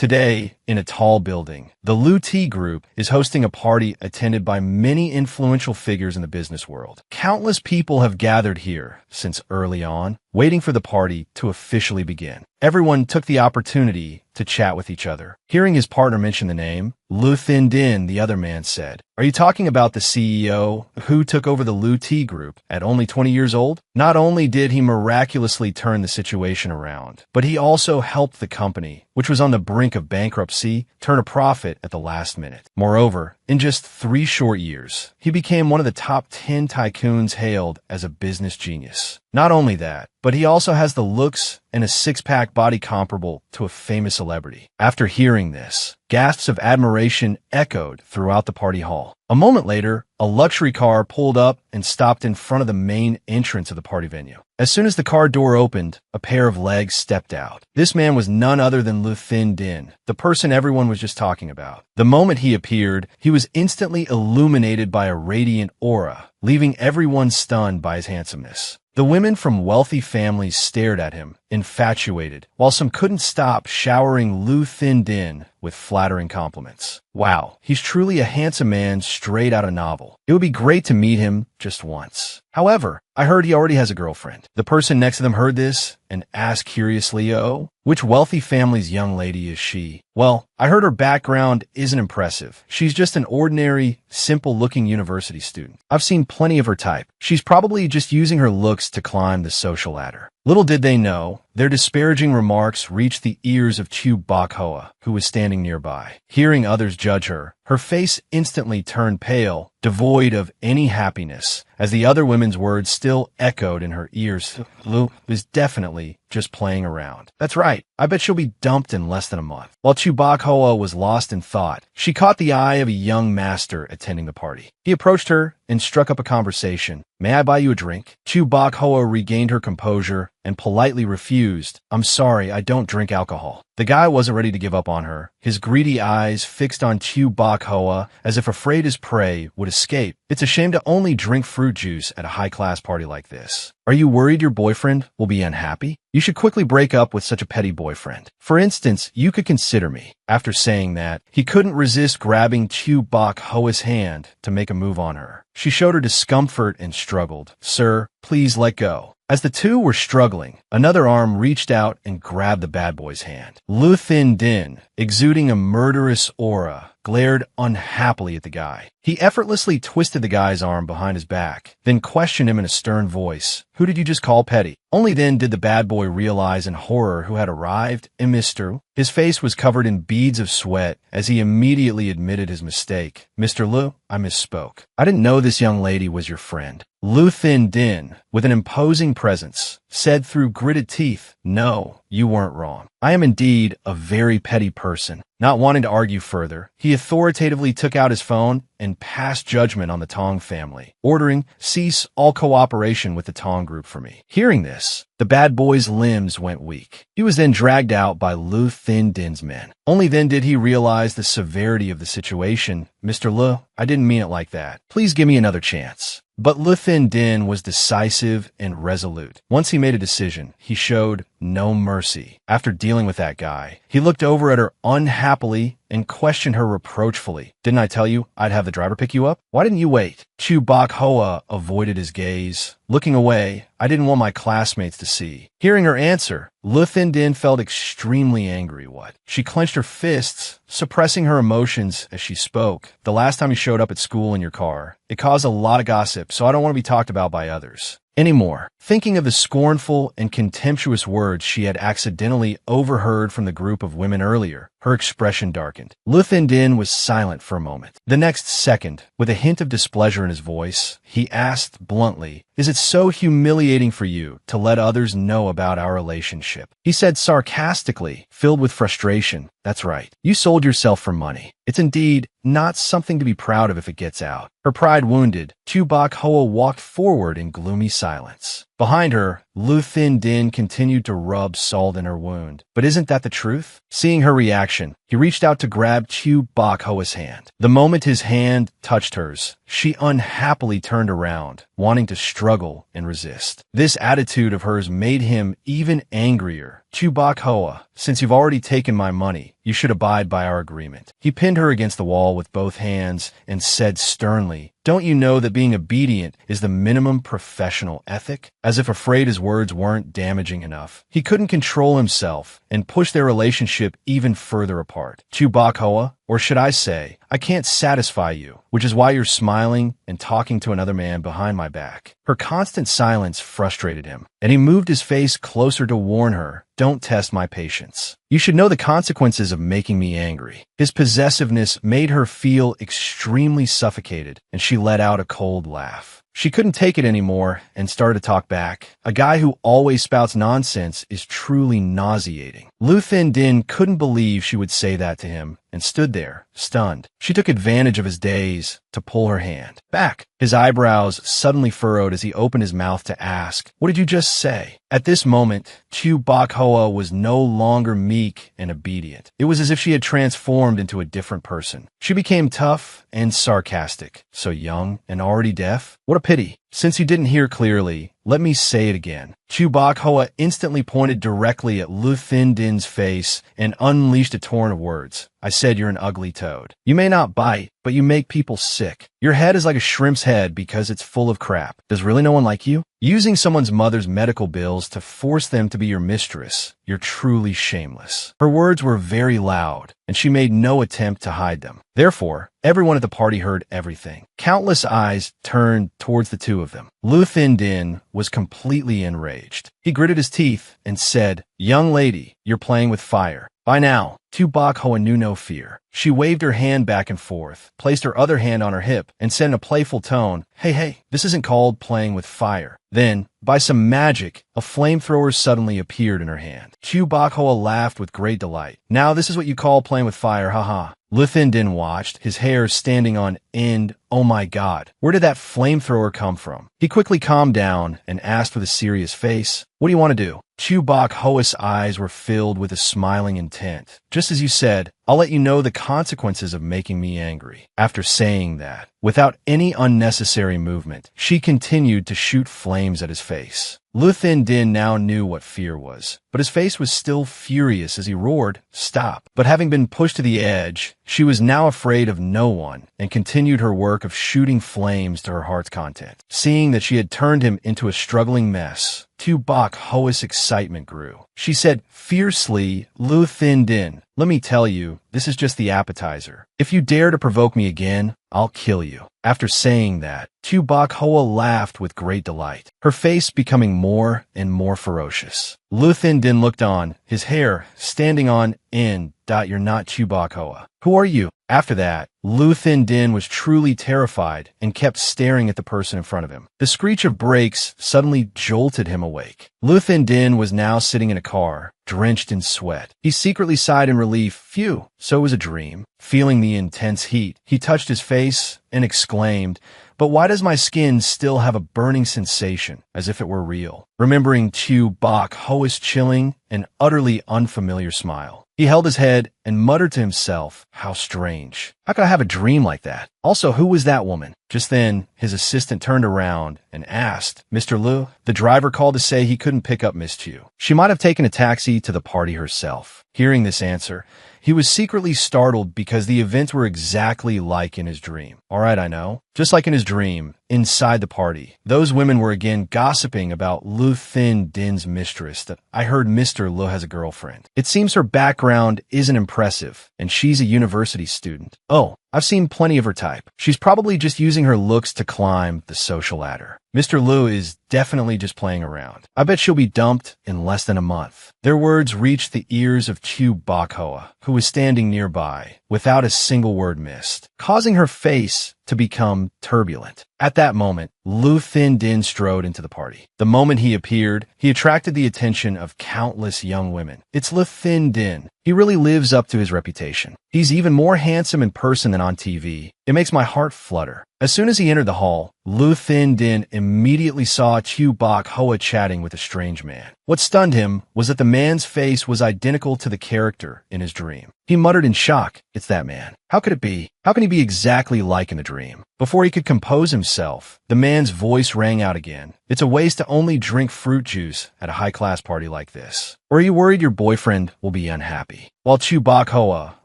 Today, in a tall building, the Lu T Group is hosting a party attended by many influential figures in the business world. Countless people have gathered here since early on, waiting for the party to officially begin. Everyone took the opportunity to chat with each other. Hearing his partner mention the name, Lu Thin Din, the other man said, "Are you talking about the CEO who took over the Lu T Group at only 20 years old? Not only did he miraculously turn the situation around, but he also helped the company, which was on the brink of bankruptcy, turn a profit at the last minute. Moreover, in just 3 short years, he became one of the top 10 tycoons hailed as a business genius. Not only that, but he also has the looks and a six-pack body comparable to a famous celebrity." After hearing this, gasps of admiration echoed throughout the party hall. A moment later, a luxury car pulled up and stopped in front of the main entrance of the party venue. As soon as the car door opened, a pair of legs stepped out. This man was none other than Lu Thin Din, the person everyone was just talking about. The moment he appeared, he was instantly illuminated by a radiant aura, leaving everyone stunned by his handsomeness. The women from wealthy families stared at him, infatuated, while some couldn't stop showering Lu Thin Din with flattering compliments. "Wow, he's truly a handsome man straight out of a novel. It would be great to meet him just once. However, I heard he already has a girlfriend." The person next to them heard this and asked curiously, "Oh, which wealthy family's young lady is she?" "Well, I heard her background isn't impressive. She's just an ordinary, simple-looking university student. I've seen plenty of her type. She's probably just using her looks to climb the social ladder." Little did they know, their disparaging remarks reached the ears of Chu Bok Hoa, who was standing nearby. Hearing others judge her, her face instantly turned pale, devoid of any happiness, as the other women's words still echoed in her ears. "Lu is definitely just playing around. That's right. I bet she'll be dumped in less than a month." While Chu Bok Hoa was lost in thought, she caught the eye of a young master attending the party. He approached her and struck up a conversation. "May I buy you a drink?" Chu Bok Hoa regained her composure and politely refused. "I'm sorry, I don't drink alcohol." The guy wasn't ready to give up on her, his greedy eyes fixed on Chu Bok Hoa as if afraid his prey would escape. It's a shame to only drink fruit juice at a high-class party like this. Are you worried your boyfriend will be unhappy? You should quickly break up with such a petty boyfriend. For instance, you could consider me. After saying that, he couldn't resist grabbing Chu Bok Hoa's hand to make a move on her. She showed her discomfort and struggled. "Sir, please let go." As the two were struggling, another arm reached out and grabbed the bad boy's hand. Lu Thin Din, exuding a murderous aura, glared unhappily at the guy. He effortlessly twisted the guy's arm behind his back, then questioned him in a stern voice. "Who did you just call petty?" Only then did the bad boy realize in horror who had arrived and Mr. His face was covered in beads of sweat as he immediately admitted his mistake. "Mr. Lu, I misspoke. I didn't know this young lady was your friend." Lu Thin Din, with an imposing presence, said through gritted teeth, "No, you weren't wrong. I am indeed a very petty person." Not wanting to argue further, he authoritatively took out his phone and passed judgment on the Tong family, ordering, "Cease all cooperation with the Tong group for me." Hearing this, the bad boy's limbs went weak. He was then dragged out by Lu Thin Din's men. Only then did he realize the severity of the situation. "Mr. Lu, I didn't mean it like that. Please give me another chance." But Lu Thin Din was decisive and resolute. Once he made a decision, he showed no mercy. After dealing with that guy, he looked over at her unhappily and questioned her reproachfully. "Didn't I tell you I'd have the driver pick you up? Why didn't you wait?" Chu Bok Hoa avoided his gaze. Looking away, "I didn't want my classmates to see." Hearing her answer, Lu Thin Din felt extremely angry. What? She clenched her fists, suppressing her emotions as she spoke. "The last time you showed up at school in your car, it caused a lot of gossip, so I don't want to be talked about by others anymore." Thinking of the scornful and contemptuous words she had accidentally overheard from the group of women earlier, her expression darkened. Lu Thin Din was silent for a moment. The next second, with a hint of displeasure in his voice, he asked bluntly, "Is it so humiliating for you to let others know about our relationship?" He said sarcastically, filled with frustration, "That's right. You sold yourself for money. It's indeed not something to be proud of if it gets out." Her pride wounded, Chu Bok Hoa walked forward in gloomy silence. Behind her, Lu Thin Din continued to rub salt in her wound. But isn't that the truth? Seeing her reaction, he reached out to grab Chu Bok Hoa's hand. The moment his hand touched hers, she unhappily turned around, wanting to struggle and resist. This attitude of hers made him even angrier. Chu Bok Hoa, since you've already taken my money, you should abide by our agreement. He pinned her against the wall with both hands and said sternly, "Don't you know that being obedient is the minimum professional ethic?" As if afraid his words weren't damaging enough, he couldn't control himself and pushed their relationship even further apart. Chu Bok Hoa, or should I say, I can't satisfy you, which is why you're smiling and talking to another man behind my back. Her constant silence frustrated him, and he moved his face closer to warn her, "Don't test my patience. You should know the consequences of making me angry." His possessiveness made her feel extremely suffocated, and she let out a cold laugh. She couldn't take it anymore and started to talk back. A guy who always spouts nonsense is truly nauseating. Lu Thin Din couldn't believe she would say that to him and stood there, stunned. She took advantage of his daze to pull her hand back. His eyebrows suddenly furrowed as he opened his mouth to ask, "What did you just say?" At this moment, Chu Bok Hoa was no longer meek and obedient. It was as if she had transformed into a different person. She became tough and sarcastic. "So young and already deaf? What a pity. Since you didn't hear clearly, let me say it again." Chu Bok Hoa instantly pointed directly at Lu Thin Din's face and unleashed a torrent of words. "I said you're an ugly toad. You may not bite, but you make people sick. Your head is like a shrimp's head because it's full of crap. Does really no one like you? Using someone's mother's medical bills to force them to be your mistress. You're truly shameless." Her words were very loud, and she made no attempt to hide them. Therefore, everyone at the party heard everything. Countless eyes turned towards the two of them. Lu Thin Din was completely enraged. He gritted his teeth and said, "Young lady, you're playing with fire." By now, Chu Bok Hoa knew no fear. She waved her hand back and forth, placed her other hand on her hip, and said in a playful tone, Hey, this isn't called playing with fire." Then, by some magic, a flamethrower suddenly appeared in her hand. Chu Bok Hoa laughed with great delight. "Now this is what you call playing with fire, haha." Lu Thin Din watched, his hair standing on end. Oh my god, where did that flamethrower come from? He quickly calmed down and asked with a serious face, "What do you want to do?" Chu Bok Hoa's eyes were filled with a smiling intent. "Just as you said, I'll let you know the consequences of making me angry." After saying that, without any unnecessary movement, she continued to shoot flames at his face. Lu Thin Din now knew what fear was, but his face was still furious as he roared, "Stop." But having been pushed to the edge, she was now afraid of no one and continued her work of shooting flames to her heart's content. Seeing that she had turned him into a struggling mess, Chu Bok Hoa's excitement grew. She said fiercely, "Lu Thin Din, let me tell you, this is just the appetizer. If you dare to provoke me again, I'll kill you." After saying that, Chu Bok Hoa laughed with great delight, her face becoming more and more ferocious. Lu Thin Din looked on, his hair standing on end. "You're not Chu Bok Hoa. Who are you?" After that, Lu Thin Din was truly terrified and kept staring at the person in front of him. The screech of brakes suddenly jolted him awake. Lu Thin Din was now sitting in a car, drenched in sweat. He secretly sighed in relief. Phew, so it was a dream. Feeling the intense heat, he touched his face and exclaimed, "But why does my skin still have a burning sensation, as if it were real?" Remembering Chu Bok Hoa's chilling and utterly unfamiliar smile, he held his head and muttered to himself, "How strange. How could I have a dream like that? Also, who was that woman?" Just then, his assistant turned around and asked, "Mr. Lu?" The driver called to say he couldn't pick up Miss Chu. She might have taken a taxi to the party herself. Hearing this answer, he was secretly startled because the events were exactly like in his dream. All right, I know. Just like in his dream, inside the party, those women were again gossiping about Lu Thin Din's mistress that I heard Mr. Lu has a girlfriend. It seems her background isn't impressive, and she's a university student. Oh, I've seen plenty of her type. She's probably just using her looks to climb the social ladder. Mr. Lu is definitely just playing around. I bet she'll be dumped in less than a month. Their words reached the ears of Chu Bok Hoa, who was standing nearby, without a single word missed, causing her face to become turbulent. At that moment, Lu Thin Din strode into the party. The moment he appeared, he attracted the attention of countless young women. It's Lu Thin Din. He really lives up to his reputation. He's even more handsome in person than on TV. It makes my heart flutter. As soon as he entered the hall, Lu Thin Din immediately saw Chu Bok Hoa chatting with a strange man. What stunned him was that the man's face was identical to the character in his dream. He muttered in shock, "It's that man. How could it be? How can he be exactly like in the dream?" Before he could compose himself, the man's voice rang out again. "It's a waste to only drink fruit juice at a high-class party like this. Or are you worried your boyfriend will be unhappy?" While Chu Bok Hoa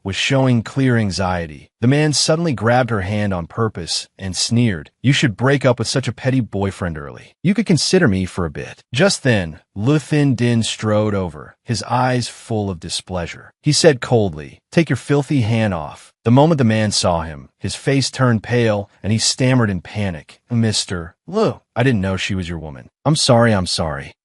was showing clear anxiety, the man suddenly grabbed her hand on purpose and sneered, "You should break up with such a petty boyfriend early. You could consider me for a bit." Just then, Lu Thin Din strode over, his eyes full of displeasure. He said coldly, "Take your filthy hand off." The moment the man saw him, his face turned pale and he stammered in panic, "Mr. Lu, I didn't know she was your woman. I'm sorry.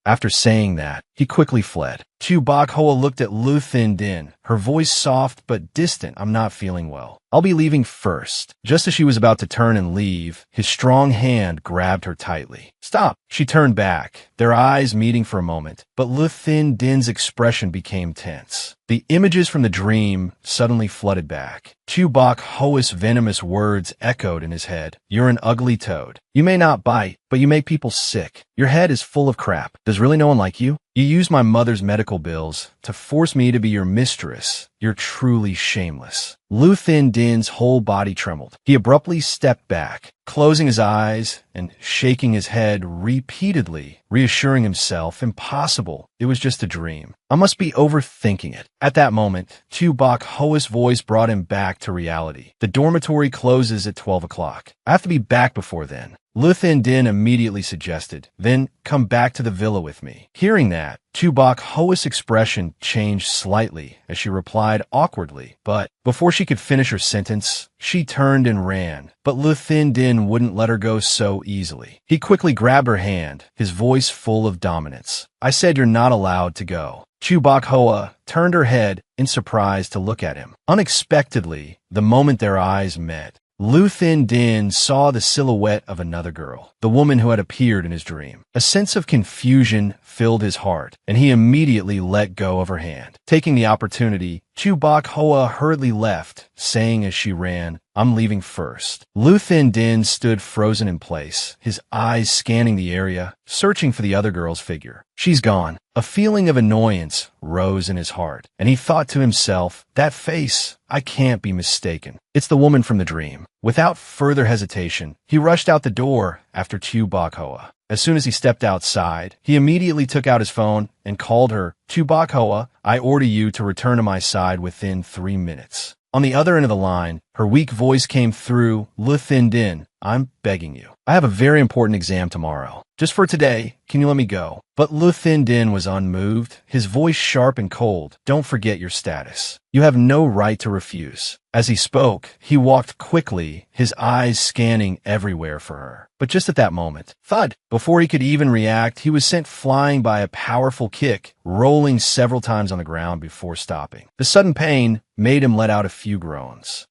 After saying that, he quickly fled. Chu Bok Hoa looked at Lu Thin Din, her voice soft but distant. "I'm not feeling well. I'll be leaving first." Just as she was about to turn and leave, his strong hand grabbed her tightly. "Stop!" She turned back, their eyes meeting for a moment, but Lu Thin Din's expression became tense. The images from the dream suddenly flooded back. Chu Bok Hoa's venomous words echoed in his head. "You're an ugly toad. You may not bite, but you make people sick. Your head is full of crap. Does really no one like you? You use my mother's medical bills to force me to be your mistress. You're truly shameless." Lu Thin Din's whole body trembled. He abruptly stepped back, closing his eyes and shaking his head repeatedly, reassuring himself, "Impossible. It was just a dream. I must be overthinking it." At that moment, Chu Bok Hoa's voice brought him back to reality. "The dormitory closes at 12 o'clock. I have to be back before then." Lu Thin Din immediately suggested, "Then come back to the villa with me." Hearing that, Chu Bok Hoa's expression changed slightly as she replied awkwardly, but before she could finish her sentence, she turned and ran. But Lu Thin Din wouldn't let her go so easily. He quickly grabbed her hand, his voice full of dominance. "I said you're not allowed to go." Chu Bok Hoa turned her head in surprise to look at him. Unexpectedly, the moment their eyes met, Lu Thin Din saw the silhouette of another girl, the woman who had appeared in his dream. A sense of confusion filled his heart, and he immediately let go of her hand. Taking the opportunity, Chu Bok Hoa hurriedly left, saying as she ran, "I'm leaving first." Lu Thin Din stood frozen in place, his eyes scanning the area, searching for the other girl's figure. "She's gone." A feeling of annoyance rose in his heart, and he thought to himself, "That face, I can't be mistaken. It's the woman from the dream." Without further hesitation, he rushed out the door after Chu Bok Hoa. As soon as he stepped outside, he immediately took out his phone and called her. "Chu Bok Hoa, I order you to return to my side within 3 minutes." On the other end of the line, her weak voice came through. "Lu Thin Din, I'm begging you. I have a very important exam tomorrow. Just for today, can you let me go?" But Lu Thin Din was unmoved, his voice sharp and cold. "Don't forget your status. You have no right to refuse." As he spoke, he walked quickly, his eyes scanning everywhere for her. But just at that moment, thud! Before he could even react, he was sent flying by a powerful kick, rolling several times on the ground before stopping. The sudden pain made him let out a few groans.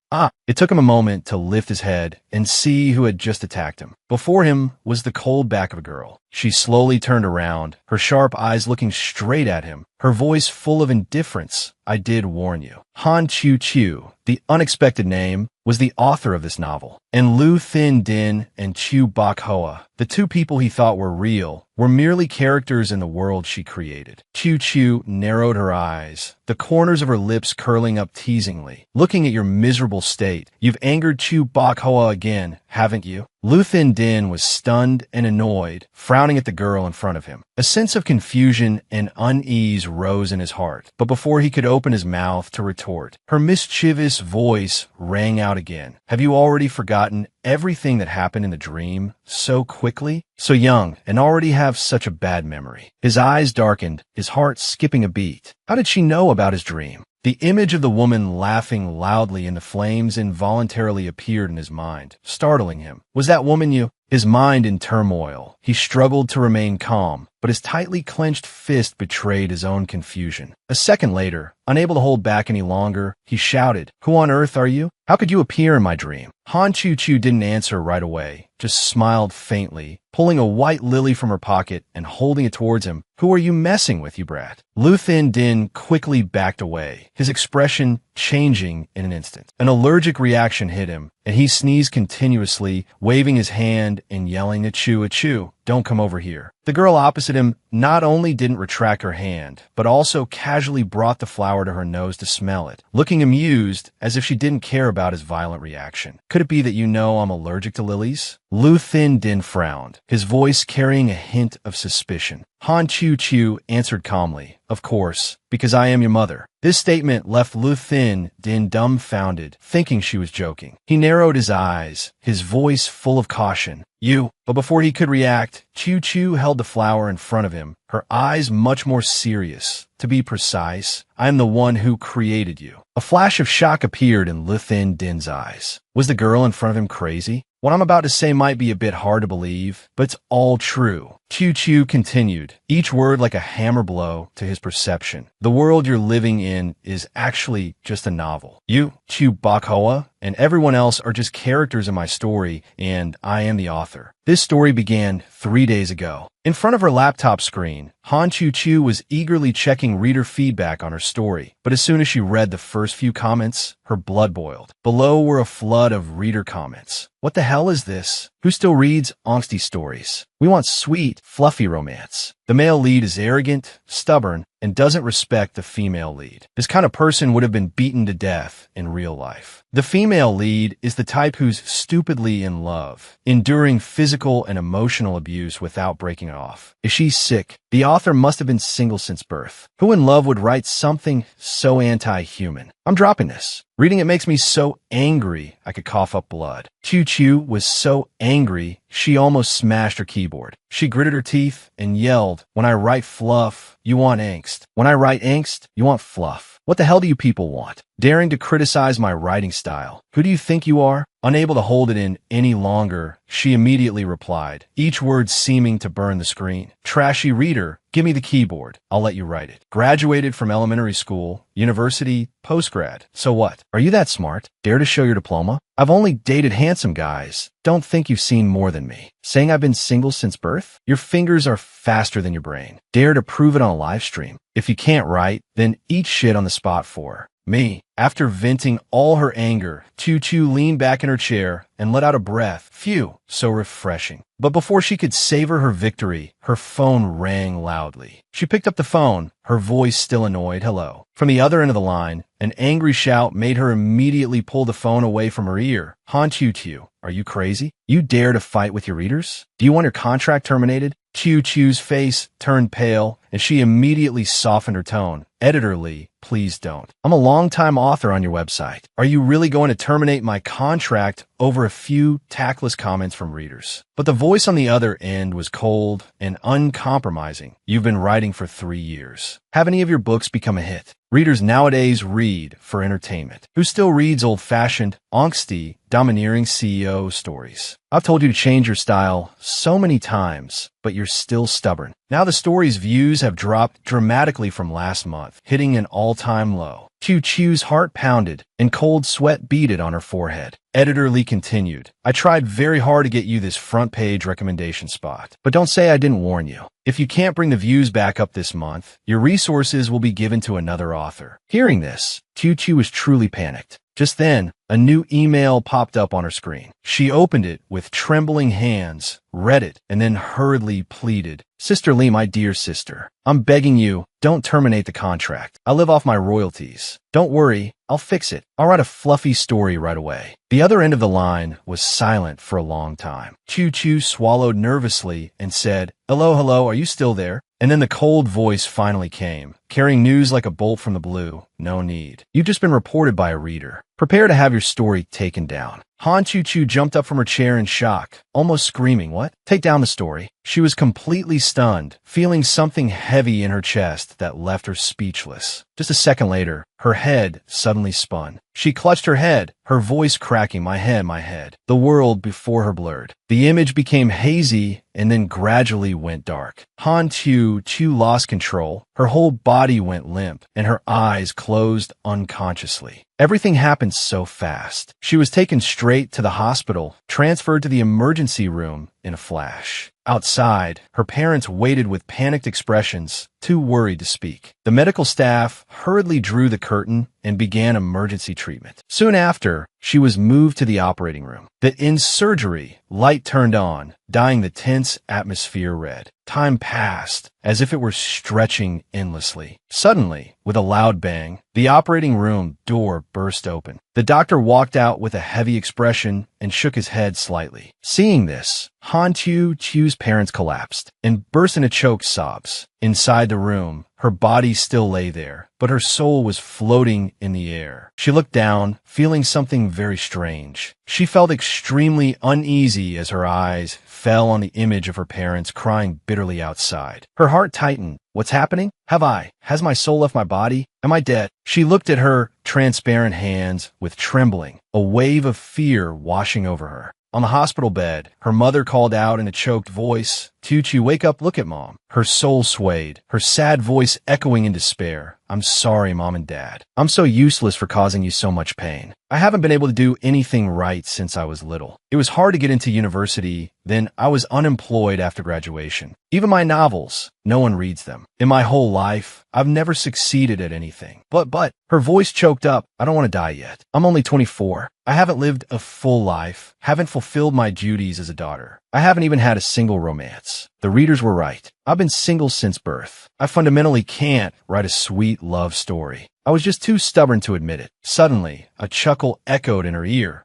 It took him a moment to lift his head and see who had just attacked him. Before him was the cold back of a girl. She slowly turned around, her sharp eyes looking straight at him, her voice full of indifference. "I did warn you." Han Chu Chu, the unexpected name, was the author of this novel, and Lu Thin Din and Chu Bok Hoa, the two people he thought were real, were merely characters in the world she created. Chu Chu narrowed her eyes, the corners of her lips curling up teasingly. "Looking at your miserable state, you've angered Chu Bok Hoa again, haven't you?" Lu Thin Din was stunned and annoyed, frowning at the girl in front of him. A sense of confusion and unease rose in his heart, but before he could open his mouth to retort, her mischievous voice rang out again. "Have you already forgotten everything that happened in the dream so quickly? So young and already have such a bad memory." His eyes darkened, his heart skipping a beat. How did she know about his dream? The image of the woman laughing loudly in the flames involuntarily appeared in his mind, startling him. Was that woman you? His mind in turmoil, he struggled to remain calm, but his tightly clenched fist betrayed his own confusion. A second later, unable to hold back any longer, he shouted, "Who on earth are you? How could you appear in my dream?" Han Chu Chu didn't answer right away, just smiled faintly, pulling a white lily from her pocket and holding it towards him. "Who are you messing with, you brat?" Lu Thin Din quickly backed away, his expression changing in an instant. An allergic reaction hit him, and he sneezed continuously, waving his hand and yelling, "Achoo, achoo, don't come over here." The girl opposite him not only didn't retract her hand, but also casually brought the flower to her nose to smell it, looking amused as if she didn't care about his violent reaction. "Could it be that you know I'm allergic to lilies?" Lu Thin Din frowned, his voice carrying a hint of suspicion. Han Chu Chu answered calmly, "Of course, because I am your mother." This statement left Lu Thin Din dumbfounded, thinking she was joking. He narrowed his eyes, his voice full of caution. "You." But before he could react, Chu Chu held the flower in front of him, her eyes much more serious. "To be precise, I am the one who created you." A flash of shock appeared in Lu Thin Din's eyes. Was the girl in front of him crazy? What I'm about to say might be a bit hard to believe, but it's all true. Chu Chu continued, each word like a hammer blow to his perception. "The world you're living in is actually just a novel. You, Chu Bakhoa, and everyone else are just characters in my story, and I am the author." This story began 3 days ago. In front of her laptop screen, Han Chu Chu was eagerly checking reader feedback on her story, but as soon as she read the first few comments, her blood boiled. Below were a flood of reader comments. "What the hell is this? Who still reads angsty stories? We want sweet, fluffy romance." The male lead is arrogant, stubborn, and doesn't respect the female lead. This kind of person would have been beaten to death in real life. The female lead is the type who's stupidly in love, enduring physical and emotional abuse without breaking it off. Is she sick? The author must have been single since birth. Who in love would write something so anti-human? I'm dropping this. Reading it makes me so angry I could cough up blood. Chu Chu was so angry she almost smashed her keyboard. She gritted her teeth and yelled, "When I write fluff, you want angst. When I write angst, you want fluff. What the hell do you people want? Daring to criticize my writing style. Who do you think you are?" Unable to hold it in any longer, she immediately replied, each word seeming to burn the screen. "Trashy reader, give me the keyboard. I'll let you write it. Graduated from elementary school, university, postgrad. So what? Are you that smart? Dare to show your diploma? I've only dated handsome guys. Don't think you've seen more than me. Saying I've been single since birth? Your fingers are faster than your brain. Dare to prove it on a live stream. If you can't write, then eat shit on the spot for her. Me." After venting all her anger, Chu Chu leaned back in her chair and let out a breath. Phew, so refreshing. But before she could savor her victory, her phone rang loudly. She picked up the phone, her voice still annoyed. "Hello." From the other end of the line, an angry shout made her immediately pull the phone away from her ear. "Han Chu Chu, are you crazy? You dare to fight with your readers? Do you want your contract terminated?" Chu Chu's face turned pale, and she immediately softened her tone. "Editor Lee, please don't. I'm a longtime author on your website. Are you really going to terminate my contract over a few tactless comments from readers?" But the voice on the other end was cold and uncompromising. "You've been writing for 3 years. Have any of your books become a hit? Readers nowadays read for entertainment. Who still reads old-fashioned, angsty, domineering CEO stories? I've told you to change your style so many times, but you're still stubborn. Now the story's views have dropped dramatically from last month, hitting an all-time low." Chu Chu's heart pounded, and cold sweat beaded on her forehead. Editor Lee continued, "I tried very hard to get you this front-page recommendation spot, but don't say I didn't warn you. If you can't bring the views back up this month, your resources will be given to another author." Hearing this, Chu Chu was truly panicked. Just then, a new email popped up on her screen. She opened it with trembling hands, read it, and then hurriedly pleaded, "Sister Lee, my dear sister, I'm begging you, don't terminate the contract. I live off my royalties. Don't worry, I'll fix it. I'll write a fluffy story right away." The other end of the line was silent for a long time. Chu Chu swallowed nervously and said, hello, are you still there?" And then the cold voice finally came, carrying news like a bolt from the blue. "No need. You've just been reported by a reader. Prepare to have your story taken down." Han Chu Chu jumped up from her chair in shock, almost screaming, "What? Take down the story?" She was completely stunned, feeling something heavy in her chest that left her speechless. Just a second later, her head suddenly spun. She clutched her head, her voice cracking, my head. The world before her blurred. The image became hazy and then gradually went dark. Han Chu Chu lost control. Her whole body went limp, and her eyes closed unconsciously. Everything happened so fast. She was taken straight straight to the hospital, transferred to the emergency room in a flash. Outside, her parents waited with panicked expressions, too worried to speak. The medical staff hurriedly drew the curtain and began emergency treatment. Soon after, she was moved to the operating room. In surgery, light turned on, dyeing the tense atmosphere red. Time passed, as if it were stretching endlessly. Suddenly, with a loud bang, the operating room door burst open. The doctor walked out with a heavy expression and shook his head slightly. Seeing this, Han Chu's parents collapsed and burst into choked sobs. Inside the room, her body still lay there, but her soul was floating in the air. She looked down, feeling something very strange. She felt extremely uneasy as her eyes fell on the image of her parents crying bitterly outside. Her heart tightened. What's happening? Has my soul left my body? Am I dead? She looked at her transparent hands with trembling, a wave of fear washing over her. On the hospital bed, her mother called out in a choked voice, "Chu, wake up, look at Mom." Her soul swayed, her sad voice echoing in despair. "I'm sorry, Mom and Dad. I'm so useless for causing you so much pain. I haven't been able to do anything right since I was little. It was hard to get into university, then I was unemployed after graduation. Even my novels, no one reads them. In my whole life, I've never succeeded at anything. But, her voice choked up. I don't want to die yet. I'm only 24. I haven't lived a full life, haven't fulfilled my duties as a daughter. I haven't even had a single romance." The readers were right. I've been single since birth. I fundamentally can't write a sweet love story. I was just too stubborn to admit it. Suddenly, a chuckle echoed in her ear.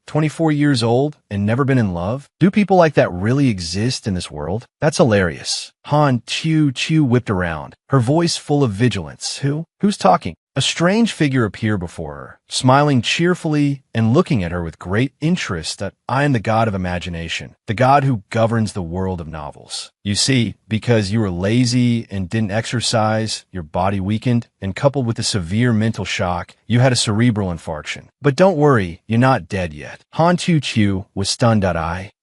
24 years old and never been in love? Do people like that really exist in this world? That's hilarious. Han Chu whipped around, her voice full of vigilance. Who's talking? A strange figure appeared before her, smiling cheerfully and looking at her with great interest. That I am the god of imagination, the god who governs the world of novels. You see, because you were lazy and didn't exercise, your body weakened, and coupled with a severe mental shock, you had a cerebral infarction. But don't worry, you're not dead yet. Han Chu was stunned.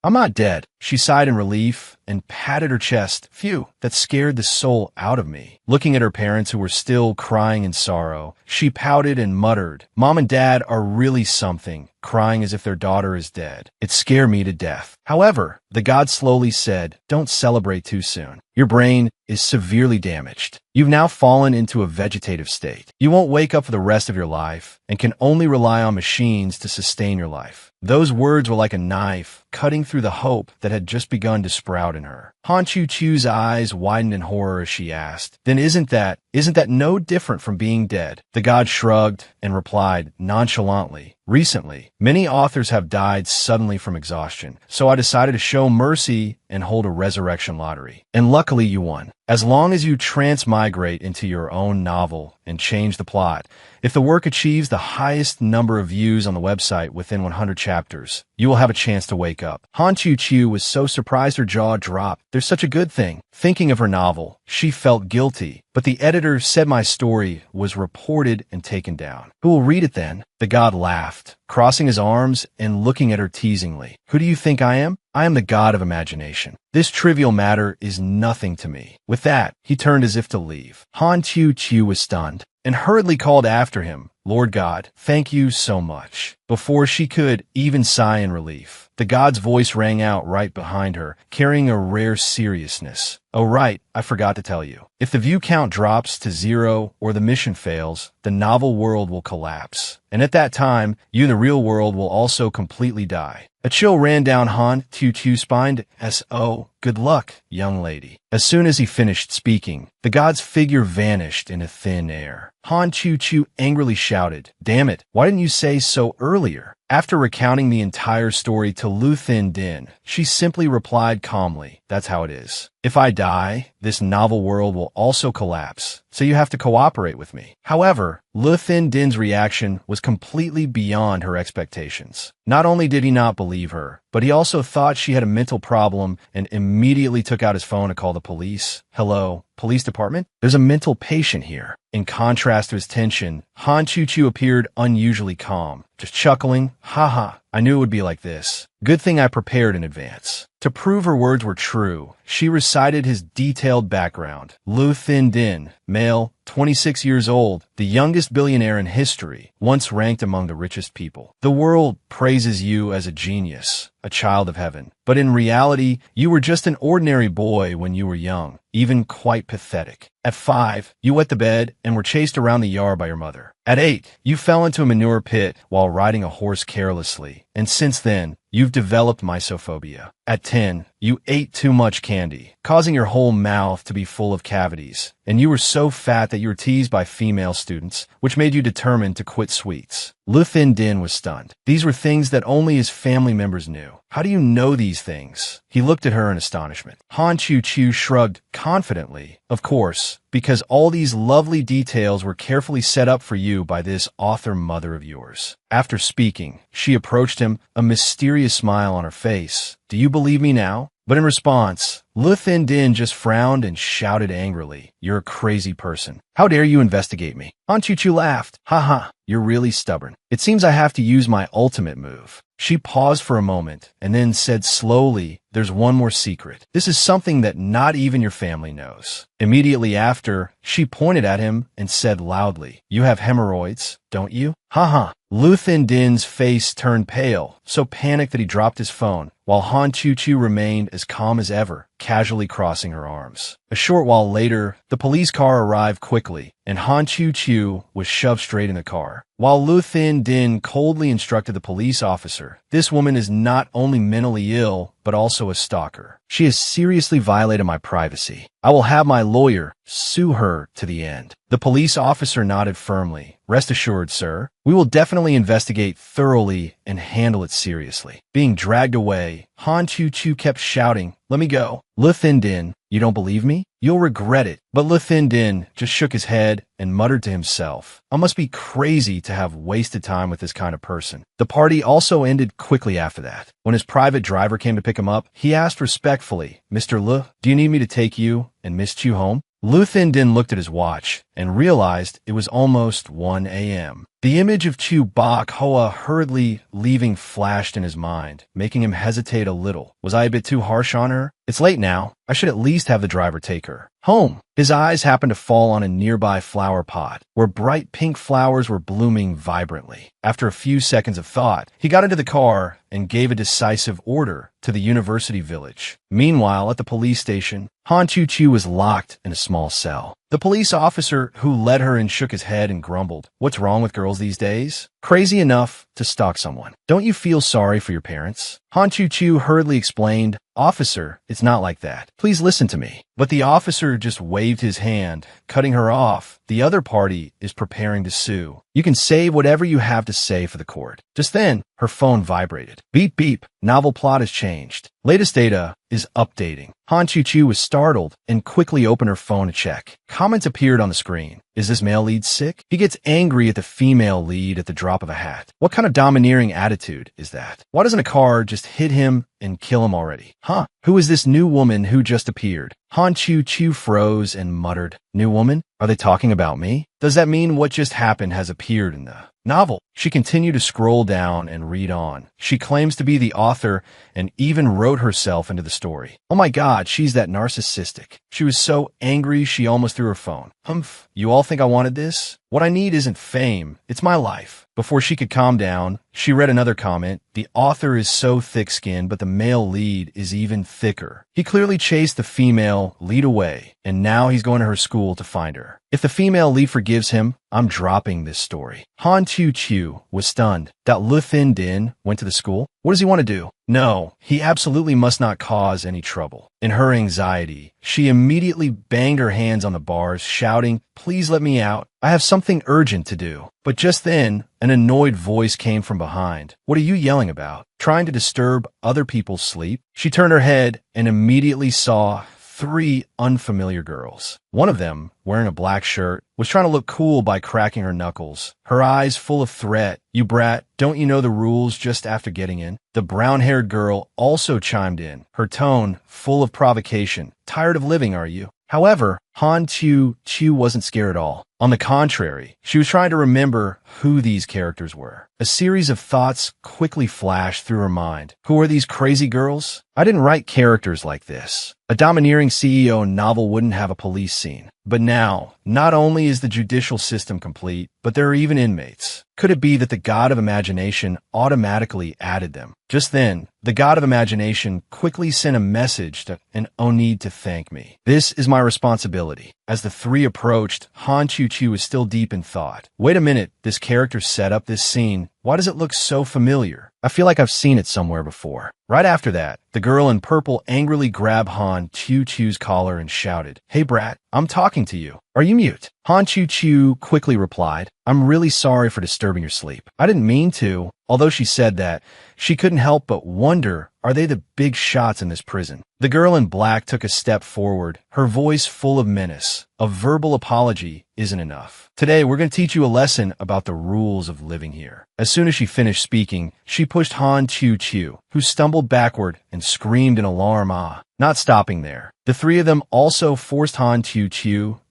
I'm not dead. She sighed in relief and patted her chest. Phew, that scared the soul out of me. Looking at her parents who were still crying in sorrow, she pouted and muttered, "Mom and Dad are really something," crying as if their daughter is dead. It scared me to death. However, the god slowly said, "Don't celebrate too soon. Your brain is severely damaged. You've now fallen into a vegetative state. You won't wake up for the rest of your life and can only rely on machines to sustain your life." Those words were like a knife, cutting through the hope that had just begun to sprout in her. Han Chu's eyes widened in horror as she asked, "Then isn't that no different from being dead?" The god shrugged and replied nonchalantly, "Recently, many authors have died suddenly from exhaustion, so I decided to show mercy and hold a resurrection lottery. And luckily you won. As long as you transmigrate into your own novel and change the plot, if the work achieves the highest number of views on the website within 100 chapters, you will have a chance to wake up." Han Chu was so surprised her jaw dropped. There's such a good thing. Thinking of her novel, she felt guilty, but the editor said my story was reported and taken down. Who will read it then? The god laughed, crossing his arms and looking at her teasingly. "Who do you think I am? I am the god of imagination. This trivial matter is nothing to me." With that, he turned as if to leave. Han Chu was stunned and hurriedly called after him, "Lord God, thank you so much." Before she could even sigh in relief, the god's voice rang out right behind her, carrying a rare seriousness. "Oh right, I forgot to tell you. If the view count drops to 0 or the mission fails, the novel world will collapse. And at that time, you in the real world will also completely die." A chill ran down Han Chu's spine. "S.O. Good luck, young lady." As soon as he finished speaking, the god's figure vanished into thin air. Han Chu angrily shouted, "Damn it, why didn't you say so earlier?" After recounting the entire story to Lu Din, she simply replied calmly, "That's how it is. If I die, this novel world will also collapse, so you have to cooperate with me." However, Lu Din's reaction was completely beyond her expectations. Not only did he not believe her, but he also thought she had a mental problem and immediately took out his phone to call the police. "Hello, police department? There's a mental patient here." In contrast to his tension, Han Chu appeared unusually calm, just chuckling. "Haha, I knew it would be like this. Good thing I prepared in advance." To prove her words were true, she recited his detailed background. Lu Din, male, 26 years old, the youngest billionaire in history, once ranked among the richest people. The world praises you as a genius, a child of heaven. But in reality, you were just an ordinary boy when you were young, even quite pathetic. At 5, you wet the bed and were chased around the yard by your mother. At 8, you fell into a manure pit while riding a horse carelessly, and since then, you've developed mysophobia. At 10, you ate too much candy, causing your whole mouth to be full of cavities, and you were so fat that you were teased by female students, which made you determined to quit sweets. Lu Thin Din was stunned. These were things that only his family members knew. How do you know these things? He looked at her in astonishment. Han Chu Chu shrugged confidently. Of course, because all these lovely details were carefully set up for you by this author mother of yours. After speaking, she approached him, a mysterious smile on her face. Do you believe me now? But in response, Lu Thin Din just frowned and shouted angrily, "You're a crazy person. How dare you investigate me?" Han Chu Chu laughed. "Haha, you're really stubborn. It seems I have to use my ultimate move." She paused for a moment and then said slowly, "There's one more secret. This is something that not even your family knows." Immediately after, she pointed at him and said loudly, "You have hemorrhoids, don't you?" Haha. Lu Thin Din's face turned pale, so panicked that he dropped his phone, while Han Chu Chu remained as calm as ever, casually crossing her arms. A short while later, the police car arrived quickly, and Han Chu Chu was shoved straight in the car. While Lu Thin Din coldly instructed the police officer, "This woman is not only mentally ill, but also a stalker. She has seriously violated my privacy. I will have my lawyer sue her to the end." The police officer nodded firmly. "Rest assured, sir, we will definitely investigate thoroughly and handle it seriously." Being dragged away, Han Chu Chu kept shouting, "Let me go." Lu Thin Din, "You don't believe me? You'll regret it." But Lu Thin Din just shook his head and muttered to himself, "I must be crazy to have wasted time with this kind of person." The party also ended quickly after that. When his private driver came to pick him up, he asked respectfully, "Mr. Lu, do you need me to take you and Miss Chu home?" Lu Thin Din looked at his watch and realized it was almost 1 a.m. The image of Chu Bok Hoa hurriedly leaving flashed in his mind, making him hesitate a little. Was I a bit too harsh on her? It's late now. I should at least have the driver take her home. His eyes happened to fall on a nearby flower pot, where bright pink flowers were blooming vibrantly. After a few seconds of thought, he got into the car and gave a decisive order to the university village. Meanwhile, at the police station, Han Chu Chu was locked in a small cell. The police officer who led her in shook his head and grumbled, "What's wrong with girls these days? Crazy enough to stalk someone. Don't you feel sorry for your parents?" Han Chu Chu hurriedly explained, "Officer, it's not like that. Please listen to me." But the officer just waved his hand, cutting her off. "The other party is preparing to sue. You can save whatever you have to say for the court." Just then, her phone vibrated. Beep beep. Novel plot has changed. Latest data is updating. Han Chu Chu was startled and quickly opened her phone to check. Comments appeared on the screen. Is this male lead sick? He gets angry at the female lead at the drop of a hat. What kind of domineering attitude is that? Why doesn't a car just hit him and kill him already? Huh? Who is this new woman who just appeared? Han Chu Chu froze and muttered, "New woman? Are they talking about me? Does that mean what just happened has appeared in the novel?" She continued to scroll down and read on. She claims to be the author and even wrote herself into the story. Oh my god, she's that narcissistic. She was so angry she almost threw her phone. Humph, you all think I wanted this? What I need isn't fame, it's my life. Before she could calm down, she read another comment. The author is so thick-skinned, but the male lead is even thicker. He clearly chased the female lead away, and now he's going to her school to find her. If the female lead forgives him, I'm dropping this story. Han Chu Chu was stunned that Lu Thin Din went to the school. What does he want to do? No, he absolutely must not cause any trouble. In her anxiety, she immediately banged her hands on the bars, shouting, "Please let me out. I have something urgent to do." But just then, an annoyed voice came from behind. "What are you yelling about? Trying to disturb other people's sleep?" She turned her head and immediately saw 3 unfamiliar girls. One of them, wearing a black shirt, was trying to look cool by cracking her knuckles, her eyes full of threat. "You brat, don't you know the rules?" just after getting in. The brown-haired girl also chimed in, her tone full of provocation. "Tired of living, are you?" However, Han Chu Chu wasn't scared at all. On the contrary, she was trying to remember who these characters were. A series of thoughts quickly flashed through her mind. Who are these crazy girls? I didn't write characters like this. A domineering CEO novel wouldn't have a police scene. But now, not only is the judicial system complete, but there are even inmates. Could it be that the god of imagination automatically added them? Just then, the god of imagination quickly sent a message to an Oni to thank me. This is my responsibility. As the three approached, Han Chu is still deep in thought. Wait a minute, this character set up this scene. Why does it look so familiar? I feel like I've seen it somewhere before. Right after that, the girl in purple angrily grabbed Han Chu's collar and shouted, "Hey brat, I'm talking to you. Are you mute?" Han Chu quickly replied, "I'm really sorry for disturbing your sleep. I didn't mean to." Although she said that, she couldn't help but wonder, are they the big shots in this prison? The girl in black took a step forward, her voice full of menace. A verbal apology isn't enough. Today, we're going to teach you a lesson about the rules of living here. As soon as she finished speaking, she pushed Han Chu, who stumbled backward and screamed in alarm, "Ah!" Not stopping there, the three of them also forced Han Chu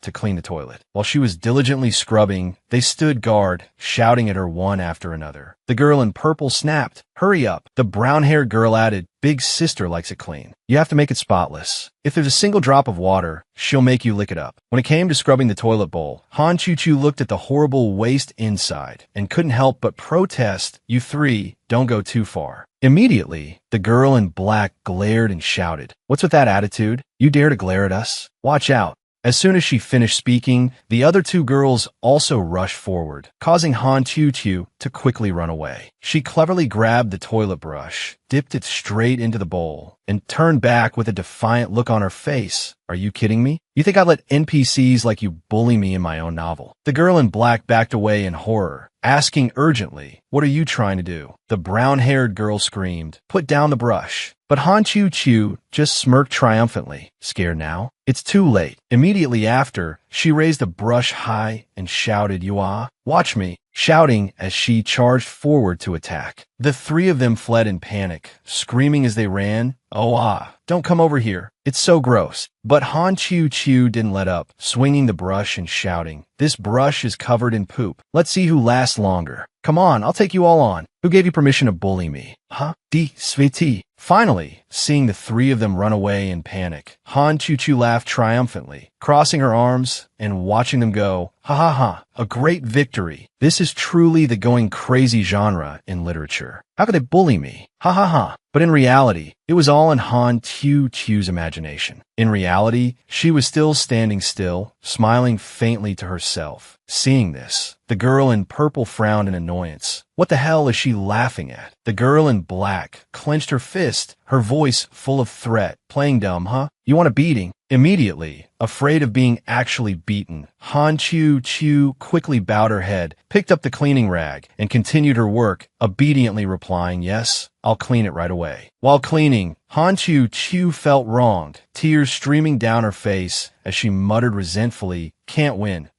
to clean the toilet. While she was diligently scrubbing, they stood guard, shouting at her one after another. The girl in purple snapped, "Hurry up." The brown-haired girl added, "Big sister likes it clean. You have to make it spotless. If there's a single drop of water, she'll make you lick it up." When it came to scrubbing the toilet bowl, Han Chu looked at the horrible waste inside and couldn't help but protest, "You three, don't go too far." Immediately, the girl in black glared and shouted, "What's with that attitude? You dare to glare at us? Watch out." As soon as she finished speaking, the other two girls also rushed forward, causing Han Chu to quickly run away. She cleverly grabbed the toilet brush, dipped it straight into the bowl, and turned back with a defiant look on her face. "Are you kidding me? You think I'd let NPCs like you bully me in my own novel?" The girl in black backed away in horror, asking urgently, "What are you trying to do?" The brown-haired girl screamed, "Put down the brush." But Han Chu just smirked triumphantly. Scared now? It's too late. Immediately after, she raised a brush high and shouted, "You watch me," shouting as she charged forward to attack. The three of them fled in panic, screaming as they ran, "Oh, don't come over here. It's so gross." But Han Chu didn't let up, swinging the brush and shouting, "This brush is covered in poop. Let's see who lasts longer. Come on, I'll take you all on. Who gave you permission to bully me? Huh? Di Sveti." Finally, seeing the three of them run away in panic, Han Chu laughed triumphantly, crossing her arms and watching them go, "Ha ha ha, a great victory. This is truly the going crazy genre in literature. How could they bully me? Ha ha ha." But in reality, it was all in Han Chu's imagination. In reality, she was still standing still, smiling faintly to herself. Seeing this, the girl in purple frowned in annoyance. What the hell is she laughing at? The girl in black clenched her fist, her voice full of threat. "Playing dumb, huh? You want a beating?" Immediately, afraid of being actually beaten, Han Chu quickly bowed her head, picked up the cleaning rag, and continued her work, obediently replying, "Yes, I'll clean it right away." While cleaning, Han Chu felt wronged, tears streaming down her face as she muttered resentfully, can't win,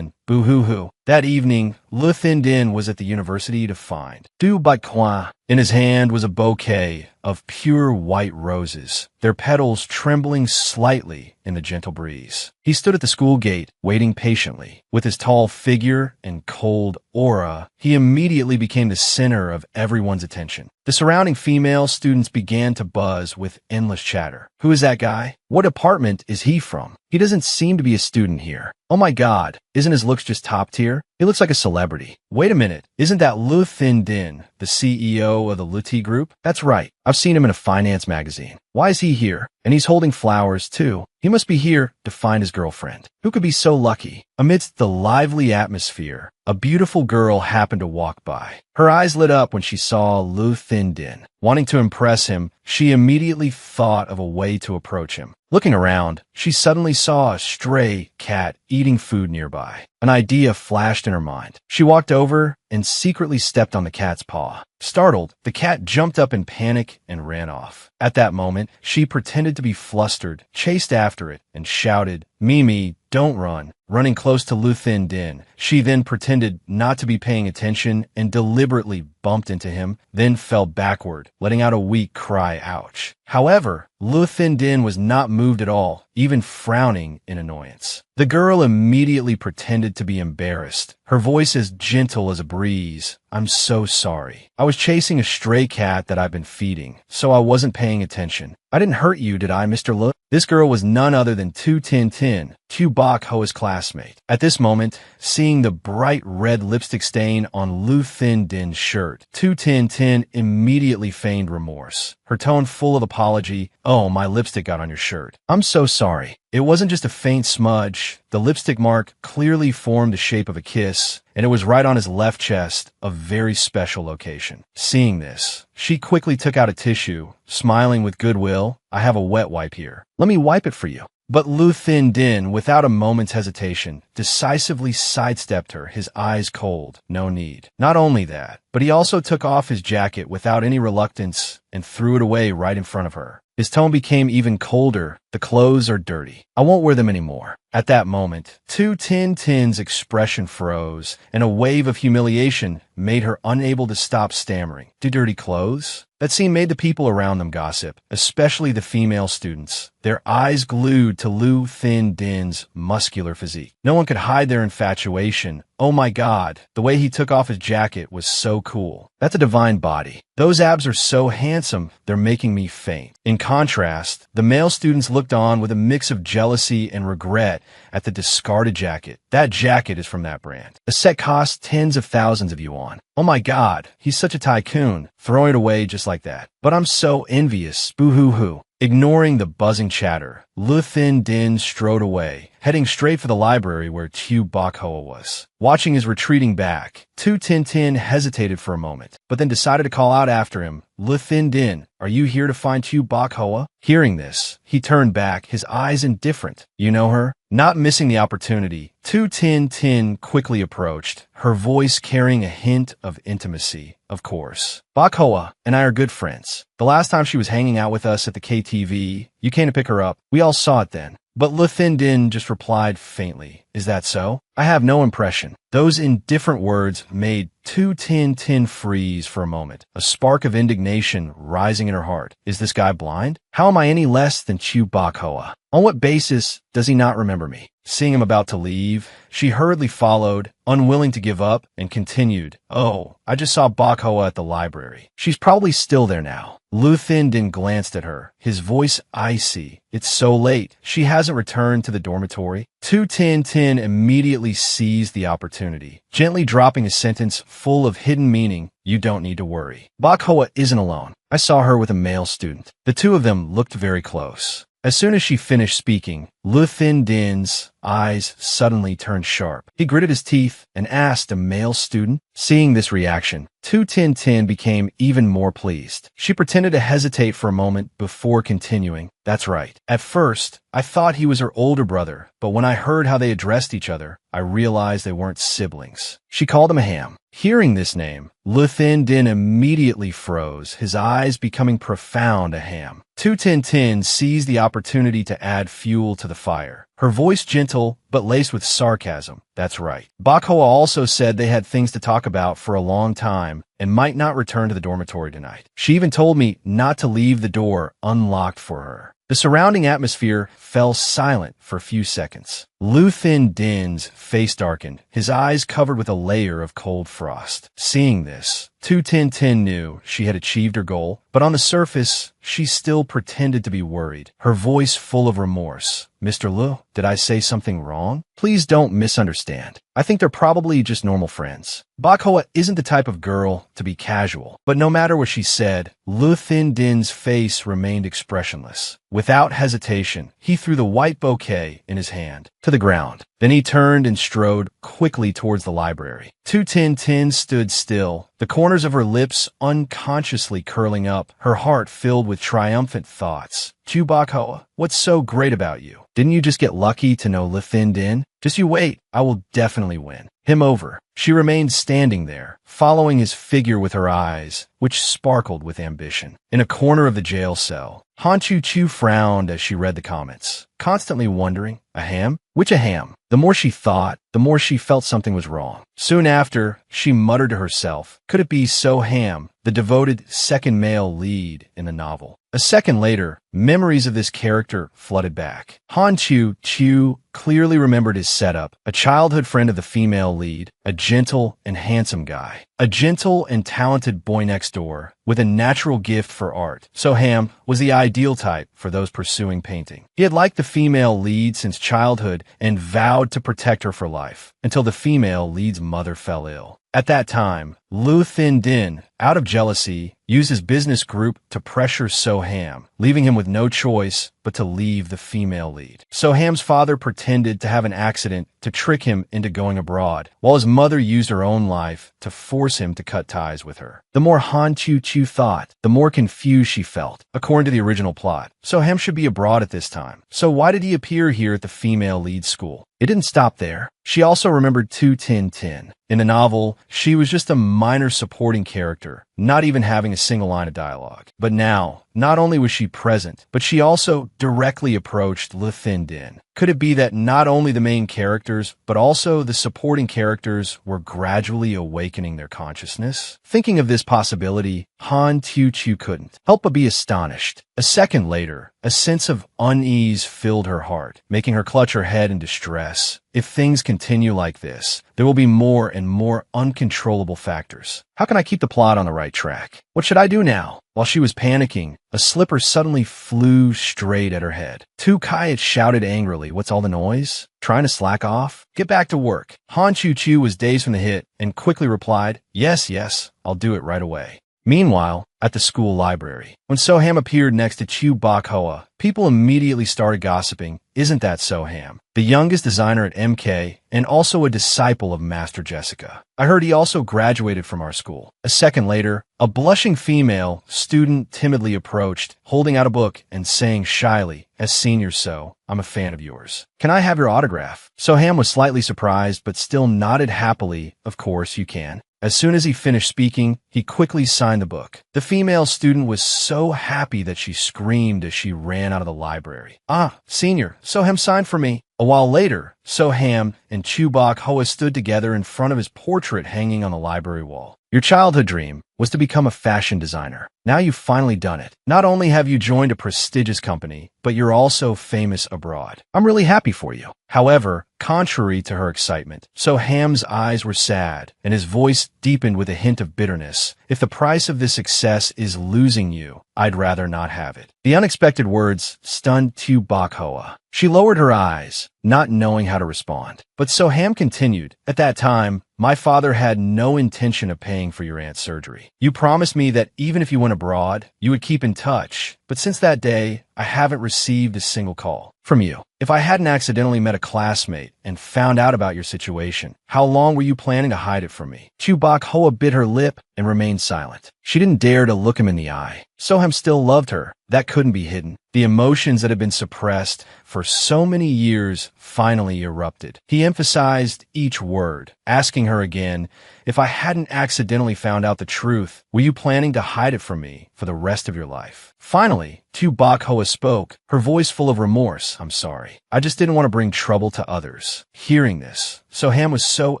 boo-hoo-hoo." That evening, Lu Thindin was at the university to find Du Baiquan. In his hand was a bouquet of pure white roses, their petals trembling slightly in the gentle breeze. He stood at the school gate, waiting patiently. With his tall figure and cold aura, he immediately became the center of everyone's attention. The surrounding female students began to buzz with endless chatter. "Who is that guy? What department is he from? He doesn't seem to be a student here. Oh my god, isn't his looks just top tier? He looks like a celebrity. Wait a minute, isn't that Lu Thindin, the CEO of the Luti Group? That's right, I've seen him in a finance magazine. Why is he here? And he's holding flowers too. He must be here to find his girlfriend. Who could be so lucky?" Amidst the lively atmosphere, a beautiful girl happened to walk by. Her eyes lit up when she saw Lu Thindin. Wanting to impress him, she immediately thought of a way to approach him. Looking around, she suddenly saw a stray cat eating food nearby. An idea flashed in her mind. She walked over and secretly stepped on the cat's paw. Startled, the cat jumped up in panic and ran off. At that moment, she pretended to be flustered, chased after it, and shouted, "Mimi, don't run." Running close to Lu Thindin, she then pretended not to be paying attention and deliberately bumped into him, then fell backward, letting out a weak cry, "Ouch." However, Lu Thindin was not moved at all, even frowning in annoyance. The girl immediately pretended to be embarrassed, her voice as gentle as a breeze. "I'm so sorry. I was chasing a stray cat that I've been feeding, so I wasn't paying attention. I didn't hurt you, did I, Mr. Lu?" This girl was none other than Tu Tin Tin, Chu Bok Hoa's classmate. At this moment, seeing the bright red lipstick stain on Lu Thin Din's shirt, Tu Tin Tin immediately feigned remorse. Her tone full of apology. "Oh, my lipstick got on your shirt. I'm so sorry." It wasn't just a faint smudge. The lipstick mark clearly formed the shape of a kiss, and it was right on his left chest, a very special location. Seeing this, she quickly took out a tissue, smiling with goodwill. "I have a wet wipe here. Let me wipe it for you." But Lu Thin Din, without a moment's hesitation, decisively sidestepped her, his eyes cold. No need. Not only that, but he also took off his jacket without any reluctance and threw it away right in front of her. His tone became even colder. "The clothes are dirty. I won't wear them anymore." At that moment, Tu Tin Tin's expression froze, and a wave of humiliation made her unable to stop stammering. Dirty clothes? That scene made the people around them gossip, especially the female students, their eyes glued to Lu Thin Din's muscular physique. No one could hide their infatuation. "Oh my God, the way he took off his jacket was so cool. That's a divine body. Those abs are so handsome, they're making me faint." In contrast, the male students looked on with a mix of jealousy and regret at the discarded jacket. "That jacket is from that brand. A set costs tens of thousands of yuan. Oh my God, he's such a tycoon, throwing it away just like that. But I'm so envious. Boo-hoo-hoo." Ignoring the buzzing chatter, Lu Thin Din strode away, heading straight for the library where Chu Bok Hoa was. Watching his retreating back, Tu Tin Tin hesitated for a moment, but then decided to call out after him, "Lu Thin Din, are you here to find Chu Bok Hoa?" Hearing this, he turned back, his eyes indifferent. "You know her?" Not missing the opportunity, Tu Tin Tin quickly approached, her voice carrying a hint of intimacy. "Of course. Bok Hoa and I are good friends. The last time she was hanging out with us at the KTV, you came to pick her up. We all saw it then." But Lu Thin Din just replied faintly, "Is that so? I have no impression." Those indifferent words made Tu Tin Tin freeze for a moment, a spark of indignation rising in her heart. Is this guy blind? How am I any less than Chu Bok Hoa? On what basis does he not remember me? Seeing him about to leave, she hurriedly followed, unwilling to give up, and continued, "Oh, I just saw Bok Hoa at the library. She's probably still there now." Lu Thin Din glanced at her, his voice icy. "It's so late. She hasn't returned to the dormitory." Tu Tin Tin immediately seized the opportunity, gently dropping a sentence full of hidden meaning. "You don't need to worry. Bok Hoa isn't alone. I saw her with a male student." The two of them looked very close. As soon as she finished speaking, Lu Thin Din's eyes suddenly turned sharp. He gritted his teeth and asked, "A male student?" Seeing this reaction, Tu Tin Tin became even more pleased. She pretended to hesitate for a moment before continuing, "That's right. At first, I thought he was her older brother, but when I heard how they addressed each other, I realized they weren't siblings." She called him a ham. Hearing this name, Lu Thin Din immediately froze, his eyes becoming profound. "A ham." Tu Tin Tin seized the opportunity to add fuel to the fire, her voice gentle but laced with sarcasm. "That's right. Bok Hoa also said they had things to talk about for a long time and might not return to the dormitory tonight. She even told me not to leave the door unlocked for her." The surrounding atmosphere fell silent for a few seconds. Lu Thin Din's face darkened, his eyes covered with a layer of cold frost. Seeing this, Tu Tin Tin knew she had achieved her goal, but on the surface, she still pretended to be worried, her voice full of remorse. "Mr. Lu, did I say something wrong? Please don't misunderstand. I think they're probably just normal friends. Bok Hoa isn't the type of girl to be casual." But no matter what she said, Lu Thin Din's face remained expressionless. Without hesitation, he threw the white bouquet in his hand to the ground. Then he turned and strode quickly towards the library. Tu Tin Tin stood still, the corners of her lips unconsciously curling up, her heart filled with triumphant thoughts. "Chu Bok Hoa, what's so great about you? Didn't you just get lucky to know Lu Thin Din? Just you wait, I will definitely win him over." She remained standing there, following his figure with her eyes, which sparkled with ambition. In a corner of the jail cell, Han Chu Chu frowned as she read the comments, constantly wondering, a ham? Which a ham? The more she thought, the more she felt something was wrong. Soon after, she muttered to herself, could it be So Ham, the devoted second male lead in the novel? A second later, memories of this character flooded back. Han Chu clearly remembered his setup, a childhood friend of the female lead, a gentle and handsome guy. A gentle and talented boy next door with a natural gift for art. So-ham was the ideal type for those pursuing painting. He had liked the female lead since childhood and vowed to protect her for life, until the female lead's mother fell ill. At that time, Lu Thin Din, out of jealousy, used his business group to pressure So-ham, leaving him with no choice but to leave the female lead. So-ham's father pretended to have an accident to trick him into going abroad, while his mother used her own life to force him to cut ties with her. The more Han Chu thought, the more confused she felt. According to the original plot, So-ham should be abroad at this time. So why did he appear here at the female lead school? It didn't stop there. She also remembered Tu Tin Tin. In the novel, she was just a minor supporting character, not even having a single line of dialogue. But now, not only was she present, but she also directly approached Lu Thin Din. Could it be that not only the main characters, but also the supporting characters were gradually awakening their consciousness? Thinking of this possibility, Han Chu couldn't help but be astonished. A second later, a sense of unease filled her heart, making her clutch her head in distress. If things continue like this, there will be more and more uncontrollable factors. How can I keep the plot on the right track? What should I do now? While she was panicking, a slipper suddenly flew straight at her head. Tu Kai had shouted angrily, "What's all the noise? Trying to slack off? Get back to work." Han Chu was dazed from the hit and quickly replied, Yes, I'll do it right away." Meanwhile, at the school library, when So-ham appeared next to Chu Bok Hoa, people immediately started gossiping, "Isn't that So-ham, the youngest designer at MK and also a disciple of Master Jessica? I heard he also graduated from our school." A second later, a blushing female student timidly approached, holding out a book and saying shyly, "As senior So, I'm a fan of yours. Can I have your autograph?" So-ham was slightly surprised but still nodded happily, "Of course you can." As soon as he finished speaking, he quickly signed the book. The female student was so happy that she screamed as she ran out of the library. "Ah, senior, So-ham signed for me." A while later, So-ham and Chu Bok Hoa stood together in front of his portrait hanging on the library wall. "Your childhood dream was to become a fashion designer. Now you've finally done it. Not only have you joined a prestigious company, but you're also famous abroad. I'm really happy for you." However, contrary to her excitement, So-ham's eyes were sad, and his voice deepened with a hint of bitterness. "If the price of this success is losing you, I'd rather not have it." The unexpected words stunned Tu Bok Hoa. She lowered her eyes, not knowing how to respond. But So-ham continued, "At that time, my father had no intention of paying for your aunt's surgery. You promised me that even if you went abroad, you would keep in touch. But since that day, I haven't received a single call from you. If I hadn't accidentally met a classmate and found out about your situation, how long were you planning to hide it from me?" Chu Bok Hoa bit her lip and remained silent. She didn't dare to look him in the eye. So-ham still loved her. That couldn't be hidden. The emotions that had been suppressed for so many years finally erupted. He emphasized each word, asking her again, "If I hadn't accidentally found out the truth, were you planning to hide it from me for the rest of your life?" Finally, Tu Bok Hoa spoke, her voice full of remorse. "I'm sorry. I just didn't want to bring trouble to others." Hearing this, So-ham was so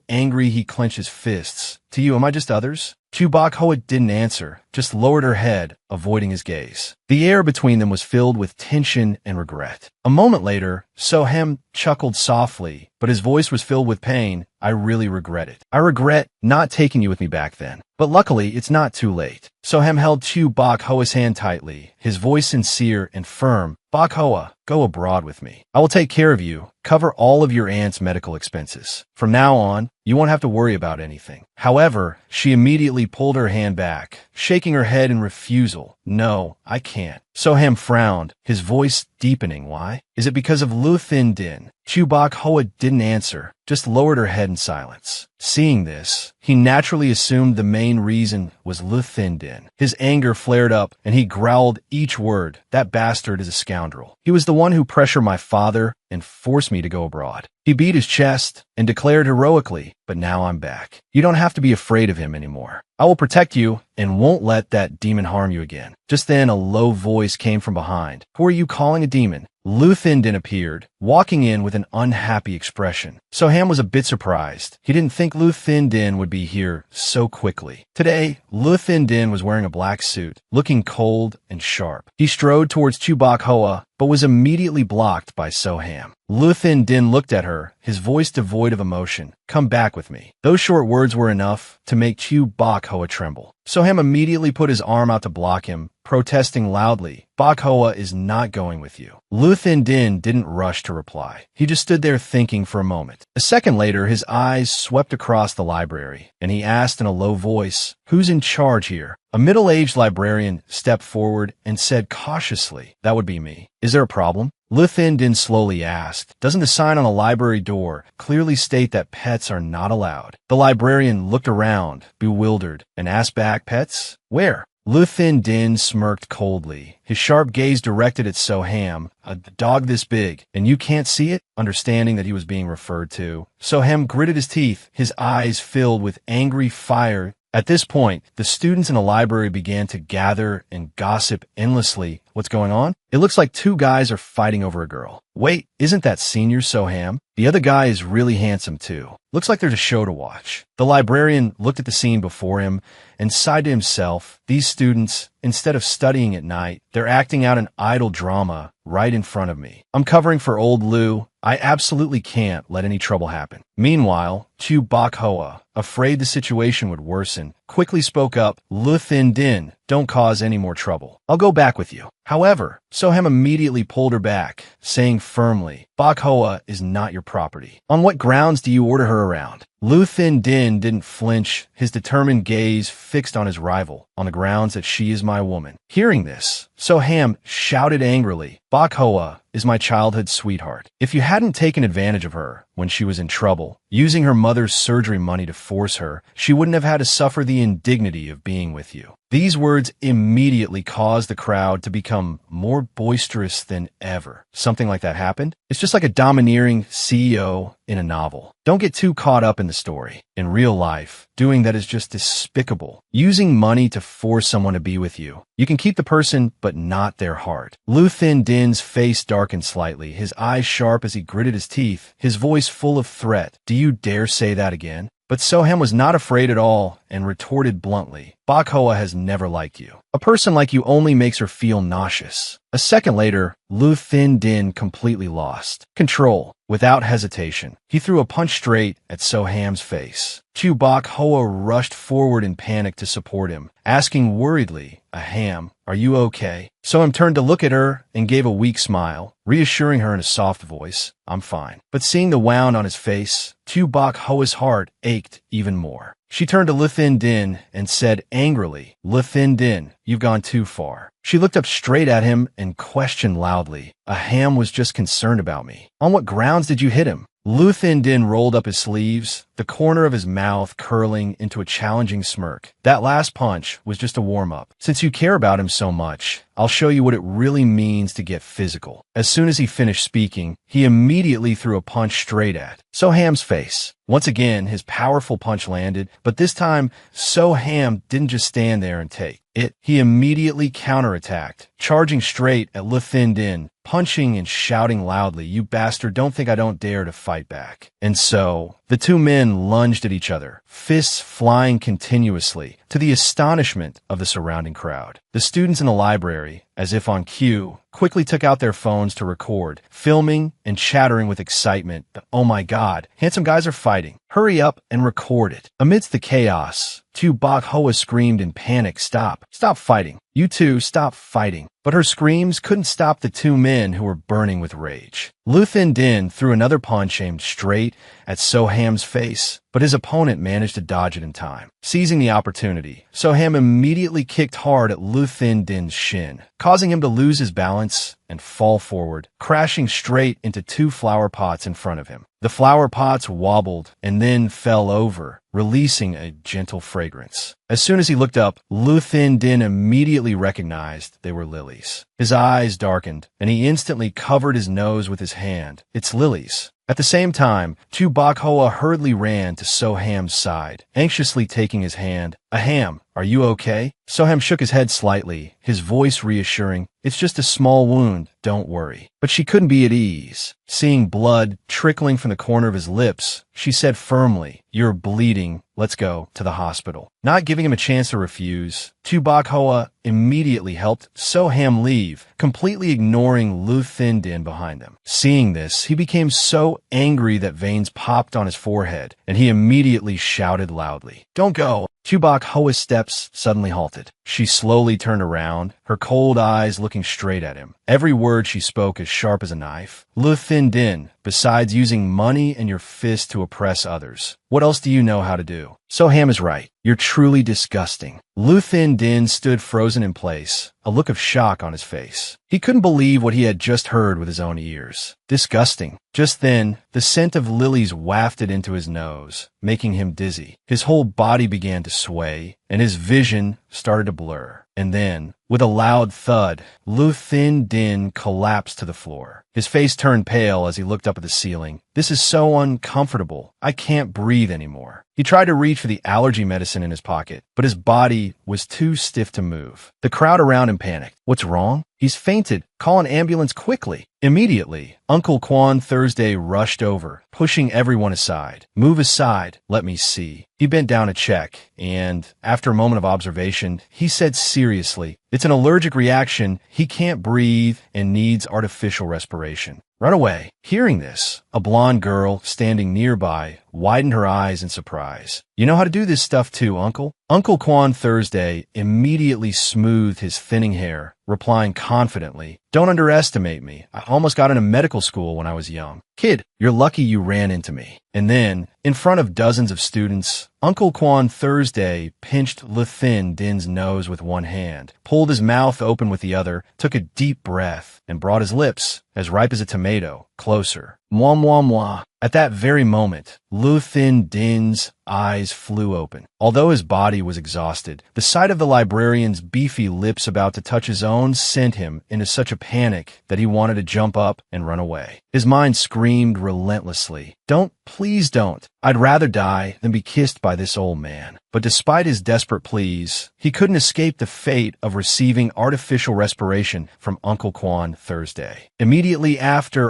angry he clenched his fists. "To you, am I just others?" Chu Bok Hoa didn't answer, just lowered her head, avoiding his gaze. The air between them was filled with tension and regret. A moment later, So-ham chuckled softly, but his voice was filled with pain. "I really regret it. I regret not taking you with me back then. But luckily, it's not too late." So-ham held Chu Bok Hoa's hand tightly, his voice sincere and firm. "Bok Hoa, go abroad with me. I will take care of you, cover all of your aunt's medical expenses. From now on, you won't have to worry about anything." However, she immediately pulled her hand back, shaking her head in refusal. "No, I can't." So-ham frowned, his voice deepening. "Why? Is it because of Lu Thin Din?" Chu Bok Hoa didn't answer, just lowered her head in silence. Seeing this, he naturally assumed the main reason was Lu Thin Din. His anger flared up, and he growled each word. "That bastard is a scoundrel. He was the one who pressured my father, and forced me to go abroad. He beat his chest and declared heroically, but now I'm back. You don't have to be afraid of him anymore. I will protect you and won't let that demon harm you again. Just then, a low voice came from behind. Who are you calling a demon? Lu Thindin appeared, walking in with an unhappy expression. Soham was a bit surprised. He didn't think Lu Thindin would be here so quickly. Today, Lu Thindin was wearing a black suit, looking cold and sharp. He strode towards Chu Bok Hoa, but was immediately blocked by Soham. Lu Thindin looked at her, his voice devoid of emotion. Come back with me. Those short words were enough to make Chu Bok Hoa tremble. Soham immediately put his arm out to block him, protesting loudly. Bok Hoa is not going with you. Lu Thindin didn't rush to reply. He just stood there thinking for a moment. A second later, his eyes swept across the library, and he asked in a low voice, "Who's in charge here?" A middle-aged librarian stepped forward and said cautiously, "That would be me. Is there a problem?" Lu Thindin slowly asked, "Doesn't the sign on the library door clearly state that pets are not allowed?" The librarian looked around, bewildered, and asked back, "Pets? Where?" Lu Thindin smirked coldly, his sharp gaze directed at Soham, "A dog this big, and you can't see it?" Understanding that he was being referred to, Soham gritted his teeth, his eyes filled with angry fire. At this point, the students in the library began to gather and gossip endlessly. What's going on? It looks like two guys are fighting over a girl. Wait, isn't that Senior Soham? The other guy is really handsome too. Looks like there's a show to watch. The librarian looked at the scene before him and sighed to himself. These students, instead of studying at night, they're acting out an idle drama right in front of me. I'm covering for old Lu. I absolutely can't let any trouble happen. Meanwhile, Chu Bok Hoa, afraid the situation would worsen, quickly spoke up, "Lu Thindin, don't cause any more trouble. I'll go back with you." However, Soham immediately pulled her back, saying firmly, "Bok Hoa is not your property. On what grounds do you order her around?" Lu Thindin didn't flinch, his determined gaze fixed on his rival, "On the grounds that she is my woman." Hearing this, Soham shouted angrily, "Bok Hoa is my childhood sweetheart. If you hadn't taken advantage of her when she was in trouble, using her mother's surgery money to force her, she wouldn't have had to suffer the indignity of being with you." These words immediately caused the crowd to become more boisterous than ever. Something like that happened? It's just like a domineering CEO in a novel. Don't get too caught up in the story. In real life, doing that is just despicable. Using money to force someone to be with you. You can keep the person, but not their heart. Lu Thindin's face darkened slightly, his eyes sharp as he gritted his teeth, his voice full of threat. "Do you dare say that again?" But Soham was not afraid at all and retorted bluntly, "Bok Hoa has never liked you. A person like you only makes her feel nauseous." A second later, Lu Thindin completely lost control. Without hesitation, he threw a punch straight at Soham's face. Chu Bok Hoa rushed forward in panic to support him, asking worriedly, "Aham, are you okay?" Soham turned to look at her and gave a weak smile, reassuring her in a soft voice, "I'm fine." But seeing the wound on his face, Chu Bok Hoa's heart ached even more. She turned to Lu Thindin and said angrily, "Lu Thindin, you've gone too far." She looked up straight at him and questioned loudly, "Aham was just concerned about me. On what grounds did you hit him?" Lu Thindin rolled up his sleeves, the corner of his mouth curling into a challenging smirk. "That last punch was just a warm-up. Since you care about him so much, I'll show you what it really means to get physical." As soon as he finished speaking, he immediately threw a punch straight at Soham's face. Once again, his powerful punch landed, but this time, Soham didn't just stand there and take it. He immediately counterattacked, charging straight at Lu Thindin, punching and shouting loudly, "You bastard, don't think I don't dare to fight back." And so, the two men lunged at each other, fists flying continuously, to the astonishment of the surrounding crowd. The students in the library, as if on cue, quickly took out their phones to record, filming and chattering with excitement. "Oh my God, handsome guys are fighting. Hurry up and record it." Amidst the chaos, Chu Bok Hoa screamed in panic, "Stop! Stop fighting! You two, stop fighting!" But her screams couldn't stop the two men who were burning with rage. Lu Thindin threw another punch aimed straight at Soham's face, but his opponent managed to dodge it in time. Seizing the opportunity, Soham immediately kicked hard at Lu Thindin's shin, causing him to lose his balance and fall forward, crashing straight into two flower pots in front of him. The flower pots wobbled and then fell over, releasing a gentle fragrance. As soon as he looked up, Lu Thindin immediately recognized they were lilies. His eyes darkened, and he instantly covered his nose with his hand. It's Lily's. At the same time, Tu Bok Hoa hurriedly ran to Soham's side, anxiously taking his hand. Aham, are you okay? Soham shook his head slightly, his voice reassuring. It's just a small wound, don't worry. But she couldn't be at ease. Seeing blood trickling from the corner of his lips, she said firmly, You're bleeding. Let's go to the hospital. Not giving him a chance to refuse, Tu Bok Hoa immediately helped Soham leave, completely ignoring Lu Thin Din behind them. Seeing this, he became so angry that veins popped on his forehead, and he immediately shouted loudly, Don't go! Tu Bok Hoa's steps suddenly halted. She slowly turned around, her cold eyes looking straight at him. Every word she spoke as sharp as a knife. Lu Thin Din, besides using money and your fist to oppress others, what else do you know how to do? Soham is right. You're truly disgusting. Lu Thin Din stood frozen in place, a look of shock on his face. He couldn't believe what he had just heard with his own ears. Disgusting. Just then, the scent of lilies wafted into his nose, making him dizzy. His whole body began to sway, and his vision started to blur. And then, with a loud thud, Lu Thin Din collapsed to the floor. His face turned pale as he looked up at the ceiling. This is so uncomfortable. I can't breathe anymore. He tried to reach for the allergy medicine in his pocket, but his body was too stiff to move. The crowd around him panicked. What's wrong? He's fainted. Call an ambulance quickly. Immediately, Uncle Quan Thursday rushed over, pushing everyone aside. Move aside. Let me see. He bent down to check, and, after a moment of observation, he said seriously, It's an allergic reaction. He can't breathe and needs artificial respiration. Run away. Hearing this, a blonde girl standing nearby widened her eyes in surprise. You know how to do this stuff too, Uncle? Uncle Quan Thursday immediately smoothed his thinning hair, replying confidently, Don't underestimate me. I almost got into medical school when I was young. Kid, you're lucky you ran into me. And then, in front of dozens of students, Uncle Quan Thursday pinched Lu Thin Din's nose with one hand, pulled his mouth open with the other, took a deep breath, and brought his lips, as ripe as a tomato, closer. Mwah, mwah, mwah. At that very moment, Lu Thin Din's eyes flew open. Although his body was exhausted, the sight of the librarian's beefy lips about to touch his own sent him into such a panic that he wanted to jump up and run away. His mind screamed relentlessly, Don't, please don't. I'd rather die than be kissed by this old man. But despite his desperate pleas, he couldn't escape the fate of receiving artificial respiration from Uncle Quan Thursday. Immediately after,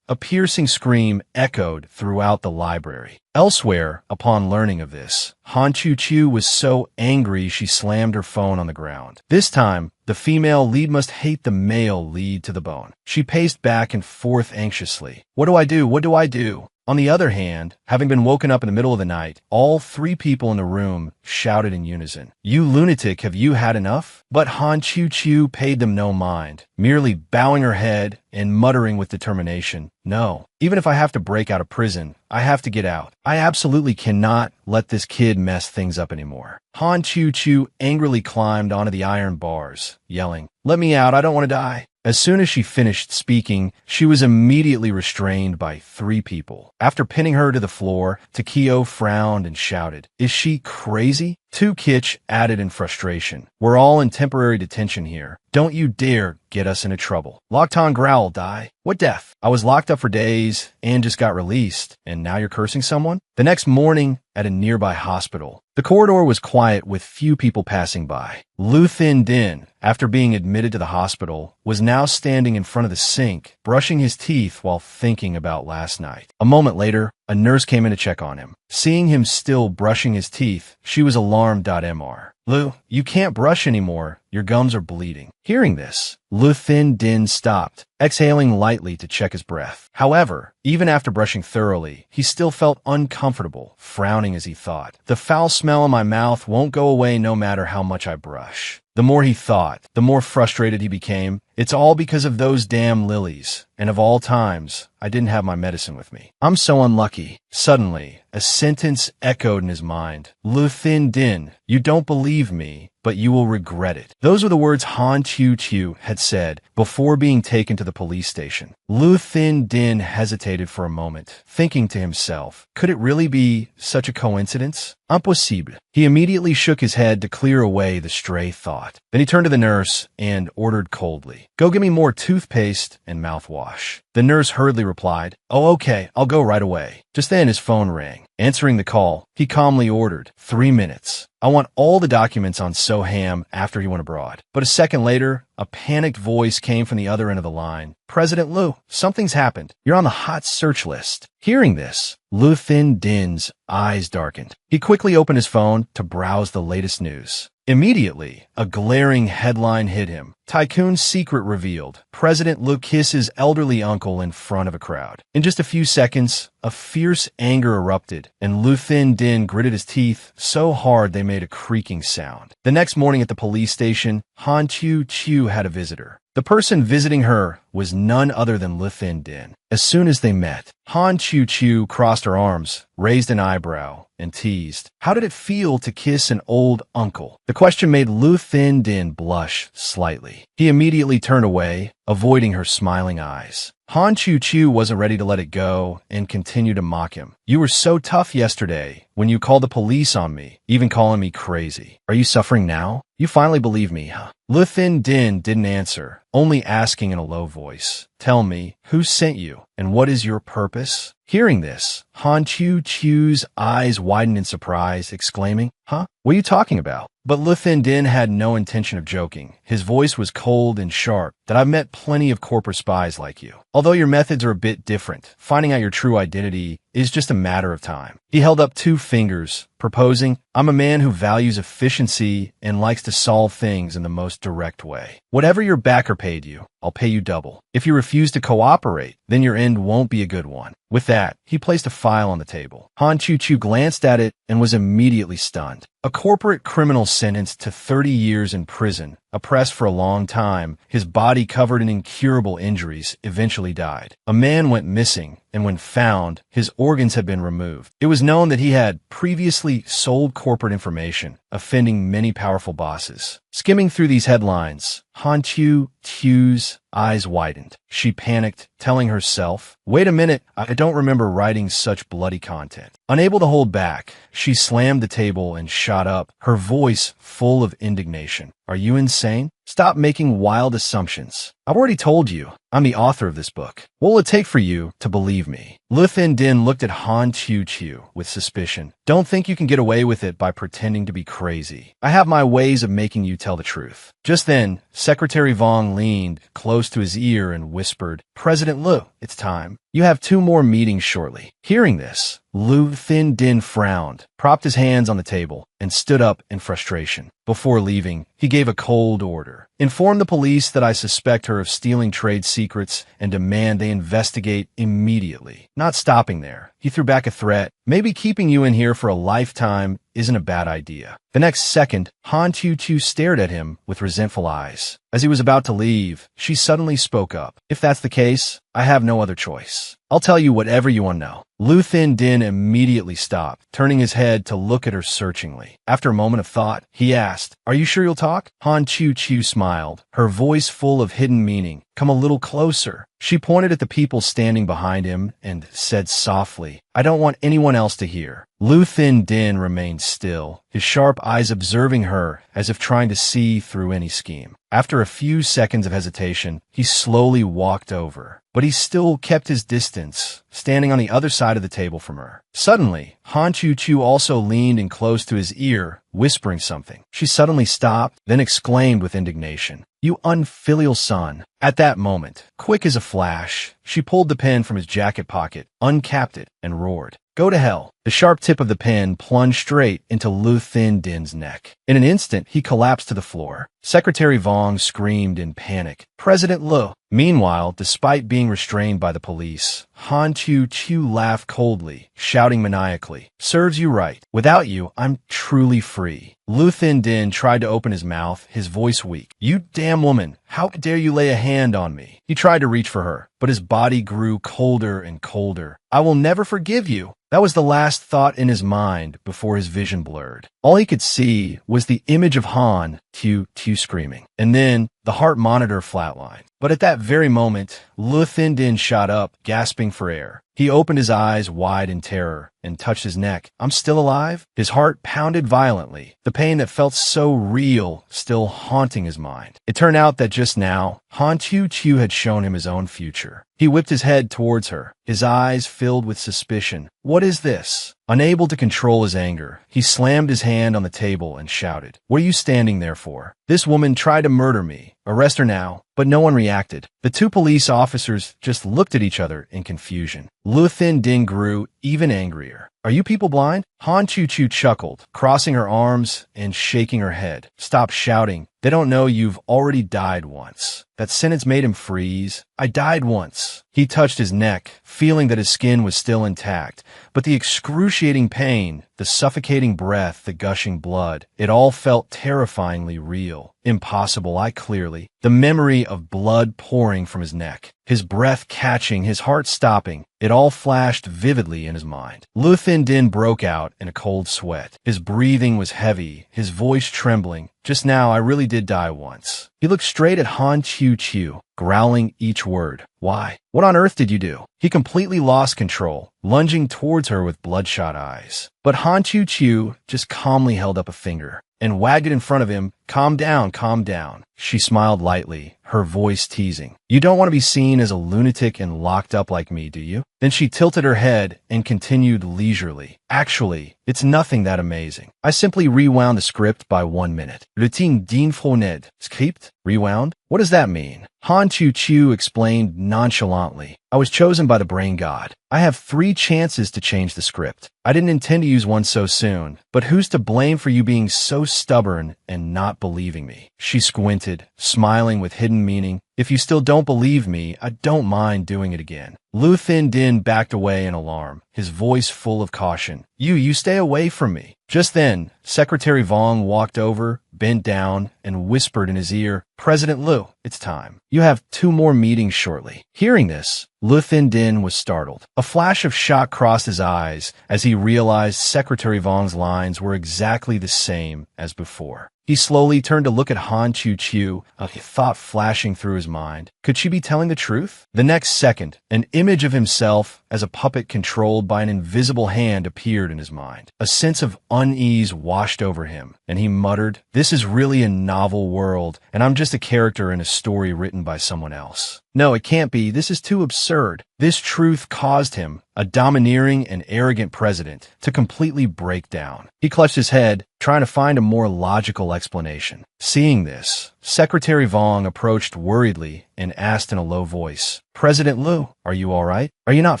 a piercing scream echoed throughout the library. Elsewhere, upon learning of this, Han Chu Chu was so angry she slammed her phone on the ground. This time, the female lead must hate the male lead to the bone. She paced back and forth anxiously. What do I do? What do I do? On the other hand, having been woken up in the middle of the night, all three people in the room shouted in unison, You lunatic, have you had enough? But Han Chu Chu paid them no mind, merely bowing her head and muttering with determination, No, even if I have to break out of prison, I have to get out. I absolutely cannot let this kid mess things up anymore. Han Chu Chu angrily climbed onto the iron bars, yelling, Let me out, I don't want to die. As soon as she finished speaking, she was immediately restrained by three people. After pinning her to the floor, Takeo frowned and shouted, Is she crazy? Tu Kitch added in frustration, We're all in temporary detention here. Don't you dare get us into trouble. Loktan growled, Die. What death? I was locked up for days and just got released, and now you're cursing someone? The next morning, at a nearby hospital, the corridor was quiet with few people passing by. Lu Thin Din, after being admitted to the hospital, was now standing in front of the sink, brushing his teeth while thinking about last night. A moment later, a nurse came in to check on him. Seeing him still brushing his teeth, she was alarmed. Mr. Lu, you can't brush anymore. Your gums are bleeding. Hearing this, Lu Thin Din stopped, exhaling lightly to check his breath. However, even after brushing thoroughly, he still felt uncomfortable, frowning as he thought, The foul smell in my mouth won't go away no matter how much I brush. The more he thought, the more frustrated he became. It's all because of those damn lilies. And of all times, I didn't have my medicine with me. I'm so unlucky. Suddenly, a sentence echoed in his mind. Lu Thin Din, you don't believe me, but you will regret it. Those were the words Han Chu Chu had said before being taken to the police station. Lu Thin Din hesitated for a moment, thinking to himself, could it really be such a coincidence? Impossible. He immediately shook his head to clear away the stray thought. Then he turned to the nurse and ordered coldly, "Go get me more toothpaste and mouthwash." The nurse hurriedly replied, "Oh, okay, I'll go right away." Just then his phone rang. Answering the call, he calmly ordered, "3 minutes. I want all the documents on Soham after he went abroad." But a second later, a panicked voice came from the other end of the line. "President Liu, something's happened. You're on the hot search list." Hearing this, Liu Thin Din's eyes darkened. He quickly opened his phone to browse the latest news. Immediately, a glaring headline hit him. Tycoon's secret revealed. President Liu kisses elderly uncle in front of a crowd. In just a few seconds, a fierce anger erupted, and Liu Thin Din gritted his teeth so hard they made a creaking sound. The next morning at the police station, Han Chiu Chiu had a visitor. The person visiting her was none other than Liu Thin Din. As soon as they met, Han Chiu Chiu crossed her arms, raised an eyebrow, and teased, "How did it feel to kiss an old uncle?" The question made Liu Thin Din blush slightly. He immediately turned away, avoiding her smiling eyes. Han Chiu Chiu wasn't ready to let it go and continued to mock him. "You were so tough yesterday when you called the police on me, even calling me crazy. Are you suffering now? You finally believe me, huh?" Liu Thin Din didn't answer, only asking in a low voice, "Tell me, who sent you, and what is your purpose?" Hearing this, Han Chiu Chiu's eyes widened in surprise, exclaiming, "Huh? What are you talking about?" But Liu Thin Din had no intention of joking. His voice was cold and sharp. "That I've met plenty of corporate spies like you. Although your methods are a bit different, finding out your true identity is just a matter of time." He held up 2 fingers, proposing, "I'm a man who values efficiency and likes to solve things in the most direct way. Whatever your backer paid you, I'll pay you double. If you refuse to cooperate, then your end won't be a good one." With that, he placed a file on the table. Han Chiu Chiu glanced at it and was immediately stunned. A corporate criminal sentenced to 30 years in prison, oppressed for a long time, his body covered in incurable injuries, eventually died. A man went missing, and when found, his organs had been removed. It was known that he had previously sold corporate information, offending many powerful bosses. Skimming through these headlines, Han Chiu Chiu's eyes widened. She panicked, telling herself, "Wait a minute, I don't remember writing such bloody content." Unable to hold back, she slammed the table and shot up, her voice full of indignation. "Are you insane? Stop making wild assumptions. I've already told you, I'm the author of this book. What will it take for you to believe me?" Liu Thin Din looked at Han Chiu Chiu with suspicion. "Don't think you can get away with it by pretending to be crazy. I have my ways of making you tell the truth." Just then, Secretary Vong leaned close to his ear and whispered, "President Liu, it's time. You have 2 more meetings shortly." Hearing this, Liu Thin Din frowned, propped his hands on the table, and stood up in frustration. Before leaving, he gave a cold order. "Inform the police that I suspect her of stealing trade secrets and demand they investigate immediately." Not stopping there, he threw back a threat. "Maybe keeping you in here for a lifetime isn't a bad idea." The next second, Han Chiu Chiu stared at him with resentful eyes. As he was about to leave, she suddenly spoke up. "If that's the case, I have no other choice. I'll tell you whatever you want to know." Liu Thin Din immediately stopped, turning his head to look at her searchingly. After a moment of thought, he asked, "Are you sure you'll talk?" Han Chiu Chiu smiled, her voice full of hidden meaning. "Come a little closer." She pointed at the people standing behind him and said softly, "I don't want anyone else to hear." Liu Thin Din remained still, his sharp eyes observing her as if trying to see through any scheme. After a few seconds of hesitation, he slowly walked over, but he still kept his distance, standing on the other side of the table from her. Suddenly, Han Chiu Chiu also leaned in close to his ear, whispering something. She suddenly stopped, then exclaimed with indignation, "You unfilial son." At that moment, quick as a flash, she pulled the pen from his jacket pocket, uncapped it, and roared, "Go to hell." The sharp tip of the pen plunged straight into Liu Thin Din's neck. In an instant, he collapsed to the floor. Secretary Vong screamed in panic, "President Liu." Meanwhile, despite being restrained by the police, Han Chiu Chiu laughed coldly, shouting maniacally, "Serves you right. Without you, I'm truly free." Liu Thin Din tried to open his mouth, his voice weak. "You damn woman, how dare you lay a hand on me?" He tried to reach for her, but his body grew colder and colder. "I will never forgive you." That was the last thought in his mind before his vision blurred. All he could see was the image of Han Tew screaming. And then the heart monitor flatlined. But at that very moment, Lu Thindin shot up, gasping for air. He opened his eyes wide in terror and touched his neck. I'm still alive? His heart pounded violently, the pain that felt so real still haunting his mind. It turned out that just now, Han Chu had shown him his own future. He whipped his head towards her, his eyes filled with suspicion. What is this? Unable to control his anger, he slammed his hand on the table and shouted, What are you standing there for? This woman tried to murder me. Arrest her now. But no one reacted. The two police officers just looked at each other in confusion. Lu Thindin grew even angrier. Are you people blind? Han Chu chuckled, crossing her arms and shaking her head. Stop shouting. They don't know you've already died once. That sentence made him freeze. I died once. He touched his neck, feeling that his skin was still intact, but the excruciating pain, the suffocating breath, the gushing blood, it all felt terrifyingly real. Impossible, the memory of blood pouring from his neck, his breath catching, his heart stopping, it all flashed vividly in his mind. Lu Thindin broke out in a cold sweat. His breathing was heavy, his voice trembling. Just now, I really did die once. He looked straight at Han Chu, growling each word. Why? What on earth did you do? He completely lost control, lunging towards her with bloodshot eyes. But Han Chu just calmly held up a finger and wagged it in front of him. Calm down, calm down. She smiled lightly, her voice teasing. You don't want to be seen as a lunatic and locked up like me, do you? Then she tilted her head and continued leisurely. Actually, it's nothing that amazing. I simply rewound the script by 1 minute. Routine din phoned. Script? Rewound? What does that mean? Han Chu explained nonchalantly. I was chosen by the brain god. I have 3 chances to change the script. I didn't intend to use one so soon, but who's to blame for you being so stubborn and not believing me? She squinted, smiling with hidden meaning. If you still don't believe me, I don't mind doing it again. Lu Thindin backed away in alarm, his voice full of caution. You stay away from me. Just then, Secretary Vong walked over, bent down, and whispered in his ear, President Lu, it's time. You have 2 more meetings shortly. Hearing this, Lu Thindin was startled. A flash of shock crossed his eyes as he realized Secretary Vong's lines were exactly the same as before. He slowly turned to look at Han Chu, a thought flashing through his mind. Could she be telling the truth? The next second, an image of himself as a puppet controlled by an invisible hand appeared in his mind. A sense of unease washed over him, and he muttered, This is really a novel world, and I'm just a character in a story written by someone else. No, it can't be. This is too absurd. This truth caused him, a domineering and arrogant president, to completely break down. He clutched his head, trying to find a more logical explanation. Seeing this, Secretary Vong approached worriedly and asked in a low voice, President Lu, are you all right? Are you not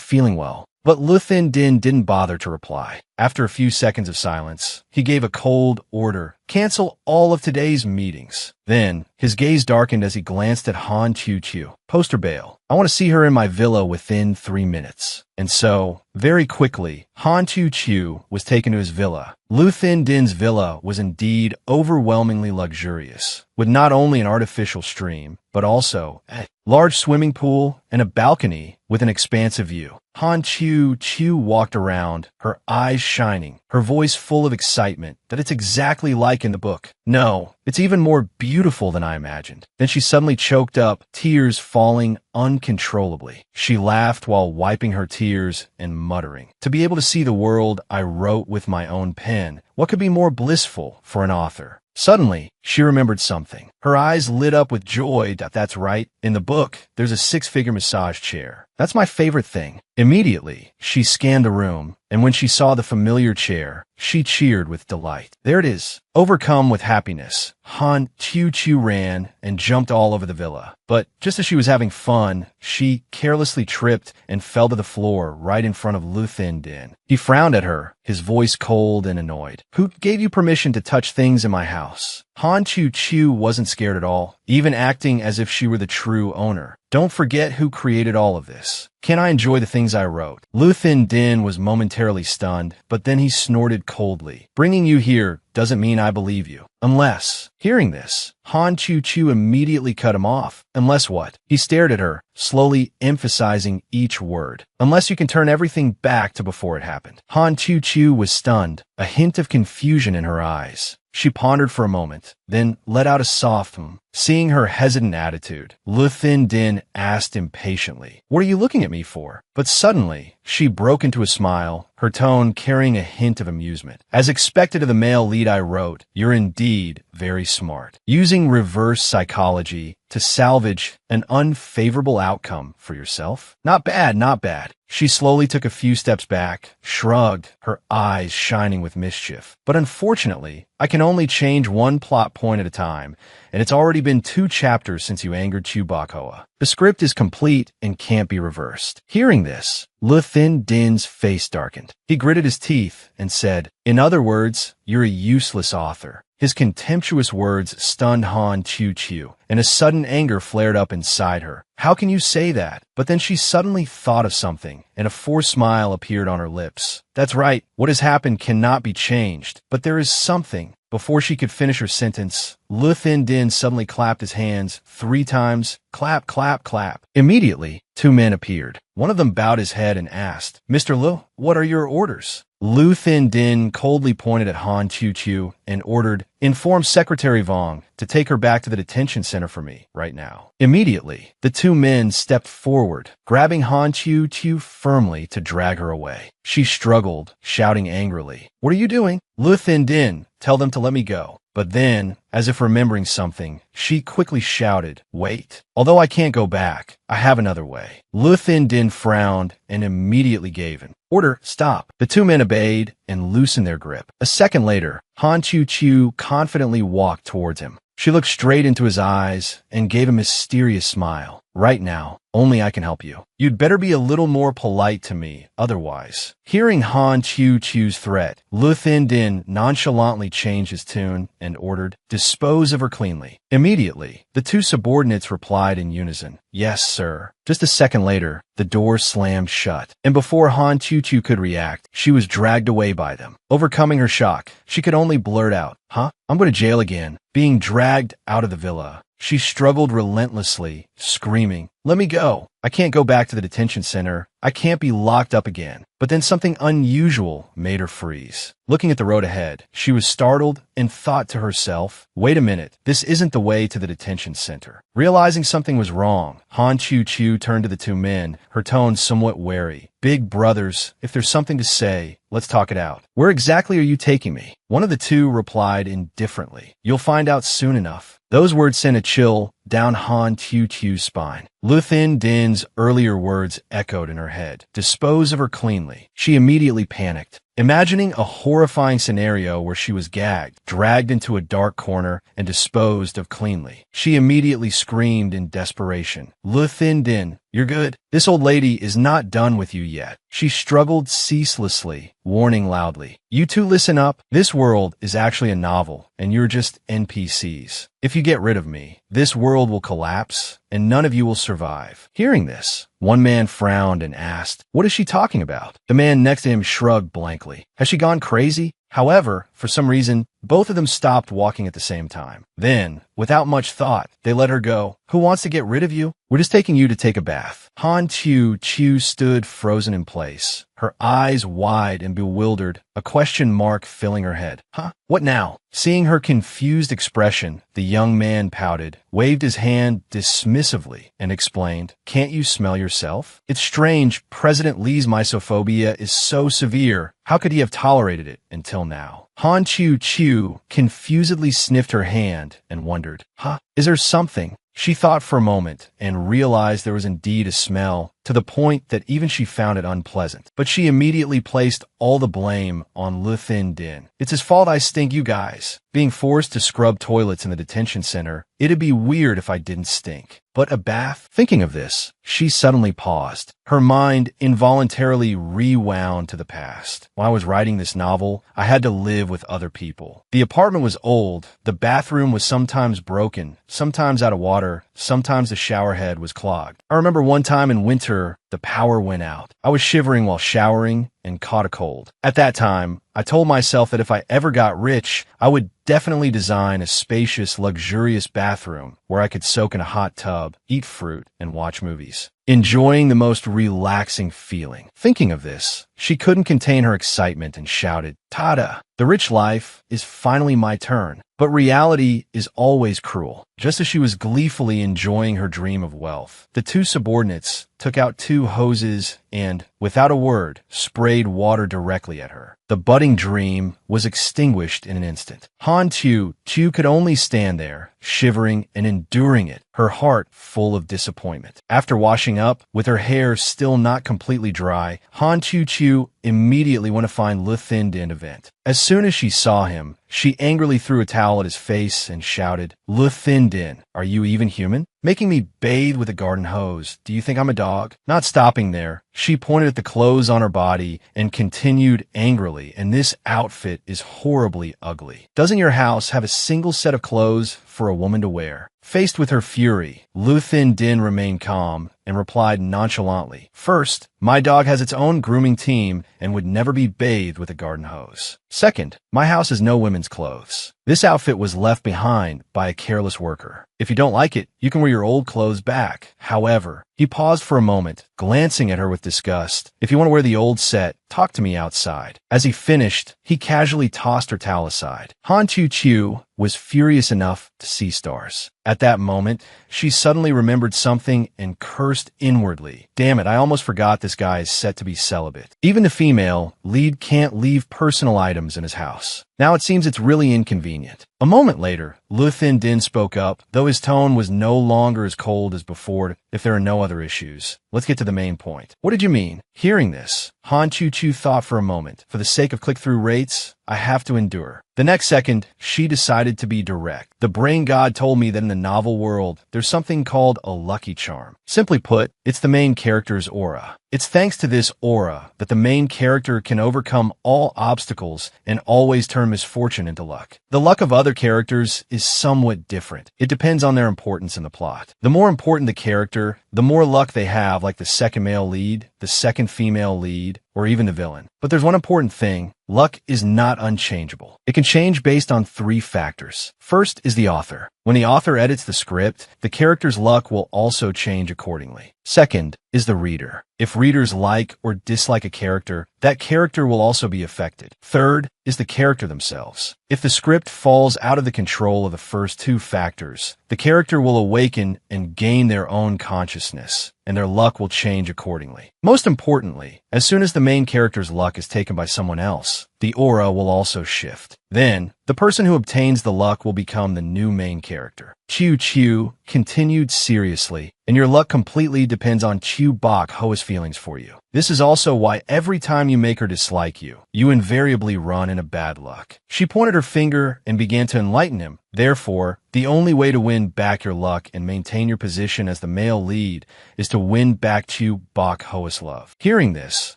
feeling well? But Lu Thindin didn't bother to reply. After a few seconds of silence, he gave a cold order. Cancel all of today's meetings. Then, his gaze darkened as he glanced at Han Chu. Poster bail. I want to see her in my villa within 3 minutes. And so, very quickly, Han Chu was taken to his villa. Lu Thindin's villa was indeed overwhelmingly luxurious, with not only an artificial stream, but also a large swimming pool and a balcony with an expansive view. Han Chu walked around, her eyes shining, her voice full of excitement that it's exactly like in the book. No, it's even more beautiful than I imagined. Then she suddenly choked up, tears falling uncontrollably. She laughed while wiping her tears and muttering, To be able to see the world I wrote with my own pen, what could be more blissful for an author? Suddenly, she remembered something. Her eyes lit up with joy. That's right. In the book, there's a 6-figure massage chair. That's my favorite thing. Immediately, she scanned the room, and when she saw the familiar chair, she cheered with delight. There it is. Overcome with happiness, Han Chu ran and jumped all over the villa. But just as she was having fun, she carelessly tripped and fell to the floor right in front of Lu Thindin. He frowned at her, his voice cold and annoyed. Who gave you permission to touch things in my house? Han Chu wasn't scared at all, even acting as if she were the true owner. Don't forget who created all of this. Can I enjoy the things I wrote? Lu Thin Din was momentarily stunned, but then he snorted coldly. Bringing you here doesn't mean I believe you. Unless. Hearing this, Han Chu Chu immediately cut him off. Unless what? He stared at her, slowly emphasizing each word. Unless you can turn everything back to before it happened. Han Chu Chu was stunned, a hint of confusion in her eyes. She pondered for a moment, then let out a soft Seeing her hesitant attitude, Lu Thin Din asked impatiently, "What are you looking at me for?" But suddenly, she broke into a smile, her tone carrying a hint of amusement. As expected of the male lead I wrote, you're indeed very smart. Using reverse psychology to salvage an unfavorable outcome for yourself? Not bad, not bad. She slowly took a few steps back, shrugged, her eyes shining with mischief. But unfortunately, I can only change one plot point at a time, and it's already been 2 chapters since you angered Chewbacca. The script is complete and can't be reversed. Hearing this, Lu Thin Din's face darkened. He gritted his teeth and said, "In other words, you're a useless author." His contemptuous words stunned Han Chu Chu, and a sudden anger flared up inside her. How can you say that? But then she suddenly thought of something, and a forced smile appeared on her lips. That's right, what has happened cannot be changed, but there is something. Before she could finish her sentence, Lu Thin Din suddenly clapped his hands 3 times. Clap, clap, clap. Immediately, 2 men appeared. One of them bowed his head and asked, "Mr. Lu, what are your orders?" Lu Thin Din coldly pointed at Han Chu Chu and ordered, "Inform Secretary Vong to take her back to the detention center for me, right now." Immediately, the 2 men stepped forward, grabbing Han Chu Chu firmly to drag her away. She struggled, shouting angrily, "What are you doing?" Lu Thin Din, tell them to let me go. But then, as if remembering something, she quickly shouted, "Wait. Although I can't go back, I have another way." Lu Thin Din frowned and immediately gave an order, "Stop." The 2 men obeyed and loosened their grip. A second later, Han Chu Chu confidently walked towards him. She looked straight into his eyes and gave a mysterious smile. "Right now, only I can help you. You'd better be a little more polite to me, otherwise." Hearing Han Chu Chu's threat, Lu Thin Din nonchalantly changed his tune and ordered, "Dispose of her cleanly." Immediately, the 2 subordinates replied in unison, "Yes, sir." Just a second later, the door slammed shut, and before Han Chu Chu could react, she was dragged away by them. Overcoming her shock, she could only blurt out, "Huh? I'm going to jail again." Being dragged out of the villa, she struggled relentlessly, screaming, "Let me go. I can't go back to the detention center. I can't be locked up again." But then something unusual made her freeze. Looking at the road ahead, she was startled and thought to herself, "Wait a minute, this isn't the way to the detention center." Realizing something was wrong, Han Chu Chu turned to the 2 men, her tone somewhat wary. "Big brothers, if there's something to say, let's talk it out. Where exactly are you taking me?" One of the 2 replied indifferently, "You'll find out soon enough." Those words sent a chill down Han Chu Chu's spine. Lu Thin Din's earlier words echoed in her head. Dispose of her cleanly. She immediately panicked, imagining a horrifying scenario where she was gagged, dragged into a dark corner, and disposed of cleanly. She immediately screamed in desperation, "Lu Thin Din, you're good. This old lady is not done with you yet." She struggled ceaselessly, warning loudly, "You 2 listen up. This world is actually a novel, and you're just NPCs. If you get rid of me, this world will collapse, and none of you will survive." Hearing this, one man frowned and asked, "What is she talking about?" The man next to him shrugged blankly. "Has she gone crazy?" However, for some reason, both of them stopped walking at the same time. Then, without much thought, they let her go. "Who wants to get rid of you? We're just taking you to take a bath." Han Chu Chu stood frozen in place, her eyes wide and bewildered, a question mark filling her head. "Huh? What now?" Seeing her confused expression, the young man pouted, waved his hand dismissively, and explained, "Can't you smell yourself? It's strange, President Lee's misophobia is so severe. How could he have tolerated it until now?" Han Chu Chu confusedly sniffed her hand and wondered, "Huh? Is there something?" She thought for a moment and realized there was indeed a smell to to the point that even she found it unpleasant. But she immediately placed all the blame on Le Thin Din. It's his fault I stink, you guys. Being forced to scrub toilets in the detention center, it'd be weird if I didn't stink. But a bath? Thinking of this, she suddenly paused. Her mind involuntarily rewound to the past. While I was writing this novel, I had to live with other people. The apartment was old. The bathroom was sometimes broken, sometimes out of water, sometimes the shower head was clogged. I remember one time in winter, the power went out. I was shivering while showering and caught a cold. At that time, I told myself that if I ever got rich, I would definitely design a spacious, luxurious bathroom where I could soak in a hot tub, eat fruit, and watch movies, enjoying the most relaxing feeling. Thinking of this, she couldn't contain her excitement and shouted, "Tada! The rich life is finally my turn." But reality is always cruel. Just as she was gleefully enjoying her dream of wealth, the two subordinates took out two hoses and, without a word, sprayed water directly at her. The budding dream was extinguished in an instant. Han Chu could only stand there, shivering and enduring it, her heart full of disappointment. After washing up, with her hair still not completely dry, Han Chu immediately went to find Le Thin Din to vent. As soon as she saw him, she angrily threw a towel at his face and shouted, "Le Thin Din, are you even human? Making me bathe with a garden hose. Do you think I'm a dog?" Not stopping there, she pointed at the clothes on her body and continued angrily, "And this outfit is horribly ugly. Doesn't your house have a single set of clothes for a woman to wear?" Faced with her fury, Le Thin Din remained calm and replied nonchalantly, "First, my dog has its own grooming team and would never be bathed with a garden hose. Second, my house has no women's clothes. This outfit was left behind by a careless worker. If you don't like it, you can wear your old clothes back. However," he paused for a moment, glancing at her with disgust, "if you want to wear the old set, talk to me outside." As he finished, he casually tossed her towel aside. Han Chu was furious enough to see stars. At that moment, she suddenly remembered something and cursed inwardly. "Damn it, I almost forgot this guy is set to be celibate. Even the female lead can't leave personal items in his house. Now it seems it's really inconvenient." A moment later, Le Thin Din spoke up, though his tone was no longer as cold as before. "If there are no other issues, let's get to the main point." "What did you mean?" Hearing this, Han Chu thought for a moment. "For the sake of click-through rates, I have to endure." The next second, she decided to be direct. "The brain god told me that in the novel world, there's something called a lucky charm. Simply put, it's the main character's aura. It's thanks to this aura that the main character can overcome all obstacles and always turn misfortune into luck. The luck of other characters is somewhat different. It depends on their importance in the plot. The more important the character, the more luck they have, like the second male lead, the second female lead, or even the villain. But there's one important thing. Luck is not unchangeable. It can change based on three factors. First is the author. When the author edits the script, the character's luck will also change accordingly. Second is the reader. If readers like or dislike a character, that character will also be affected. Third is the character themselves. If the script falls out of the control of the first two factors, the character will awaken and gain their own consciousness, and their luck will change accordingly. Most importantly, as soon as the main character's luck is taken by someone else, the aura will also shift. Then, the person who obtains the luck will become the new main character. Chu continued seriously, and your luck completely depends on Chu Bok Hoa's feelings for you. This is also why every time you make her dislike you, you invariably run into bad luck. She pointed her finger and began to enlighten him. Therefore, the only way to win back your luck and maintain your position as the male lead is to win back Chu Bok Hoa's love. Hearing this,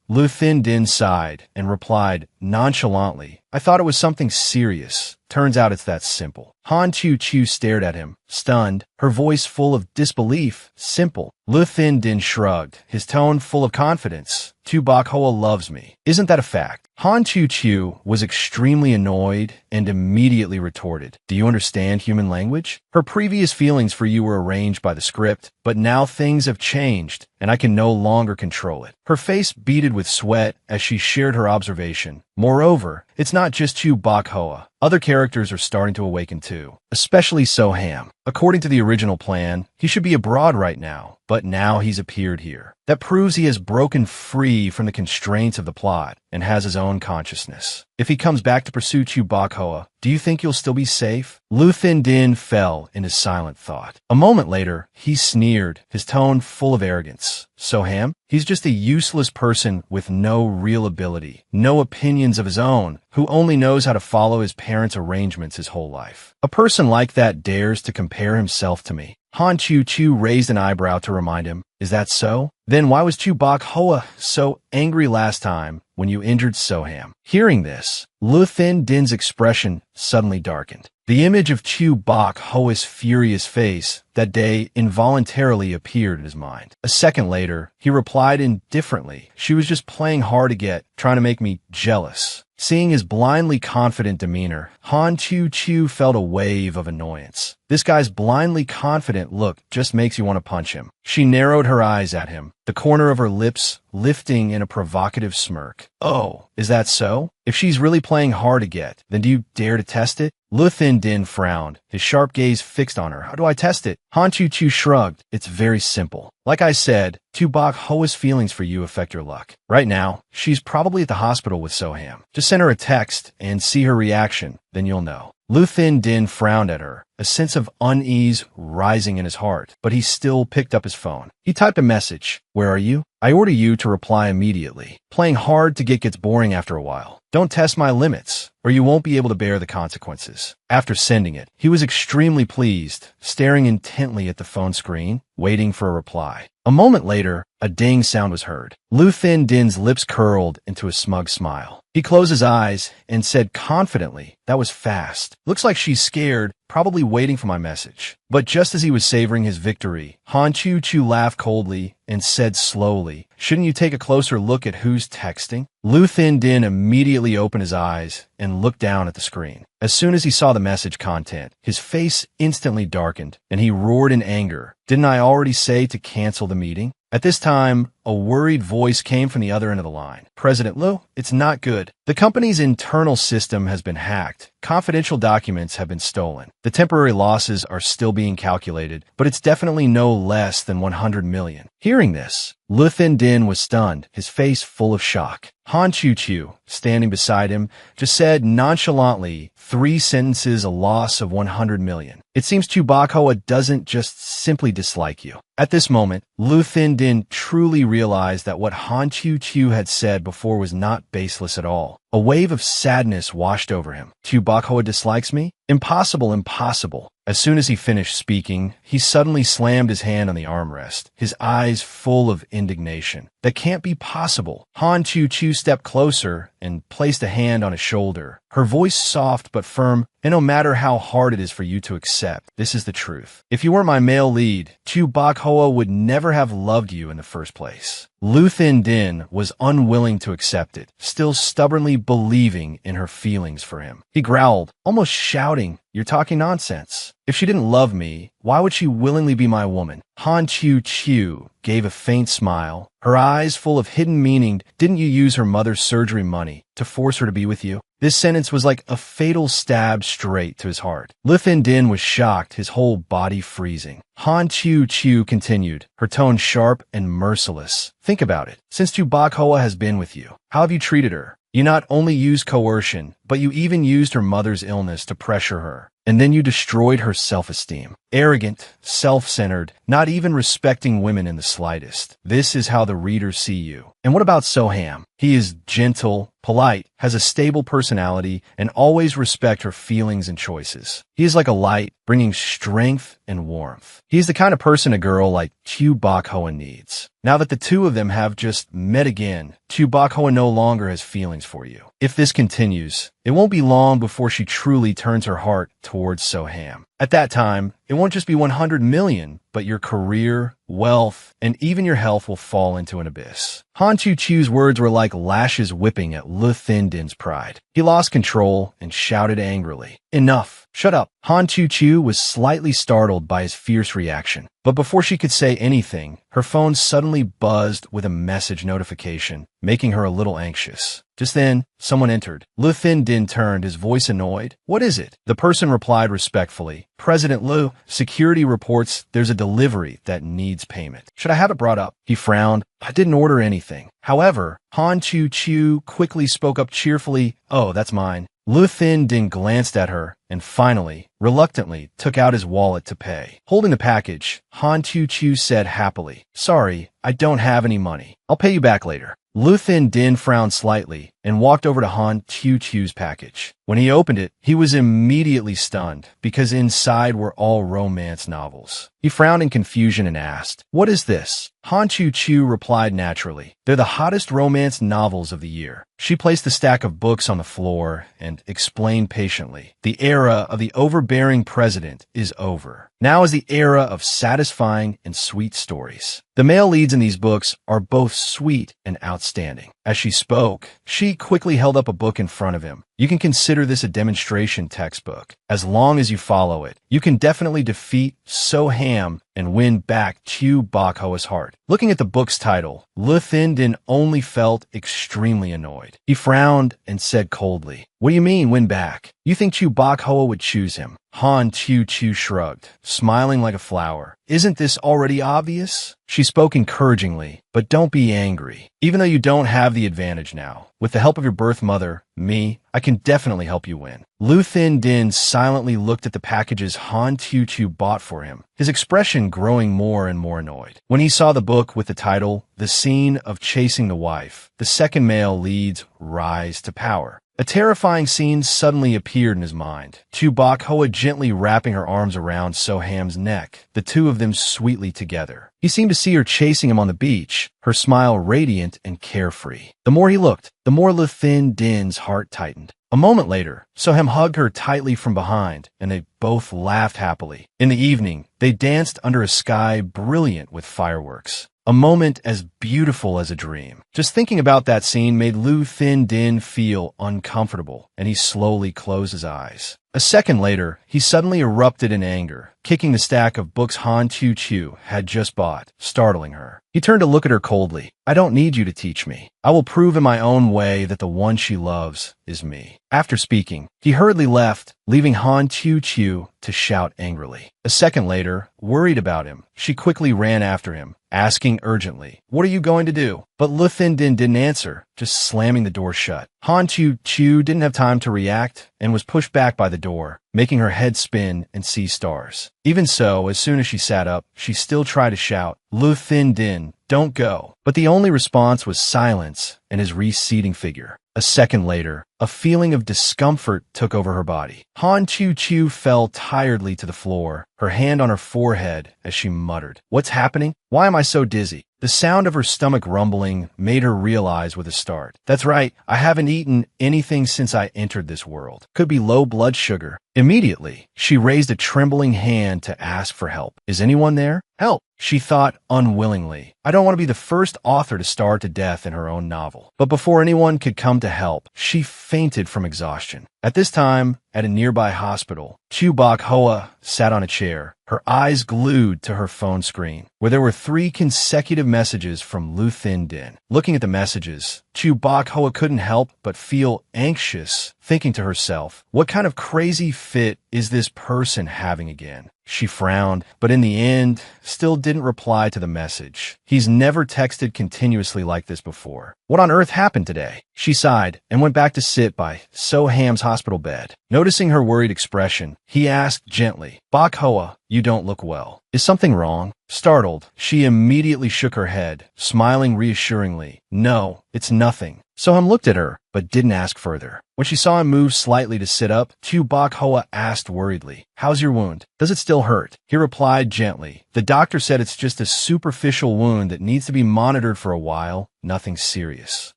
Le Thin Din sighed and replied nonchalantly, "I thought it was something serious. Turns out it's that simple." Han Chu stared at him, stunned, her voice full of disbelief. "Simple?" Le Thin Din shrugged, his tone full of confidence. "Chu Bok Hoa loves me. Isn't that a fact?" Han Chu was extremely annoyed and immediately retorted, "Do you understand human language? Her previous feelings for you were arranged by the script, but now things have changed, and I can no longer control it." Her face beaded with sweat as she shared her observation. "Moreover, it's not just Chu Bok Hoa. Other characters are starting to awaken too, especially Soham. According to the original plan, he should be abroad right now, but now he's appeared here. That proves he has broken free from the constraints of the plot. and has his own consciousness. If he comes back to pursue Chu Bakhoa, do you think you'll still be safe? Lu Thin Din fell into silent thought. A moment later, he sneered, his tone full of arrogance. Soham? He's just a useless person with no real ability, no opinions of his own, who only knows how to follow his parents' arrangements his whole life. A person like that dares to compare himself to me. Han Chu Chu raised an eyebrow to remind him, is that so? Then why was Chu Bakhoa so angry last time when you injured Soham? Hearing this, Lu Thin Din's expression suddenly darkened. The image of Chu Bakhoa's furious face that day involuntarily appeared in his mind. A second later, he replied indifferently, she was just playing hard to get, trying to make me jealous. Seeing his blindly confident demeanor, Han Chu Chu felt a wave of annoyance. This guy's blindly confident look just makes you want to punch him. She narrowed her eyes at him, the corner of her lips lifting in a provocative smirk. Oh, is that so? If she's really playing hard to get, then do you dare to test it? Lu Thin Din frowned, his sharp gaze fixed on her. How do I test it? Han Chu Chu shrugged. It's very simple. Like I said, Chu Bakhoa's feelings for you affect your luck. Right now, she's probably at the hospital with Soham. Just send her a text and see her reaction, then you'll know. Lu Thin Din frowned at her, a sense of unease rising in his heart, but he still picked up his phone. He typed a message. Where are you? I order you to reply immediately. Playing hard to get gets boring after a while. Don't test my limits, or you won't be able to bear the consequences. After sending it, he was extremely pleased, staring intently at the phone screen, waiting for a reply. A moment later, a ding sound was heard. Lu Thin Din's lips curled into a smug smile. He closed his eyes and said confidently, that was fast. Looks like she's scared, probably waiting for my message. But just as he was savoring his victory, Han Chu Chu laughed coldly and said slowly, shouldn't you take a closer look at who's texting? Lu Thin Din immediately opened his eyes and looked down at the screen. As soon as he saw the message content, his face instantly darkened, and he roared in anger. Didn't I already say to cancel the meeting? At this time, a worried voice came from the other end of the line. President Lu, it's not good. The company's internal system has been hacked. Confidential documents have been stolen. The temporary losses are still being calculated, but it's definitely no less than 100 million. Hearing this, Lu Thin Din was stunned, his face full of shock. Han Chu Chu, standing beside him, just said nonchalantly, 3 sentences, a loss of 100 million. It seems Chu Bakhoa doesn't just simply dislike you. At this moment, Lu Thin Din truly realized that what Han Chu Chu had said before was not baseless at all. A wave of sadness washed over him. Chu Bakhoa dislikes me? Impossible, impossible. As soon as he finished speaking, he suddenly slammed his hand on the armrest, his eyes full of indignation. That can't be possible. Han Chu Chu stepped closer and placed a hand on his shoulder, her voice soft but firm, and no matter how hard it is for you to accept, this is the truth. If you weren't my male lead, Chu Bakhoa would never have loved you in the first place. Lu Thin Din was unwilling to accept it, still stubbornly believing in her feelings for him. He growled, almost shouting, you're talking nonsense. If she didn't love me, why would she willingly be my woman? Han Chu Chu gave a faint smile, her eyes full of hidden meaning. Didn't you use her mother's surgery money to force her to be with you? This sentence was like a fatal stab straight to his heart. Lu Thin Din was shocked, his whole body freezing. Han Chu Chu continued, her tone sharp and merciless. Think about it. Since Chu Bakhoa has been with you, how have you treated her? You not only used coercion, but you even used her mother's illness to pressure her. And then you destroyed her self-esteem. Arrogant, self-centered, not even respecting women in the slightest. This is how the readers see you. And what about Soham? He is gentle, polite, has a stable personality, and always respects her feelings and choices. He is like a light, bringing strength and warmth. He is the kind of person a girl like Chu Bakhoa needs. Now that the two of them have just met again, Chu Bakhoa no longer has feelings for you. If this continues, it won't be long before she truly turns her heart towards Soham. At that time, it won't just be 100 million, but your career, wealth, and even your health will fall into an abyss. Han Chu Chu's words were like lashes whipping at Lu Thin Din's pride. He lost control and shouted angrily, enough. Shut up. Han Chu was slightly startled by his fierce reaction. But before she could say anything, her phone suddenly buzzed with a message notification, making her a little anxious. Just then, someone entered. Lu Din turned, his voice annoyed. "What is it?" The person replied respectfully. "President Lu, security reports there's a delivery that needs payment. Should I have it brought up?" He frowned. "I didn't order anything." However, Han Chu quickly spoke up cheerfully. "Oh, that's mine." Lu Din glanced at her and finally, reluctantly, took out his wallet to pay. Holding the package, Han Chu said happily, "Sorry, I don't have any money. I'll pay you back later." Lu Din frowned slightly and walked over to Han Chu's package. When he opened it, he was immediately stunned because inside were all romance novels. He frowned in confusion and asked, "What is this?" Han Chu replied naturally, "They're the hottest romance novels of the year." She placed the stack of books on the floor and explained patiently, "The era of the overbearing president is over. Now is the era of satisfying and sweet stories. The male leads in these books are both sweet and outstanding." As she spoke, she quickly held up a book in front of him. "You can consider this a demonstration textbook. As long as you follow it, you can definitely defeat So-Ham and win back Chu Bok-hoa's heart." Looking at the book's title, Lu Din only felt extremely annoyed. He frowned and said coldly, "What do you mean, win back? You think Chu Bok-hoa would choose him?" Han Chu shrugged, smiling like a flower. "Isn't this already obvious?" She spoke encouragingly, "But don't be angry. Even though you don't have the advantage now, with the help of your birth mother, me, I can definitely help you win." Lu Din silently looked at the packages Han Chu bought for him, his expression growing more and more annoyed. When he saw the book with the title, The Scene of Chasing the Wife, the second male lead's Rise to Power, a terrifying scene suddenly appeared in his mind. Chu Bok-hoa gently wrapping her arms around So-Ham's neck, the two of them sweetly together. He seemed to see her chasing him on the beach, her smile radiant and carefree. The more he looked, the more Lu Din's heart tightened. A moment later, So-Ham hugged her tightly from behind, and they both laughed happily. In the evening, they danced under a sky brilliant with fireworks. A moment as beautiful as a dream. Just thinking about that scene made Lu Din feel uncomfortable, and he slowly closed his eyes. A second later, he suddenly erupted in anger, kicking the stack of books Han Chu had just bought, startling her. He turned to look at her coldly. "I don't need you to teach me. I will prove in my own way that the one she loves is me." After speaking, he hurriedly left, leaving Han Chu to shout angrily. A second later, worried about him, she quickly ran after him, asking urgently, "What are you going to do?" But Lu Din didn't answer, just slamming the door shut. Han Chu didn't have time to react and was pushed back by the door, making her head spin and see stars. Even so, as soon as she sat up, she still tried to shout, "Lu Din, don't go." But the only response was silence and his receding figure. A second later, a feeling of discomfort took over her body. Han Chu fell tiredly to the floor, her hand on her forehead as she muttered, "What's happening? Why am I so dizzy?" The sound of her stomach rumbling made her realize with a start. "That's right, I haven't eaten anything since I entered this world. Could be low blood sugar." Immediately, she raised a trembling hand to ask for help. "Is anyone there?" "Help," she thought unwillingly. "I don't want to be the first author to starve to death in her own novel." But before anyone could come to help, she fainted from exhaustion. At this time, at a nearby hospital, Chu Bok-hoa sat on a chair, her eyes glued to her phone screen, where there were 3 consecutive messages from Lu Din. Looking at the messages, Chu Bok-hoa couldn't help but feel anxious, thinking to herself, "What kind of crazy fit is this person having again?" She frowned, but in the end, still didn't reply to the message. He's never texted continuously like this before. What on earth happened today? She sighed and went back to sit by So-Ham's hospital bed. Noticing her worried expression, he asked gently, "Bok-hoa, you don't look well. Is something wrong?" Startled, she immediately shook her head, smiling reassuringly. "No, it's nothing." So-Ham looked at her, but didn't ask further. When she saw him move slightly to sit up, Chu Bok-hoa asked worriedly, "How's your wound? Does it still hurt?" He replied gently, "The doctor said it's just a superficial wound that needs to be monitored for a while, nothing serious."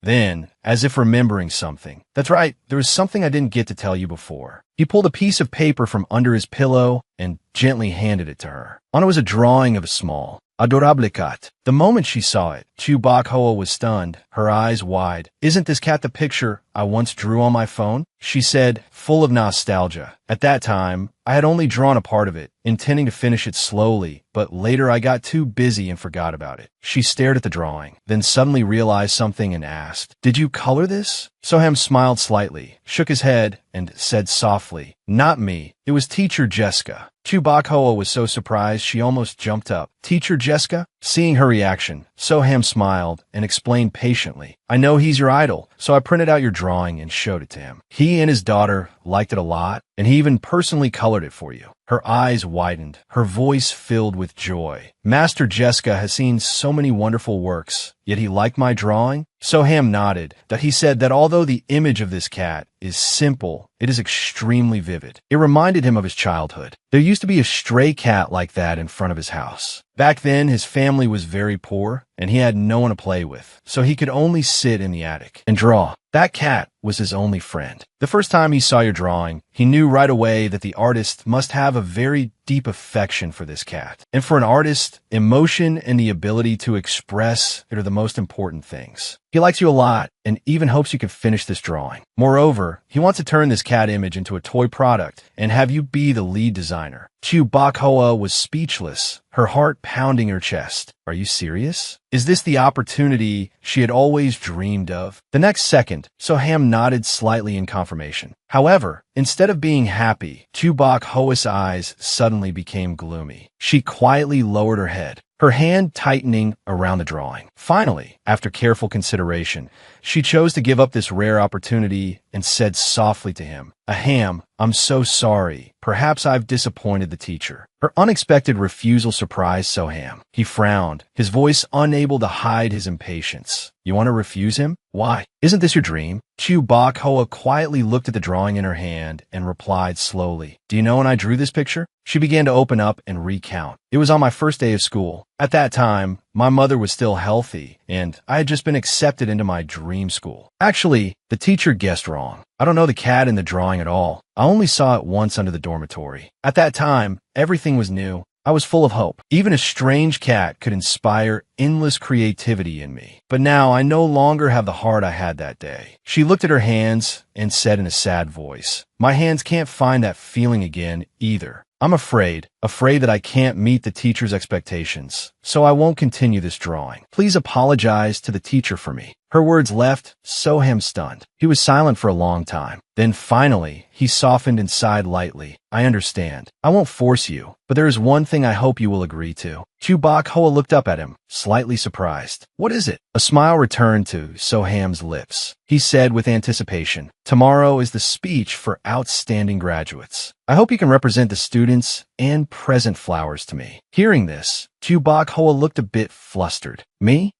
Then, as if remembering something, "That's right, there was something I didn't get to tell you before." He pulled a piece of paper from under his pillow and gently handed it to her. On it was a drawing of a small, adorable cat. The moment she saw it, Chu Bok-hoa was stunned, her eyes wide. "Isn't this cat the picture I once drew on my phone? She said, full of nostalgia. At that time, I had only drawn a part of it, intending to finish it slowly, but later I got too busy and forgot about it. She stared at the drawing, then suddenly realized something and asked, "Did you color this?" Soham smiled slightly, shook his head, and said softly, "Not me. It was Teacher Jessica." Chubakhoa was so surprised she almost jumped up. "Teacher Jessica?" Seeing her reaction, Soham smiled and explained patiently, "I know he's your idol, so I printed out your drawing and showed it to him. He and his daughter liked it a lot, and he even personally colored it for you." Her eyes widened, her voice filled with joy. "Master Jessica has seen so many wonderful works, yet he liked my drawing?" Soham nodded, that he said that although the image of this cat is simple, it is extremely vivid. It reminded him of his childhood. There used to be a stray cat like that in front of his house. Back then, his family was very poor, and he had no one to play with, so he could only sit in the attic and draw. That cat was his only friend. The first time he saw your drawing, he knew right away that the artist must have a very deep affection for this cat. And for an artist, emotion and the ability to express it are the most important things. He likes you a lot and even hopes you can finish this drawing. Moreover, he wants to turn this cat image into a toy product and have you be the lead designer. Chubakhoa was speechless, her heart pounding her chest. Are you serious? Is this the opportunity she had always dreamed of? The next second, Soham nodded slightly in confirmation. However, instead of being happy, Chubakhoa's eyes suddenly became gloomy. She quietly lowered her head, her hand tightening around the drawing. Finally, after careful consideration, she chose to give up this rare opportunity and said softly to him, "Aham, I'm so sorry. Perhaps I've disappointed the teacher." Her unexpected refusal surprised Soham. He frowned, his voice unable to hide his impatience. "You want to refuse him? Why? Isn't this your dream?" Chubakhoa quietly looked at the drawing in her hand and replied slowly, "Do you know when I drew this picture?" She began to open up and recount. "It was on my first day of school. At that time, my mother was still healthy, and I had just been accepted into my dream school. Actually, the teacher guessed wrong. I don't know the cat in the drawing at all. I only saw it once under the dormitory. At that time, everything was new. I was full of hope. Even a strange cat could inspire endless creativity in me. But now I no longer have the heart I had that day." She looked at her hands and said in a sad voice, "My hands can't find that feeling again either. I'm afraid that I can't meet the teacher's expectations, so I won't continue this drawing. Please apologize to the teacher for me." Her words left Soham stunned. He was silent for a long time. Then finally, he softened and sighed lightly. "I understand. I won't force you, but there is one thing I hope you will agree to." Chubakhoa looked up at him, slightly surprised. "What is it?" A smile returned to Soham's lips. He said with anticipation, "Tomorrow is the speech for outstanding graduates. I hope you can represent the students and present flowers to me." Hearing this, Chubakhoa looked a bit flustered. Me?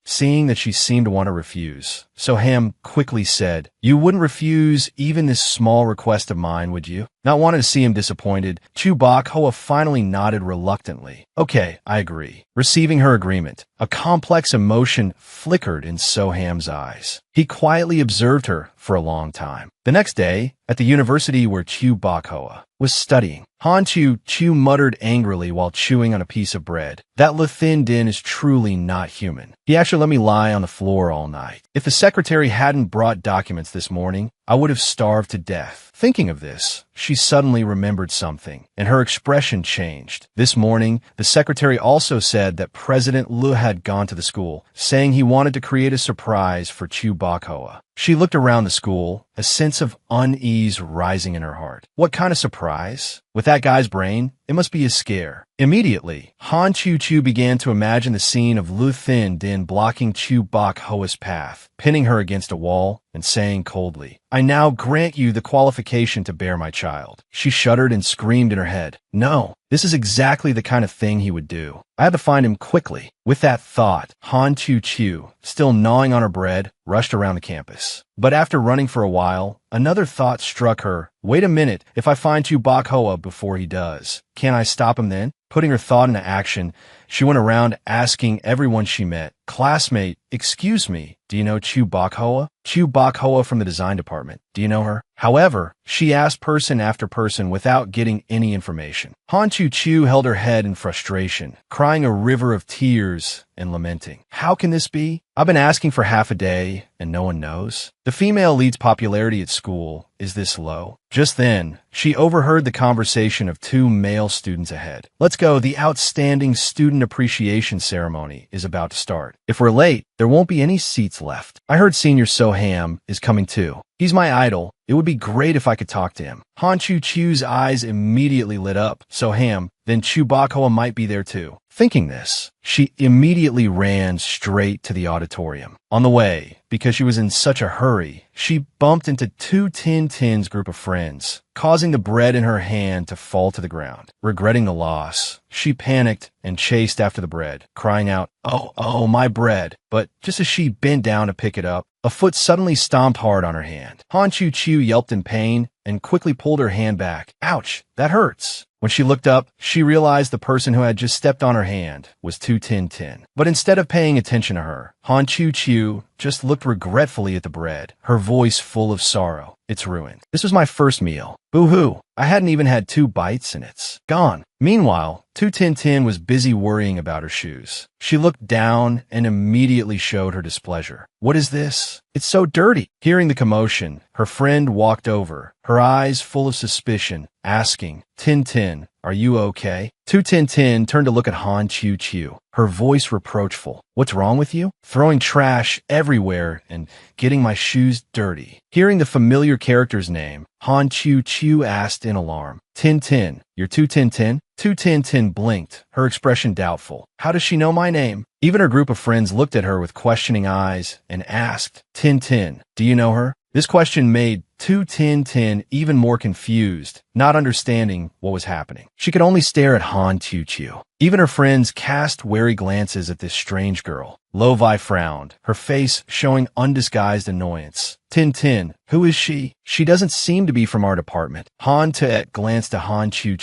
Seeing that she seemed to want to refuse, Soham quickly said, "You wouldn't refuse even this small request of mine, would you?" Not wanting to see him disappointed, Chubakhoa finally nodded reluctantly. "Okay, I agree." Receiving her agreement, a complex emotion flickered in Soham's eyes. He quietly observed her for a long time. The next day, at the university where Chubakhoa was studying, Han Chu muttered angrily while chewing on a piece of bread. "That Luthin Din is truly not human. He actually let me lie on the floor all night. If the secretary hadn't brought documents this morning, I would have starved to death." Thinking of this, she suddenly remembered something, and her expression changed. This morning, the secretary also said that President Lu had gone to the school, saying he wanted to create a surprise for Chubakhoa. She looked around the school, a sense of unease rising in her heart. What kind of surprise? With that guy's brain, it must be a scare. Immediately, Han Chu began to imagine the scene of Luthin Din blocking Chubakhoa's path, pinning her against a wall, and saying coldly, "I now grant you the qualification to bear my child." She shuddered and screamed in her head, "No, this is exactly the kind of thing he would do. I had to find him quickly." With that thought, Han Chu, still gnawing on her bread, rushed around the campus. But after running for a while, another thought struck her. Wait a minute, if I find Chubakhoa before he does, can I stop him then? Putting her thought into action, she went around asking everyone she met, "Classmate, excuse me, do you know Chubakhoa?" "Chubakhoa from the design department. Do you know her? However, she asked person after person without getting any information. Han Chu held her head in frustration, crying a river of tears and lamenting. How can this be? I've been asking for half a day, and no one knows. The female lead's popularity at school is this low. Just then, she overheard the conversation of two male students ahead. Let's go, the outstanding student appreciation ceremony is about to start. If we're late, there won't be any seats left. I heard Senior Soham is coming too. He's my idol. It would be great if I could talk to him. Han Chu's eyes immediately lit up. Soham, then Chewbacca might be there too. Thinking this, she immediately ran straight to the auditorium. On the way, because she was in such a hurry, she bumped into two Tintin's group of friends, causing the bread in her hand to fall to the ground. Regretting the loss, she panicked and chased after the bread, crying out, "Oh, my bread." But just as she bent down to pick it up, a foot suddenly stomped hard on her hand. Han Chu yelped in pain and quickly pulled her hand back. Ouch, that hurts. When she looked up, she realized the person who had just stepped on her hand was Tu Tin. But instead of paying attention to her, Han Chu just looked regretfully at the bread, her voice full of sorrow. It's ruined. This was my first meal. Boo-hoo. I hadn't even had 2 bites and it's gone. Meanwhile, Tu Tin was busy worrying about her shoes. She looked down and immediately showed her displeasure. What is this? It's so dirty. Hearing the commotion, her friend walked over, her eyes full of suspicion, asking, Tin, are you okay? Tu Tin turned to look at Han Chu, her voice reproachful. What's wrong with you? Throwing trash everywhere and getting my shoes dirty. Hearing the familiar character's name, Han Chu asked in alarm, Tin, you're Tu Tin? Tu Tin blinked, her expression doubtful. How does she know my name? Even her group of friends looked at her with questioning eyes and asked, Tin, do you know her? This question made Tu Tin even more confused, not understanding what was happening. She could only stare at Han Chu. Even her friends cast wary glances at this strange girl. Lo Vi frowned, her face showing undisguised annoyance. Tin, who is she? She doesn't seem to be from our department. Han Tuet glanced at Han Chu,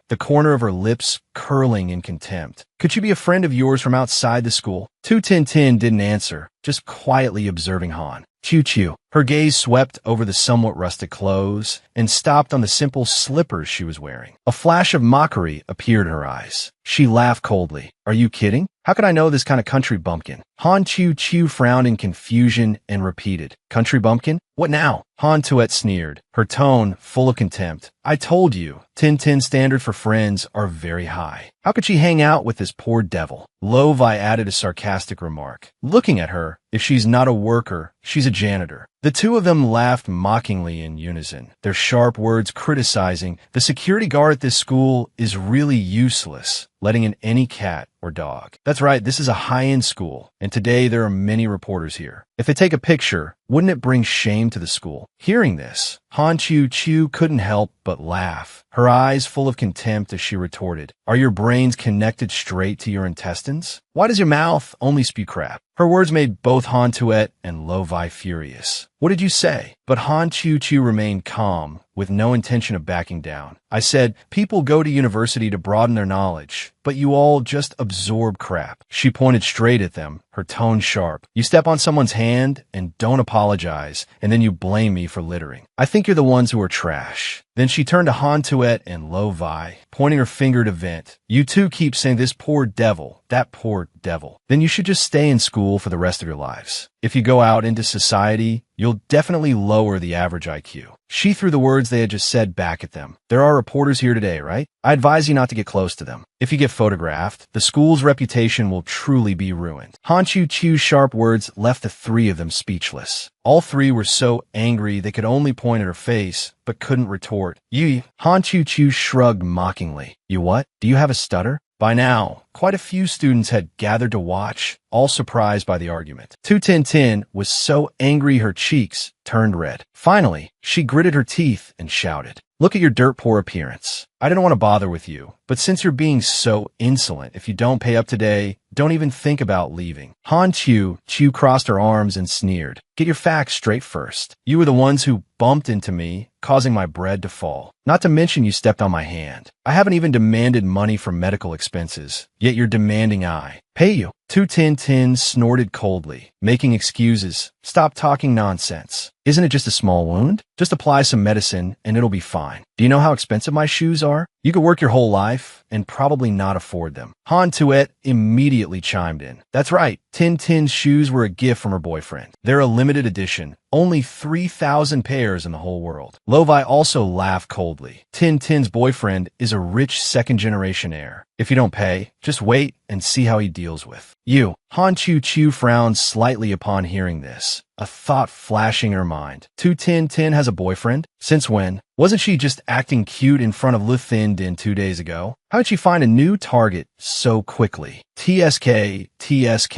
the corner of her lips curling in contempt. Could she be a friend of yours from outside the school? Tu Tin didn't answer, just quietly observing Han. Chu. Her gaze swept over the somewhat rustic clothes and stopped on the simple slippers she was wearing. A flash of mockery appeared in her eyes. She laughed coldly. Are you kidding? How could I know this kind of country bumpkin? Han Chu frowned in confusion and repeated, Country bumpkin? What now? Han Tuet sneered, her tone full of contempt. I told you, Tin standard for friends are very high. How could she hang out with this poor devil? Lo Vi added a sarcastic remark. Looking at her, if she's not a worker, she's a janitor. The two of them laughed mockingly in unison, their sharp words criticizing, the security guard at this school is really useless, letting in any cat or dog. That's right, this is a high-end school, and today there are many reporters here. If they take a picture, wouldn't it bring shame to the school? Hearing this, Han Chu couldn't help but laugh, her eyes full of contempt as she retorted, Are your brains connected straight to your intestines? Why does your mouth only spew crap? Her words made both Han Tuet and Lo Vi furious. What did you say? But Han Chu remained calm, with no intention of backing down. I said, people go to university to broaden their knowledge, but you all just absorb crap. She pointed straight at them, her tone sharp. You step on someone's hand and don't apologize, and then you blame me for littering. I think you're the ones who are trash. Then she turned to Han Tuet and Lo Vi, pointing her finger to Vent. You two keep saying this poor devil, that poor devil. Then you should just stay in school for the rest of your lives. If you go out into society, you'll definitely lower the average IQ. She threw the words they had just said back at them. There are reporters here today, right? I advise you not to get close to them. If you get photographed, the school's reputation will truly be ruined. Han Chu's sharp words left the 3 of them speechless. All 3 were so angry they could only point at her face, but couldn't retort. You, Han Chu shrugged mockingly. You what? Do you have a stutter? By now, quite a few students had gathered to watch, all surprised by the argument. Tu Tin was so angry her cheeks turned red. Finally, she gritted her teeth and shouted, Look at your dirt-poor appearance. I didn't want to bother with you, but since you're being so insolent, if you don't pay up today, don't even think about leaving. Han Chu crossed her arms and sneered. Get your facts straight first. You were the ones who bumped into me, causing my bread to fall. Not to mention you stepped on my hand. I haven't even demanded money for medical expenses, yet you're demanding I Pay you. 21010 snorted coldly, making excuses. Stop talking nonsense. Isn't it just a small wound? Just apply some medicine and it'll be fine. Do you know how expensive my shoes are? You could work your whole life and probably not afford them. Han Tuet immediately chimed in. That's right, Tintin's shoes were a gift from her boyfriend. They're a limited edition. Only 3,000 pairs in the whole world. Lovai also laughed coldly. Tintin's boyfriend is a rich second-generation heir. If you don't pay, just wait and see how he deals with you. Han Chu frowned slightly upon hearing this, a thought flashing her mind. 21010 has a boyfriend? Since when? Wasn't she just acting cute in front of Lu Din 2 days ago? How did she find a new target so quickly? TSK.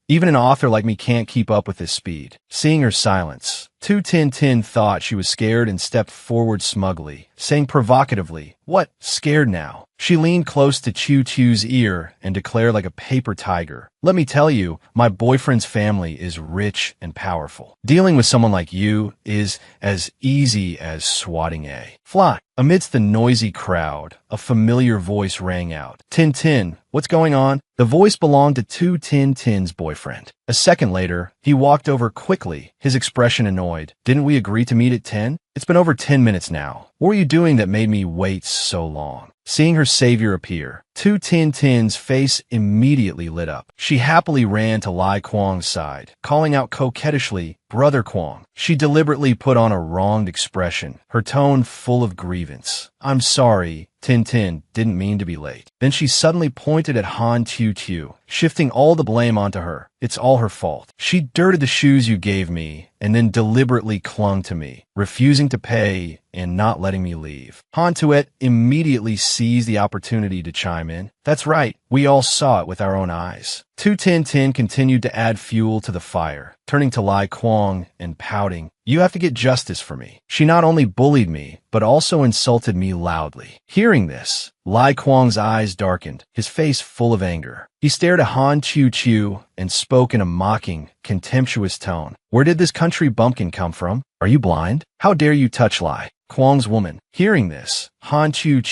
Even an author like me can't keep up with this speed. Seeing her silence, 21010 thought she was scared and stepped forward smugly, saying provocatively, "What? Scared now?" She leaned close to Chu's ear and declared like a paper tiger, "Let me tell you, my boyfriend's family is rich and powerful. Dealing with someone like you is as easy as swatting a fly." Amidst the noisy crowd, a familiar voice rang out. "Tintin, what's going on?" The voice belonged to 21010's boyfriend. A second later, he walked over quickly, his expression annoyed. "Didn't we agree to meet at 10? It's been over 10 minutes now. What were you doing that made me wait so long?" Seeing her savior appear, 21010's face immediately lit up. She happily ran to Lai Kuang's side, calling out coquettishly, "Brother Kuang." She deliberately put on a wronged expression, her tone full of grievance. "I'm sorry, Tintin, didn't mean to be late." Then she suddenly pointed at Han Chu, shifting all the blame onto her. "It's all her fault. She dirted the shoes you gave me and then deliberately clung to me, refusing to pay and not letting me leave." Han Tuet immediately seized the opportunity to chime in. "That's right, we all saw it with our own eyes." 21010 continued to add fuel to the fire, turning to Lai Kuang and pouting, "You have to get justice for me. She not only bullied me, but also insulted me loudly." Hearing this, Lai Kuang's eyes darkened, his face full of anger. He stared at Han Chu and spoke in a mocking, contemptuous tone. "Where did this country bumpkin come from? Are you blind? How dare you touch Lai Kuang's woman?" Hearing this, Han Chu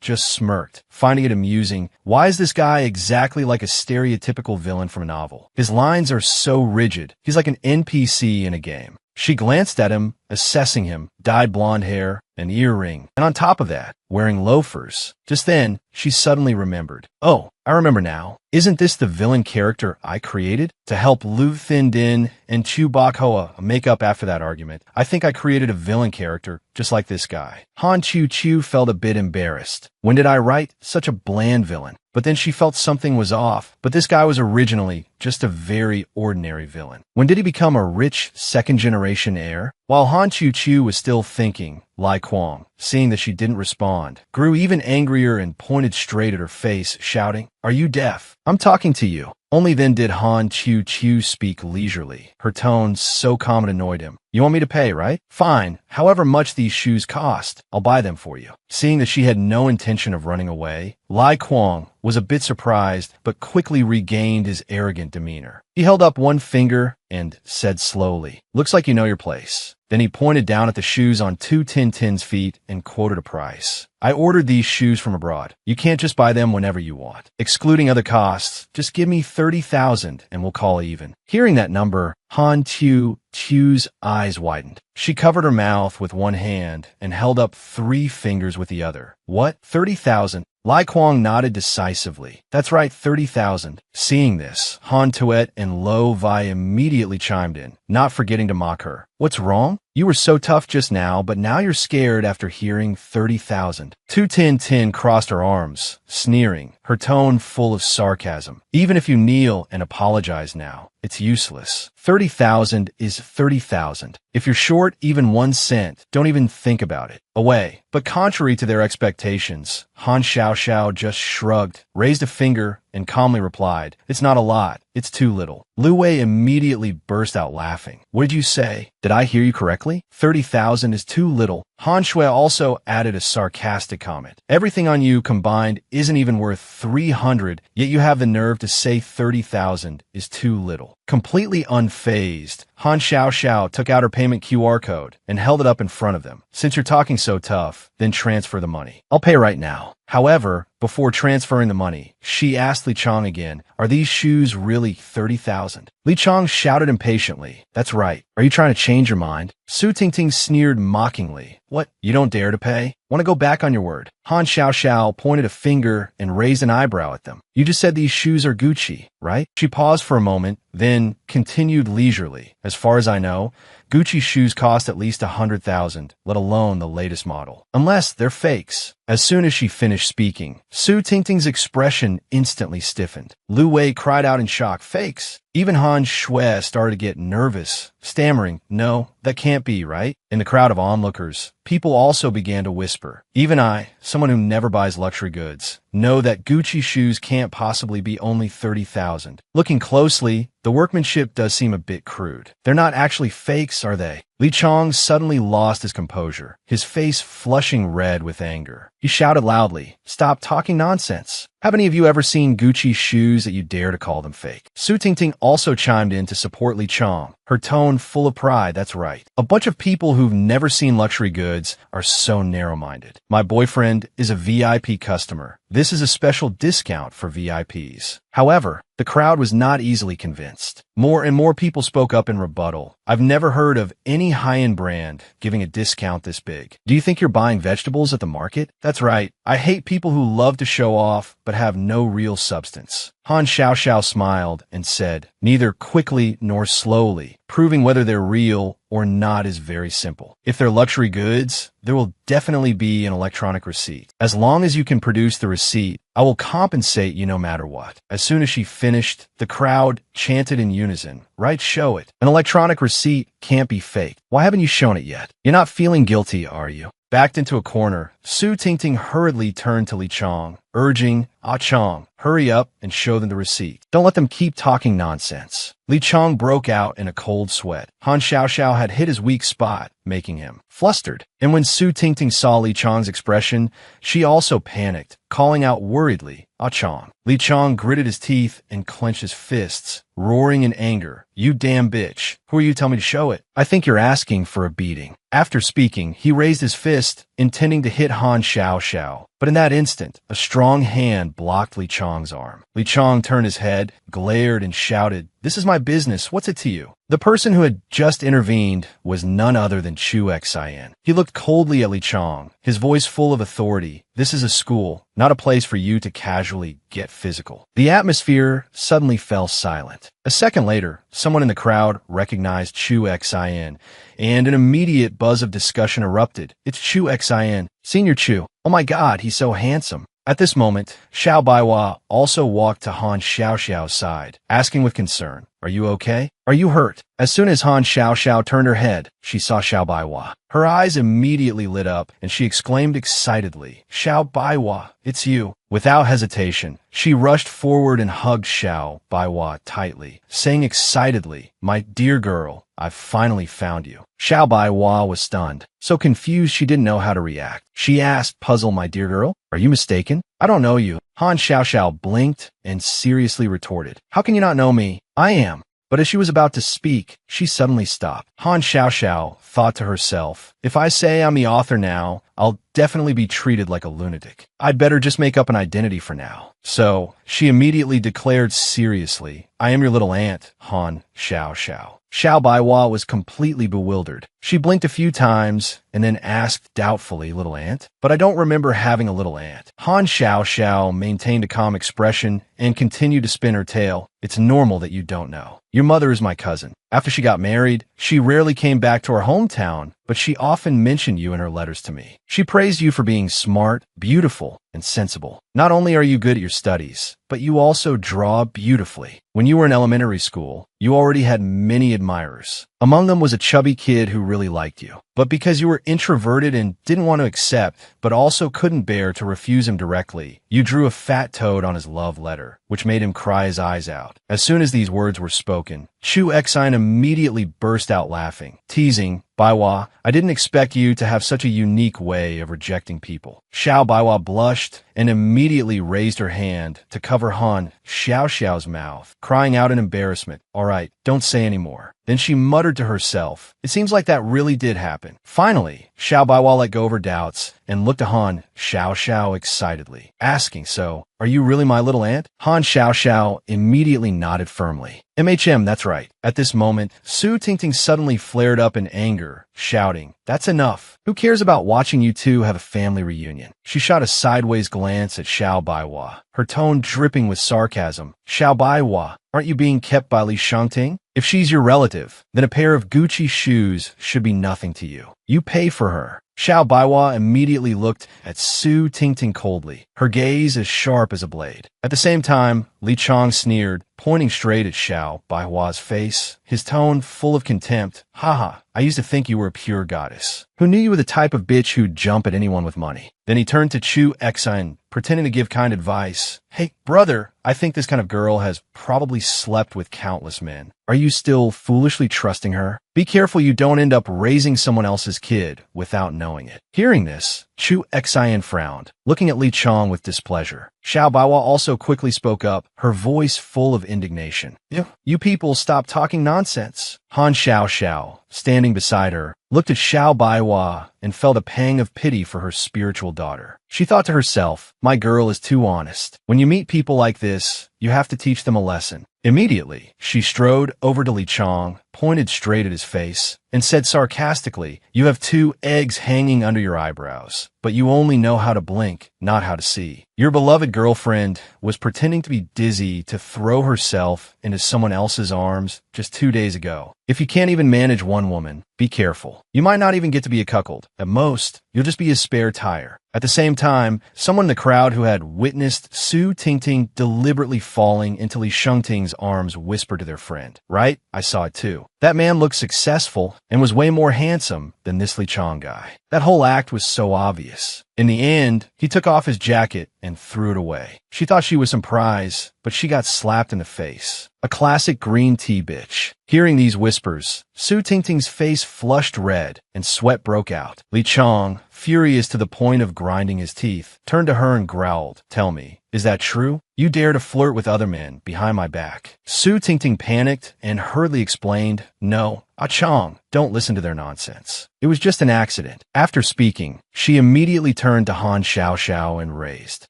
just smirked, finding it amusing. Why is this guy exactly like a stereotypical villain from a novel? His lines are so rigid. He's like an NPC in a game. She glanced at him, assessing him, dyed blonde hair, an earring, and on top of that, wearing loafers. Just then, she suddenly remembered. "Oh, I remember now. Isn't this the villain character I created? To help Lu Din and Chu Bakhoa make up after that argument, I think I created a villain character just like this guy." Han Chu felt a bit embarrassed. When did I write such a bland villain? But then she felt something was off. But this guy was originally just a very ordinary villain. When did he become a rich second-generation heir? While Han Chu was still thinking, Lai Kuang, seeing that she didn't respond, grew even angrier and pointed straight at her face, shouting, "Are you deaf? I'm talking to you." Only then did Han Chu speak leisurely. Her tone so calm it annoyed him. "You want me to pay, right? Fine. However much these shoes cost, I'll buy them for you." Seeing that she had no intention of running away, Lai Kuang was a bit surprised, but quickly regained his arrogant demeanor. He held up one finger and said slowly, "Looks like you know your place." Then he pointed down at the shoes on 21010's feet and quoted a price. "I ordered these shoes from abroad. You can't just buy them whenever you want. Excluding other costs, just give me 30,000 and we'll call even." Hearing that number, Han Chu's eyes widened. She covered her mouth with one hand and held up 3 fingers with the other. "What? 30,000? Lai Kuang nodded decisively. "That's right, 30,000. Seeing this, Han Tuet and Lo Vai immediately chimed in, not forgetting to mock her. "What's wrong? You were so tough just now, but now you're scared after hearing 30,000. 21010 crossed her arms, sneering, her tone full of sarcasm. "Even if you kneel and apologize now, it's useless. 30,000 is 30,000. If you're short even 1 cent, don't even think about it. Away." But contrary to their expectations, Han Xiao just shrugged, raised a finger, and calmly replied, "It's not a lot. It's too little." Lu Wei immediately burst out laughing. "What did you say? Did I hear you correctly? 30,000 is too little." Han Shui also added a sarcastic comment. "Everything on you combined isn't even worth 300, yet you have the nerve to say 30,000 is too little." Completely unfazed, Han Xiao took out her payment QR code and held it up in front of them. "Since you're talking so tough, then transfer the money. I'll pay right now. However, Before transferring the money, she asked Li Chong again, "Are these shoes really 30,000?" Li Chong shouted impatiently, "That's right. Are you trying to change your mind?" Su Tingting sneered mockingly. "What? You don't dare to pay? Want to go back on your word?" Han Xiao pointed a finger and raised an eyebrow at them. "You just said these shoes are Gucci, right?" She paused for a moment, then continued leisurely. "As far as I know, Gucci shoes cost at least 100,000, let alone the latest model. Unless they're fakes." As soon as she finished speaking, Su Tingting's expression instantly stiffened. Lu Wei cried out in shock, "Fakes?" Even Han Shui started to get nervous, stammering, "No, that can't be, right?" In the crowd of onlookers, people also began to whisper. Even I, someone who never buys luxury goods, know that Gucci shoes can't possibly be only 30,000. Looking closely, the workmanship does seem a bit crude. They're not actually fakes, are they? Li Chong suddenly lost his composure, his face flushing red with anger. He shouted loudly, "Stop talking nonsense. Have any of you ever seen Gucci shoes that you dare to call them fake?" Su Tingting also chimed in to support Li Chong, her tone full of pride. "That's right. A bunch of people who've never seen luxury goods are so narrow-minded. My boyfriend is a VIP customer. This is a special discount for VIPs." However, the crowd was not easily convinced. More and more people spoke up in rebuttal. "I've never heard of any high-end brand giving a discount this big. Do you think you're buying vegetables at the market? That's right. I hate people who love to show off but have no real substance." Han Xiao smiled and said, "Neither quickly nor slowly. Proving whether they're real or not is very simple. If they're luxury goods, there will definitely be an electronic receipt. As long as you can produce the receipt, I will compensate you no matter what." As soon as she finished, the crowd chanted in unison, "Right, show it. An electronic receipt can't be faked. Why haven't you shown it yet? You're not feeling guilty, are you?" Backed into a corner, Su Tingting hurriedly turned to Li Chong, urging, "Ah Chong, hurry up and show them the receipt. Don't let them keep talking nonsense." Li Chong broke out in a cold sweat. Han Xiao had hit his weak spot, making him flustered. And when Su Tingting saw Li Chong's expression, she also panicked, calling out worriedly, "Ah Chong." Li Chong gritted his teeth and clenched his fists, roaring in anger, "You damn bitch. Who are you to tell me to show it? I think you're asking for a beating." After speaking, he raised his fist, intending to hit Han Xiao. But in that instant, a strong hand blocked Li Chong's arm. Li Chong turned his head, glared, and shouted, "This is my business. What's it to you?" The person who had just intervened was none other than Chu Xian. He looked coldly at Li Chong, his voice full of authority. "This is a school, not a place for you to casually get physical." The atmosphere suddenly fell silent. A second later, someone in the crowd recognized Chu Xian, and an immediate buzz of discussion erupted. "It's Chu Xian, Senior Chu. Oh my God, he's so handsome." At this moment, Xiao Baiwa also walked to Han Xiao's side, asking with concern, "Are you okay? Are you hurt?" As soon as Han Xiao turned her head, she saw Xiao Baiwa. Her eyes immediately lit up, and she exclaimed excitedly, "Xiao Baiwa, it's you." Without hesitation, she rushed forward and hugged Xiao Baiwa tightly, saying excitedly, "My dear girl, I've finally found you." Xiao Baiwa was stunned, so confused she didn't know how to react. She asked, puzzled, "My dear girl, are you mistaken? I don't know you." Han Xiao blinked and seriously retorted, "How can you not know me? I am." But as she was about to speak, she suddenly stopped. Han Xiao thought to herself, "If I say I'm the author now, I'll definitely be treated like a lunatic. I'd better just make up an identity for now." So she immediately declared seriously, "I am your little aunt, Han Xiao." Xiao Baiwa was completely bewildered. She blinked a few times and then asked doubtfully, "Little aunt? But I don't remember having a little aunt." Han Xiao maintained a calm expression and continued to spin her tale. "It's normal that you don't know. Your mother is my cousin. After she got married, she rarely came back to her hometown, but she often mentioned you in her letters to me. She praised you for being smart, beautiful, and sensible. Not only are you good at your studies, but you also draw beautifully. When you were in elementary school, you already had many admirers. Among them was a chubby kid who really liked you. But because you were introverted and didn't want to accept, but also couldn't bear to refuse him directly, you drew a fat toad on his love letter, which made him cry his eyes out." As soon as these words were spoken, Chu Xian immediately burst out laughing, teasing, Baiwa, I didn't expect you to have such a unique way of rejecting people. Xiao Baiwa blushed and immediately raised her hand to cover Han Xiao's mouth, crying out in embarrassment. All right, don't say any more. Then she muttered to herself, it seems like that really did happen. Finally, Xiao Baiwa let go of her doubts and looked to Han Xiao excitedly, asking, so, are you really my little aunt? Han Xiao immediately nodded firmly. That's right. At this moment, Su Tingting suddenly flared up in anger, shouting, that's enough. Who cares about watching you two have a family reunion? She shot a sideways glance at Xiao Baiwa, her tone dripping with sarcasm. Xiao Baiwa, aren't you being kept by Li Shangting? If she's your relative, then a pair of Gucci shoes should be nothing to you. You pay for her. Xiao Baiwa immediately looked at Su Tingting coldly, her gaze as sharp as a blade. At the same time, Li Chong sneered, pointing straight at Xiao Baiwa's face, his tone full of contempt. Haha, I used to think you were a pure goddess. Who knew you were the type of bitch who'd jump at anyone with money? Then he turned to Chu Exine, pretending to give kind advice. Hey, brother, I think this kind of girl has probably slept with countless men. Are you still foolishly trusting her? Be careful you don't end up raising someone else's kid without knowing it. Hearing this, Chu Exine frowned, looking at Li Chong with displeasure. Xiao Baiwa also quickly spoke up, her voice full of indignation. You people stop talking nonsense. Han Xiao, standing beside her, looked at Xiao Baiwa and felt a pang of pity for her spiritual daughter. She thought to herself, my girl is too honest. When you meet people like this, you have to teach them a lesson. Immediately, she strode over to Li Chong, pointed straight at his face, and said sarcastically, you have 2 eggs hanging under your eyebrows, but you only know how to blink, not how to see. Your beloved girlfriend was pretending to be dizzy to throw herself into someone else's arms just 2 days ago. If you can't even manage one woman, be careful. You might not even get to be a cuckold. At most, you'll just be a spare tire. At the same time, someone in the crowd who had witnessed Su Tingting deliberately falling into Li Shangting's arms whispered to their friend, right? I saw it too. That man looked successful and was way more handsome than this Li Chong guy. That whole act was so obvious. In the end, he took off his jacket and threw it away. She thought she was some prize, but she got slapped in the face. A classic green tea bitch. Hearing these whispers, Su Tingting's face flushed red and sweat broke out. Li Chong, furious to the point of grinding his teeth, turned to her and growled, tell me, is that true? You dare to flirt with other men behind my back. Su Tingting panicked and hurriedly explained, no, Chong, don't listen to their nonsense. It was just an accident. After speaking, she immediately turned to Han Xiao and raised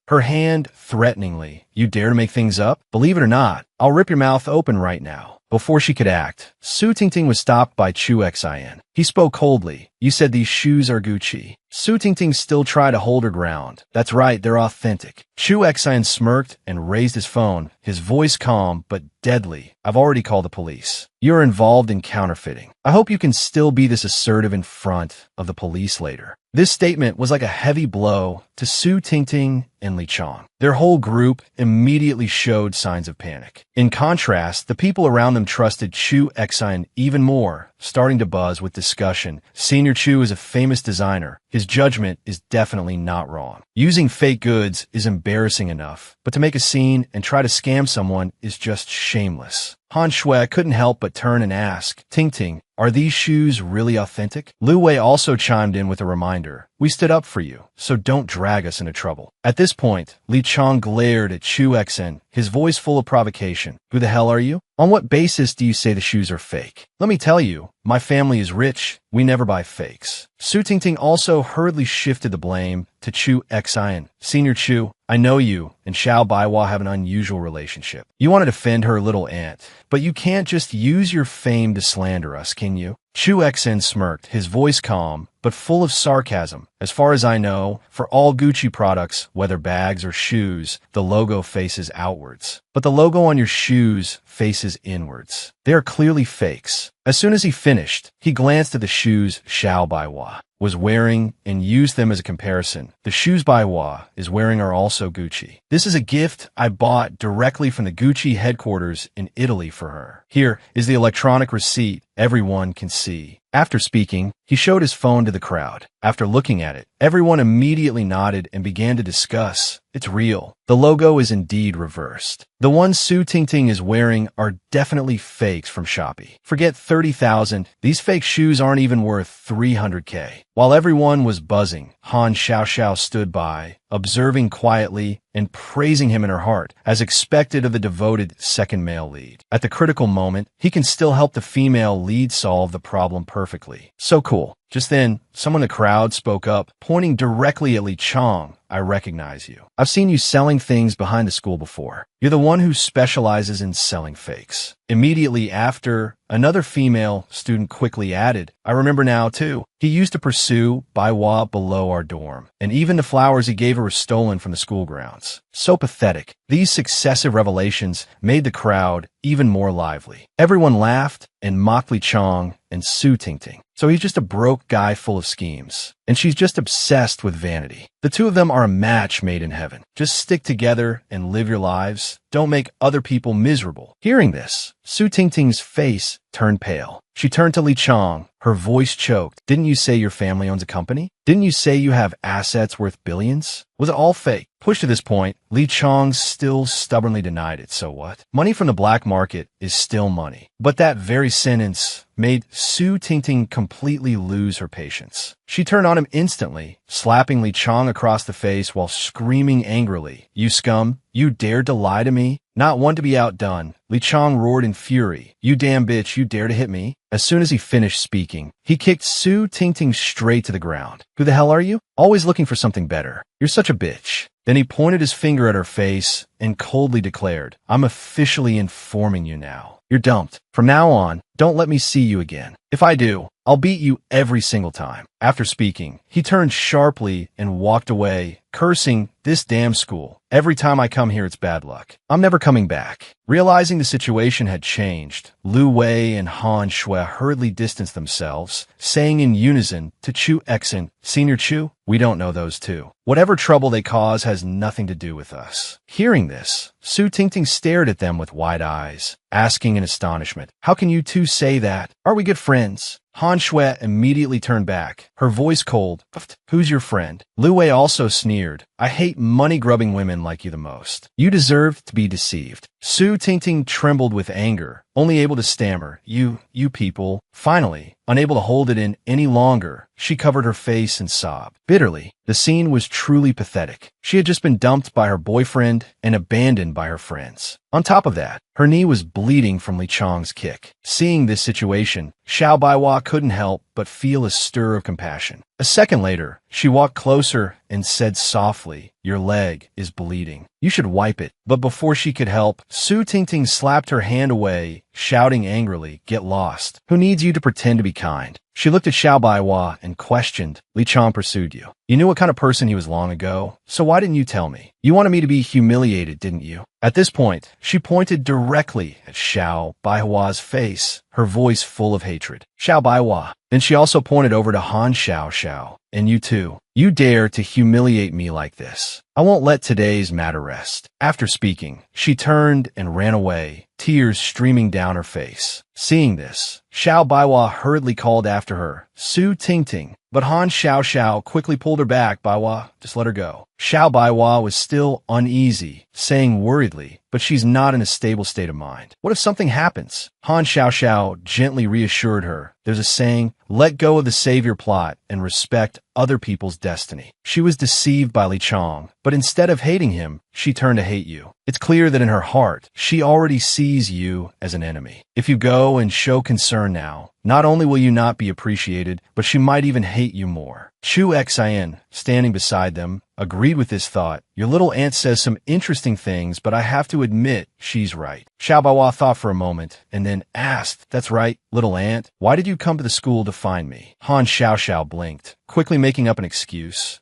her hand threateningly. You dare to make things up? Believe it or not, I'll rip your mouth open right now. Before she could act, Su Tingting was stopped by Chu Exine. He spoke coldly. You said these shoes are Gucci. Su Tingting still tried to hold her ground. That's right, they're authentic. Chu Exine smirked and raised his phone, his voice calm but deadly. I've already called the police. You're involved in counterfeiting. I hope you can still be this assertive in front of the police later. This statement was like a heavy blow to Su Tingting and Li Chong. Their whole group immediately showed signs of panic. In contrast, the people around them trusted Chu Exine even more, starting to buzz with discussion. Senior Chu is a famous designer. His judgment is definitely not wrong. Using fake goods is embarrassing enough, but to make a scene and try to scam someone is just shameless. Han Shui couldn't help but turn and ask, Tingting, are these shoes really authentic? Lu Wei also chimed in with a reminder. We stood up for you, so don't drag us into trouble. At this point, Li Chong glared at Chu Exine, his voice full of provocation. Who the hell are you? On what basis do you say the shoes are fake? Let me tell you, my family is rich. We never buy fakes. Su Tingting also hurriedly shifted the blame to Chu Exine. Senior Chu, I know you and Xiao Baiwa have an unusual relationship. You want to defend her little aunt, but you can't just use your fame to slander us, can you? Chu Exine smirked, his voice calm, but full of sarcasm. As far as I know, for all Gucci products, whether bags or shoes, the logo faces outwards. But the logo on your shoes faces inwards. They are clearly fakes. As soon as he finished, he glanced at the shoes Xiao Baiwa was wearing and used them as a comparison. The shoes Baiwa is wearing are also Gucci. This is a gift I bought directly from the Gucci headquarters in Italy for her. Here is the electronic receipt everyone can see. After speaking, he showed his phone to the crowd. After looking at it, everyone immediately nodded and began to discuss. It's real. The logo is indeed reversed. The ones Su Tingting is wearing are definitely fakes from Shopee. Forget 30,000, these fake shoes aren't even worth 300K. While everyone was buzzing, Han Xiaoxiao stood by, observing quietly and praising him in her heart, as expected of the devoted second male lead. At the critical moment, he can still help the female lead solve the problem perfectly. So cool. Just then, someone in the crowd spoke up, pointing directly at Li Chong. I recognize you. I've seen you selling things behind the school before. You're the one who specializes in selling fakes. Immediately after, another female student quickly added, I remember now too. He used to pursue Baiwa below our dorm, and even the flowers he gave her were stolen from the school grounds. So pathetic. These successive revelations made the crowd even more lively. Everyone laughed and mocked Li Chong and Su Tingting. So he's just a broke guy full of schemes, and she's just obsessed with vanity. The two of them are a match made in heaven. Just stick together and live your lives. Don't make other people miserable. Hearing this, Su Tingting's face turned pale. She turned to Li Chong, her voice choked. Didn't you say your family owns a company? Didn't you say you have assets worth billions? Was it all fake? Pushed to this point, Li Chong still stubbornly denied it. So what? Money from the black market is still money. But that very sentence made Su Tingting completely lose her patience. She turned on him instantly, slapping Li Chong across the face while screaming angrily, "You scum! You dared to lie to me? Not one to be outdone." Li Chong roared in fury, "You damn bitch, you dare to hit me?" As soon as he finished speaking, he kicked Su Tingting straight to the ground. "Who the hell are you? Always looking for something better. You're such a bitch." Then he pointed his finger at her face and coldly declared, "I'm officially informing you now. You're dumped. From now on, don't let me see you again. If I do, I'll beat you every single time." After speaking, he turned sharply and walked away, cursing, "This damn school. Every time I come here, it's bad luck. I'm never coming back." Realizing the situation had changed, Lu Wei and Han Shui hurriedly distanced themselves, saying in unison to Chu Exen, "Senior Chu, we don't know those two. Whatever trouble they cause has nothing to do with us." Hearing this, Su Tingting stared at them with wide eyes, asking in astonishment, "How can you two say that? Are we good friends?" Han Shui immediately turned back, her voice cold. "Who's your friend?" Lu Wei also sneered, "I hate money-grubbing women like you the most. You deserve to be deceived." Su Tingting trembled with anger, only able to stammer, You people." Finally, unable to hold it in any longer, she covered her face and sobbed bitterly. The scene was truly pathetic. She had just been dumped by her boyfriend and abandoned by her friends. On top of that, her knee was bleeding from Li Chong's kick. Seeing this situation, Xiao Baiwa couldn't help but feel a stir of compassion. A second later, she walked closer and said softly, "Your leg is bleeding. You should wipe it." But before she could help, Su Tingting slapped her hand away, shouting angrily, "Get lost. Who needs you to pretend to be kind?" She looked at Xiao Baiwa and questioned, "Li Chong pursued you. You knew what kind of person he was long ago, so why didn't you tell me? You wanted me to be humiliated, didn't you?" At this point, she pointed directly at Xiao Baihua's face, her voice full of hatred. "Xiao Baihua." Then she also pointed over to Han Xiao, "And you too. You dare to humiliate me like this. I won't let today's matter rest." After speaking, she turned and ran away, tears streaming down her face. Seeing this, Xiao Baiwa hurriedly called after her, "Su Tingting." But Han Xiao quickly pulled her back. "Baiwa, just let her go." Xiao Baiwa was still uneasy, saying worriedly, "But she's not in a stable state of mind. What if something happens?" Han Xiao gently reassured her. There's a saying, let go of the savior plot and respect other people's destiny. She was deceived by Li Chong, but instead of hating him, she turned to hate you. It's clear that in her heart, she already sees you as an enemy. If you go and show concern now, not only will you not be appreciated, but she might even hate you more. Chu Xin, standing beside them, agreed with this thought. Your little aunt says some interesting things, but I have to admit she's right. Xiao Baiwa thought for a moment and then asked, "That's right, little aunt. Why did you come to the school to find me?" Han Xiao blinked, quickly making up an excuse.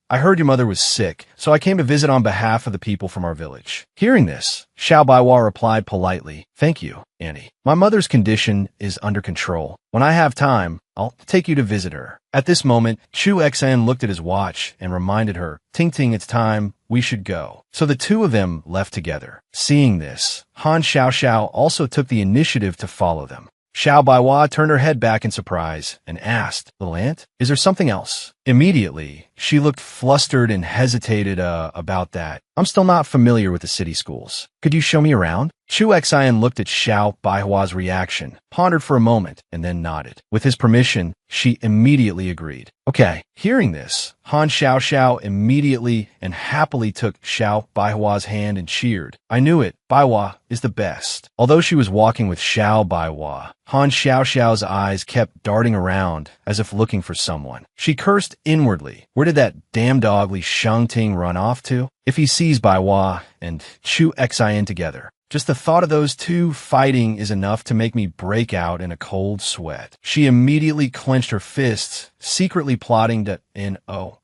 I heard your mother was sick, so I came to visit on behalf of the people from our village." Hearing this, Xiao Baiwa replied politely, "Thank you, Annie. My mother's condition is under control. When I have time, I'll take you to visit her." At this moment, Chu Xin looked at his watch and reminded her, "Ting, it's time. We should go." So the two of them left together. Seeing this, Han Xiao also took the initiative to follow them. Xiao Baihua turned her head back in surprise and asked, "Little aunt, is there something else?" Immediately, she looked flustered and hesitated about that. "I'm still not familiar with the city schools. Could you show me around?" Chu Xian looked at Xiao Baihua's reaction, pondered for a moment, and then nodded. With his permission, she immediately agreed. Okay. Hearing this, Han Xiao immediately and happily took Xiao Baihua's hand and cheered. "I knew it. Baihua is the best." Although she was walking with Xiao Baihua, Han Xiao's eyes kept darting around as if looking for someone. She cursed inwardly. Where did that damn dog Li Shangting run off to? If he sees Baihua and Chu Xian together, just the thought of those two fighting is enough to make me break out in a cold sweat. She immediately clenched her fists, secretly plotting to,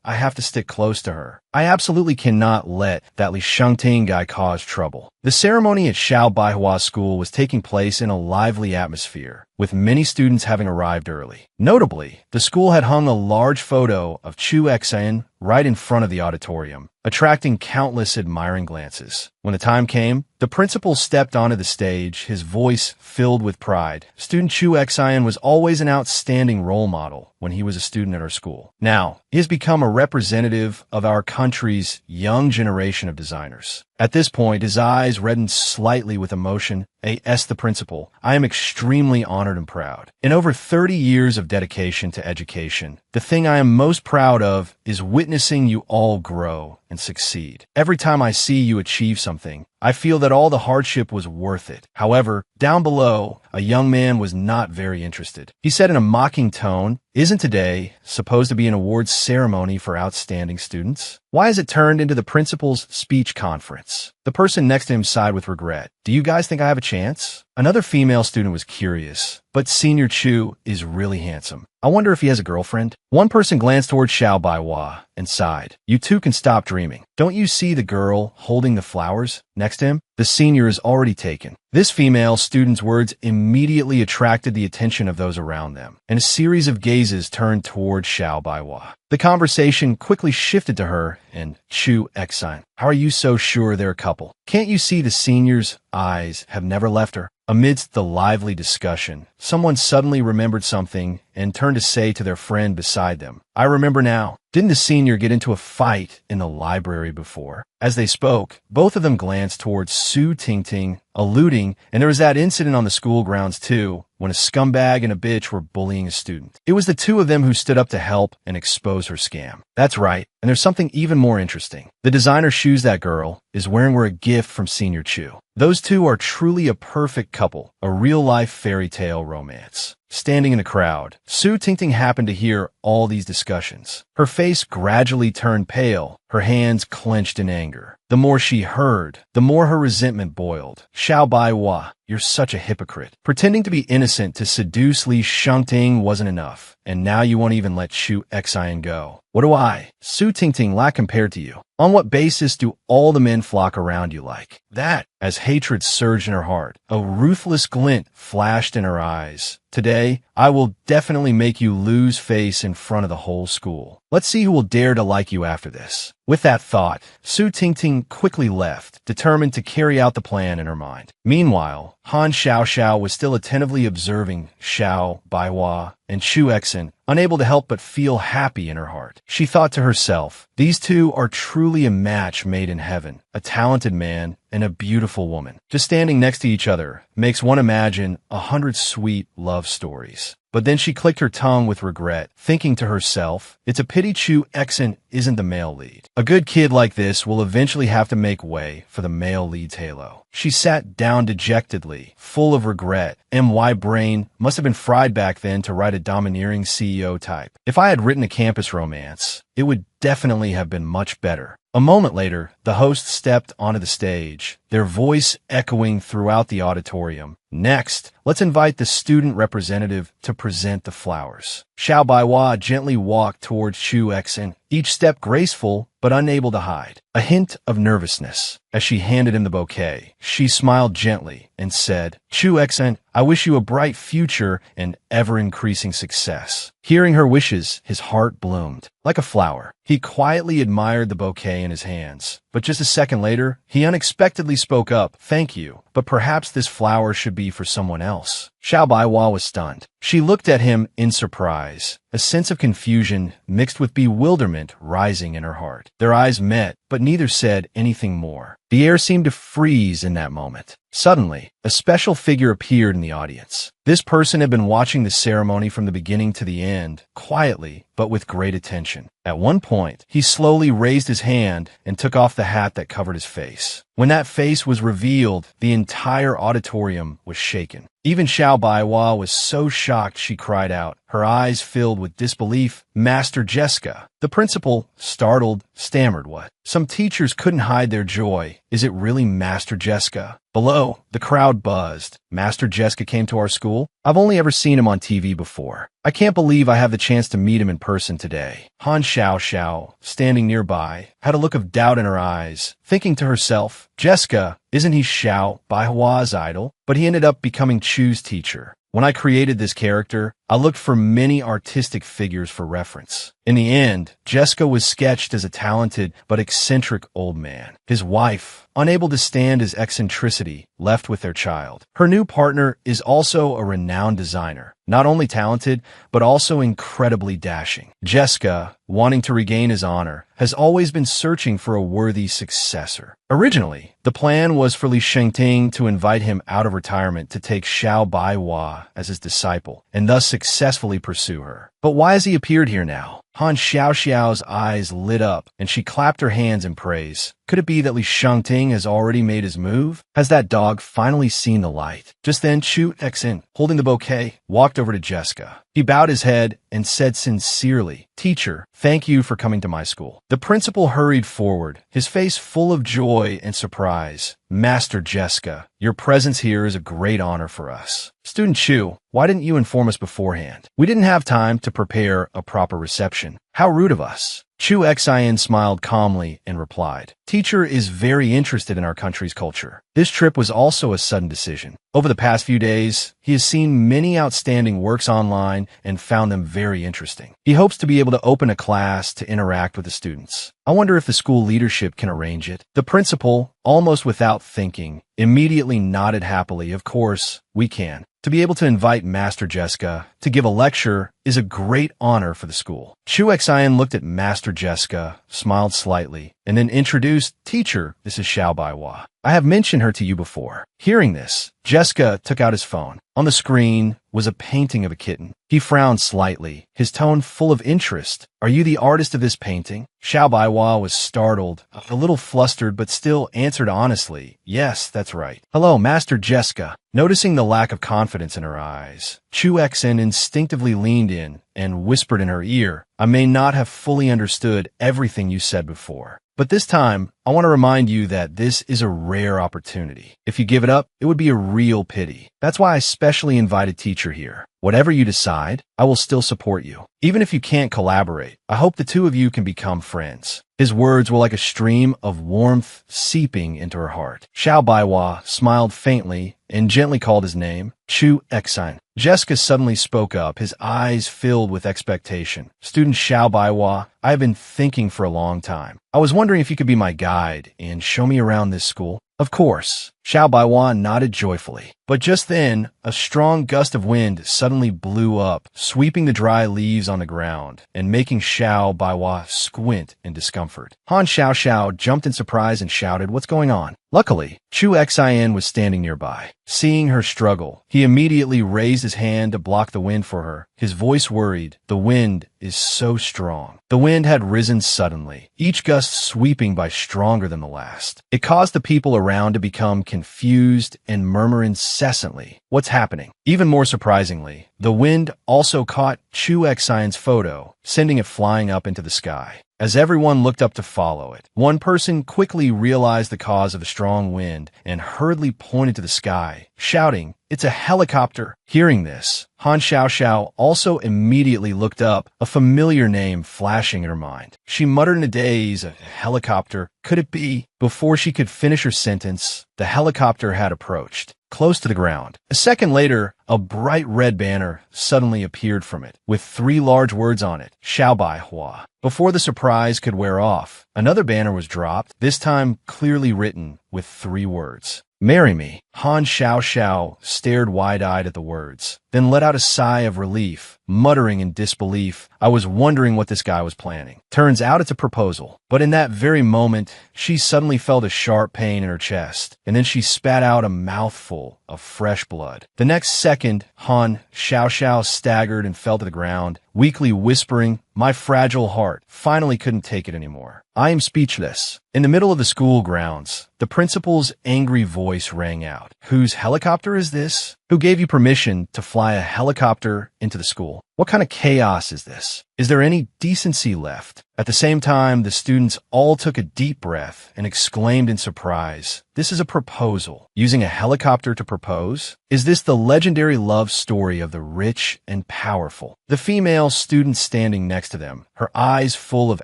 I have to stick close to her. I absolutely cannot let that Li Shangting guy cause trouble. The ceremony at Xiao Baihua's school was taking place in a lively atmosphere, with many students having arrived early. Notably, the school had hung a large photo of Chu Xian right in front of the auditorium, attracting countless admiring glances. When the time came, the principal stepped onto the stage, his voice filled with pride. Student Chu Xian was always an outstanding role model when he was a student at our school. Now, he has become a representative of our country's young generation of designers. At this point, his eyes reddened slightly with emotion. As the principal, I am extremely honored and proud. In over 30 years of dedication to education, the thing I am most proud of is witnessing you all grow and succeed. Every time I see you achieve something, I feel that all the hardship was worth it. However, down below, a young man was not very interested. He said in a mocking tone, "Isn't today supposed to be an awards ceremony for outstanding students? Why has it turned into the principal's speech conference?" The person next to him sighed with regret. "Do you guys think I have a chance?" Another female student was curious, "But Senior Chu is really handsome. I wonder if he has a girlfriend." One person glanced toward Xiao Baihua and sighed. "You two can stop dreaming. Don't you see the girl holding the flowers next to him? The senior is already taken." This female student's words immediately attracted the attention of those around them, and a series of gazes turned toward Xiao Baihua. The conversation quickly shifted to her and Chu Xian. "How are you so sure they're a couple? Can't you see the senior's eyes have never left her?" Amidst the lively discussion, someone suddenly remembered something and turned to say to their friend beside them, "I remember now. Didn't the senior get into a fight in the library before?" As they spoke, both of them glanced towards Su Tingting, alluding, and there was that incident on the school grounds too, when a scumbag and a bitch were bullying a student. It was the two of them who stood up to help and expose her scam. That's right, and there's something even more interesting. The designer shoes that girl is wearing were a gift from Senior Chu. Those two are truly a perfect couple, a real-life fairy tale romance. Standing in a crowd, Su Tingting happened to hear all these discussions. Her face gradually turned pale, her hands clenched in anger. The more she heard, the more her resentment boiled. "Xiao Baihua, you're such a hypocrite. Pretending to be innocent to seduce Li Shangting wasn't enough, and now you won't even let Chu Xian go. What do I, Su Tingting, lack compared to you? On what basis do all the men flock around you like that?" As hatred surged in her heart, a ruthless glint flashed in her eyes. "Today, I will definitely make you lose face in front of the whole school. Let's see who will dare to like you after this." With that thought, Su Tingting quickly left, determined to carry out the plan in her mind. Meanwhile, Han Xiao was still attentively observing Xiao Baihua and Chu Xian, unable to help but feel happy in her heart. She thought to herself, these two are truly a match made in heaven, a talented man and a beautiful woman. Just standing next to each other makes one imagine 100 sweet love stories. But then she clicked her tongue with regret, thinking to herself, it's a pity Chu Xian isn't the male lead. A good kid like this will eventually have to make way for the male lead's halo. She sat down dejectedly, full of regret. My brain must have been fried back then to write a domineering CEO type. If I had written a campus romance, it would definitely have been much better. A moment later, the host stepped onto the stage, their voice echoing throughout the auditorium. Next, let's invite the student representative to present the flowers. Xiao Baihua gently walked towards Chu Xian, each step graceful but unable to hide a hint of nervousness. As she handed him the bouquet, she smiled gently and said, Chu Xian, I wish you a bright future and ever-increasing success. Hearing her wishes, his heart bloomed. Like a flower, he quietly admired the bouquet in his hands. But just a second later, he unexpectedly spoke up, thank you, but perhaps this flower should be for someone else. Xiao Baihua was stunned. She looked at him in surprise, a sense of confusion mixed with bewilderment rising in her heart. Their eyes met, but neither said anything more. The air seemed to freeze in that moment. Suddenly, a special figure appeared in the audience. This person had been watching the ceremony from the beginning to the end, quietly, but with great attention. At one point, he slowly raised his hand and took off the hat that covered his face. When that face was revealed, the entire auditorium was shaken. Even Xiao Baihua was so shocked she cried out, her eyes filled with disbelief, "Master Jessica." The principal, startled, stammered, "What?" Some teachers couldn't hide their joy. "Is it really Master Jessica?" Below, the crowd buzzed. "Master Jessica came to our school? I've only ever seen him on TV before. I can't believe I have the chance to meet him in person today." Han Xiao, standing nearby, had a look of doubt in her eyes, thinking to herself, "Jessica, isn't he Xiao Baihua's idol?" But he ended up becoming Chu's teacher. When I created this character, I looked for many artistic figures for reference. In the end, Jessica was sketched as a talented but eccentric old man. His wife, unable to stand his eccentricity, left with their child. Her new partner is also a renowned designer, not only talented, but also incredibly dashing. Jessica, wanting to regain his honor, has always been searching for a worthy successor. Originally, the plan was for Li Shengting to invite him out of retirement to take Xiao Baihua as his disciple, and thus successfully pursue her. But why has he appeared here now? Han Xiao's eyes lit up, and she clapped her hands in praise. Could it be that Li Shengting has already made his move? Has that dog finally seen the light? Just then, Chu Exin, holding the bouquet, walked over to Jessica. He bowed his head and said sincerely, "Teacher, thank you for coming to my school." The principal hurried forward, his face full of joy and surprise. "Master Jessica, your presence here is a great honor for us." "Student Chu, why didn't you inform us beforehand? We didn't have time to prepare a proper reception. How rude of us." Chu Xian smiled calmly and replied, "Teacher is very interested in our country's culture. This trip was also a sudden decision. Over the past few days, he has seen many outstanding works online and found them very interesting. He hopes to be able to open a class to interact with the students. I wonder if the school leadership can arrange it." The principal, almost without thinking, immediately nodded happily. "Of course, we can. To be able to invite Master Jessica to give a lecture is a great honor for the school." Chu Xian looked at Master Jessica, smiled slightly, and then introduced, "Teacher, this is Xiao Baihua. I have mentioned her to you before." Hearing this, Jessica took out his phone. On the screen was a painting of a kitten. He frowned slightly, his tone full of interest. "Are you the artist of this painting?" Xiao Baihua was startled, a little flustered, but still answered honestly, "Yes, that's right." "Hello, Master Jessica." Noticing the lack of confidence in her eyes, Chu Exin instinctively leaned in and whispered in her ear, "I may not have fully understood everything you said before, but this time, I want to remind you that this is a rare opportunity. If you give it up, it would be a real pity. That's why I specially invited Teacher here. Whatever you decide, I will still support you. Even if you can't collaborate, I hope the two of you can become friends." His words were like a stream of warmth seeping into her heart. Xiao Baihua smiled faintly and gently called his name, Chu Exin. Jessica suddenly spoke up, his eyes filled with expectation. "Student Xiao Baihua, I have been thinking for a long time. I was wondering if you could be my guide and show me around this school." "Of course." Xiao Baihua nodded joyfully. But just then, a strong gust of wind suddenly blew up, sweeping the dry leaves on the ground and making Xiao Baihua squint in discomfort. Han Xiao jumped in surprise and shouted, "What's going on?" Luckily, Chu Xian was standing nearby. Seeing her struggle, he immediately raised his hand to block the wind for her, his voice worried. "The wind is so strong." The wind had risen suddenly, each gust sweeping by stronger than the last. It caused the people around to become confused and murmur incessantly, "What's happening?" Even more surprisingly, the wind also caught Chu Xian's photo, sending it flying up into the sky. As everyone looked up to follow it, one person quickly realized the cause of the strong wind and hurriedly pointed to the sky, shouting, "It's a helicopter!" Hearing this, Han Xiao also immediately looked up, a familiar name flashing in her mind. She muttered in a daze, "A helicopter? Could it be?" Before she could finish her sentence, the helicopter had approached, close to the ground. A second later, a bright red banner suddenly appeared from it, with 3 large words on it, Xiao Baihua. Before the surprise could wear off, another banner was dropped, this time clearly written with 3 words, "Marry me." Han Xiao stared wide-eyed at the words, then let out a sigh of relief, muttering in disbelief, "I was wondering what this guy was planning. Turns out it's a proposal." But in that very moment, she suddenly felt a sharp pain in her chest, and then she spat out a mouthful of fresh blood. The next second, Han Xiao staggered and fell to the ground, weakly whispering, "My fragile heart finally couldn't take it anymore. I am speechless." In the middle of the school grounds, the principal's angry voice rang out. "Whose helicopter is this? Who gave you permission to fly a helicopter into the school? What kind of chaos is this? Is there any decency left?" At the same time, the students all took a deep breath and exclaimed in surprise, "This is a proposal. Using a helicopter to propose? Is this the legendary love story of the rich and powerful?" The female student standing next to them, her eyes full of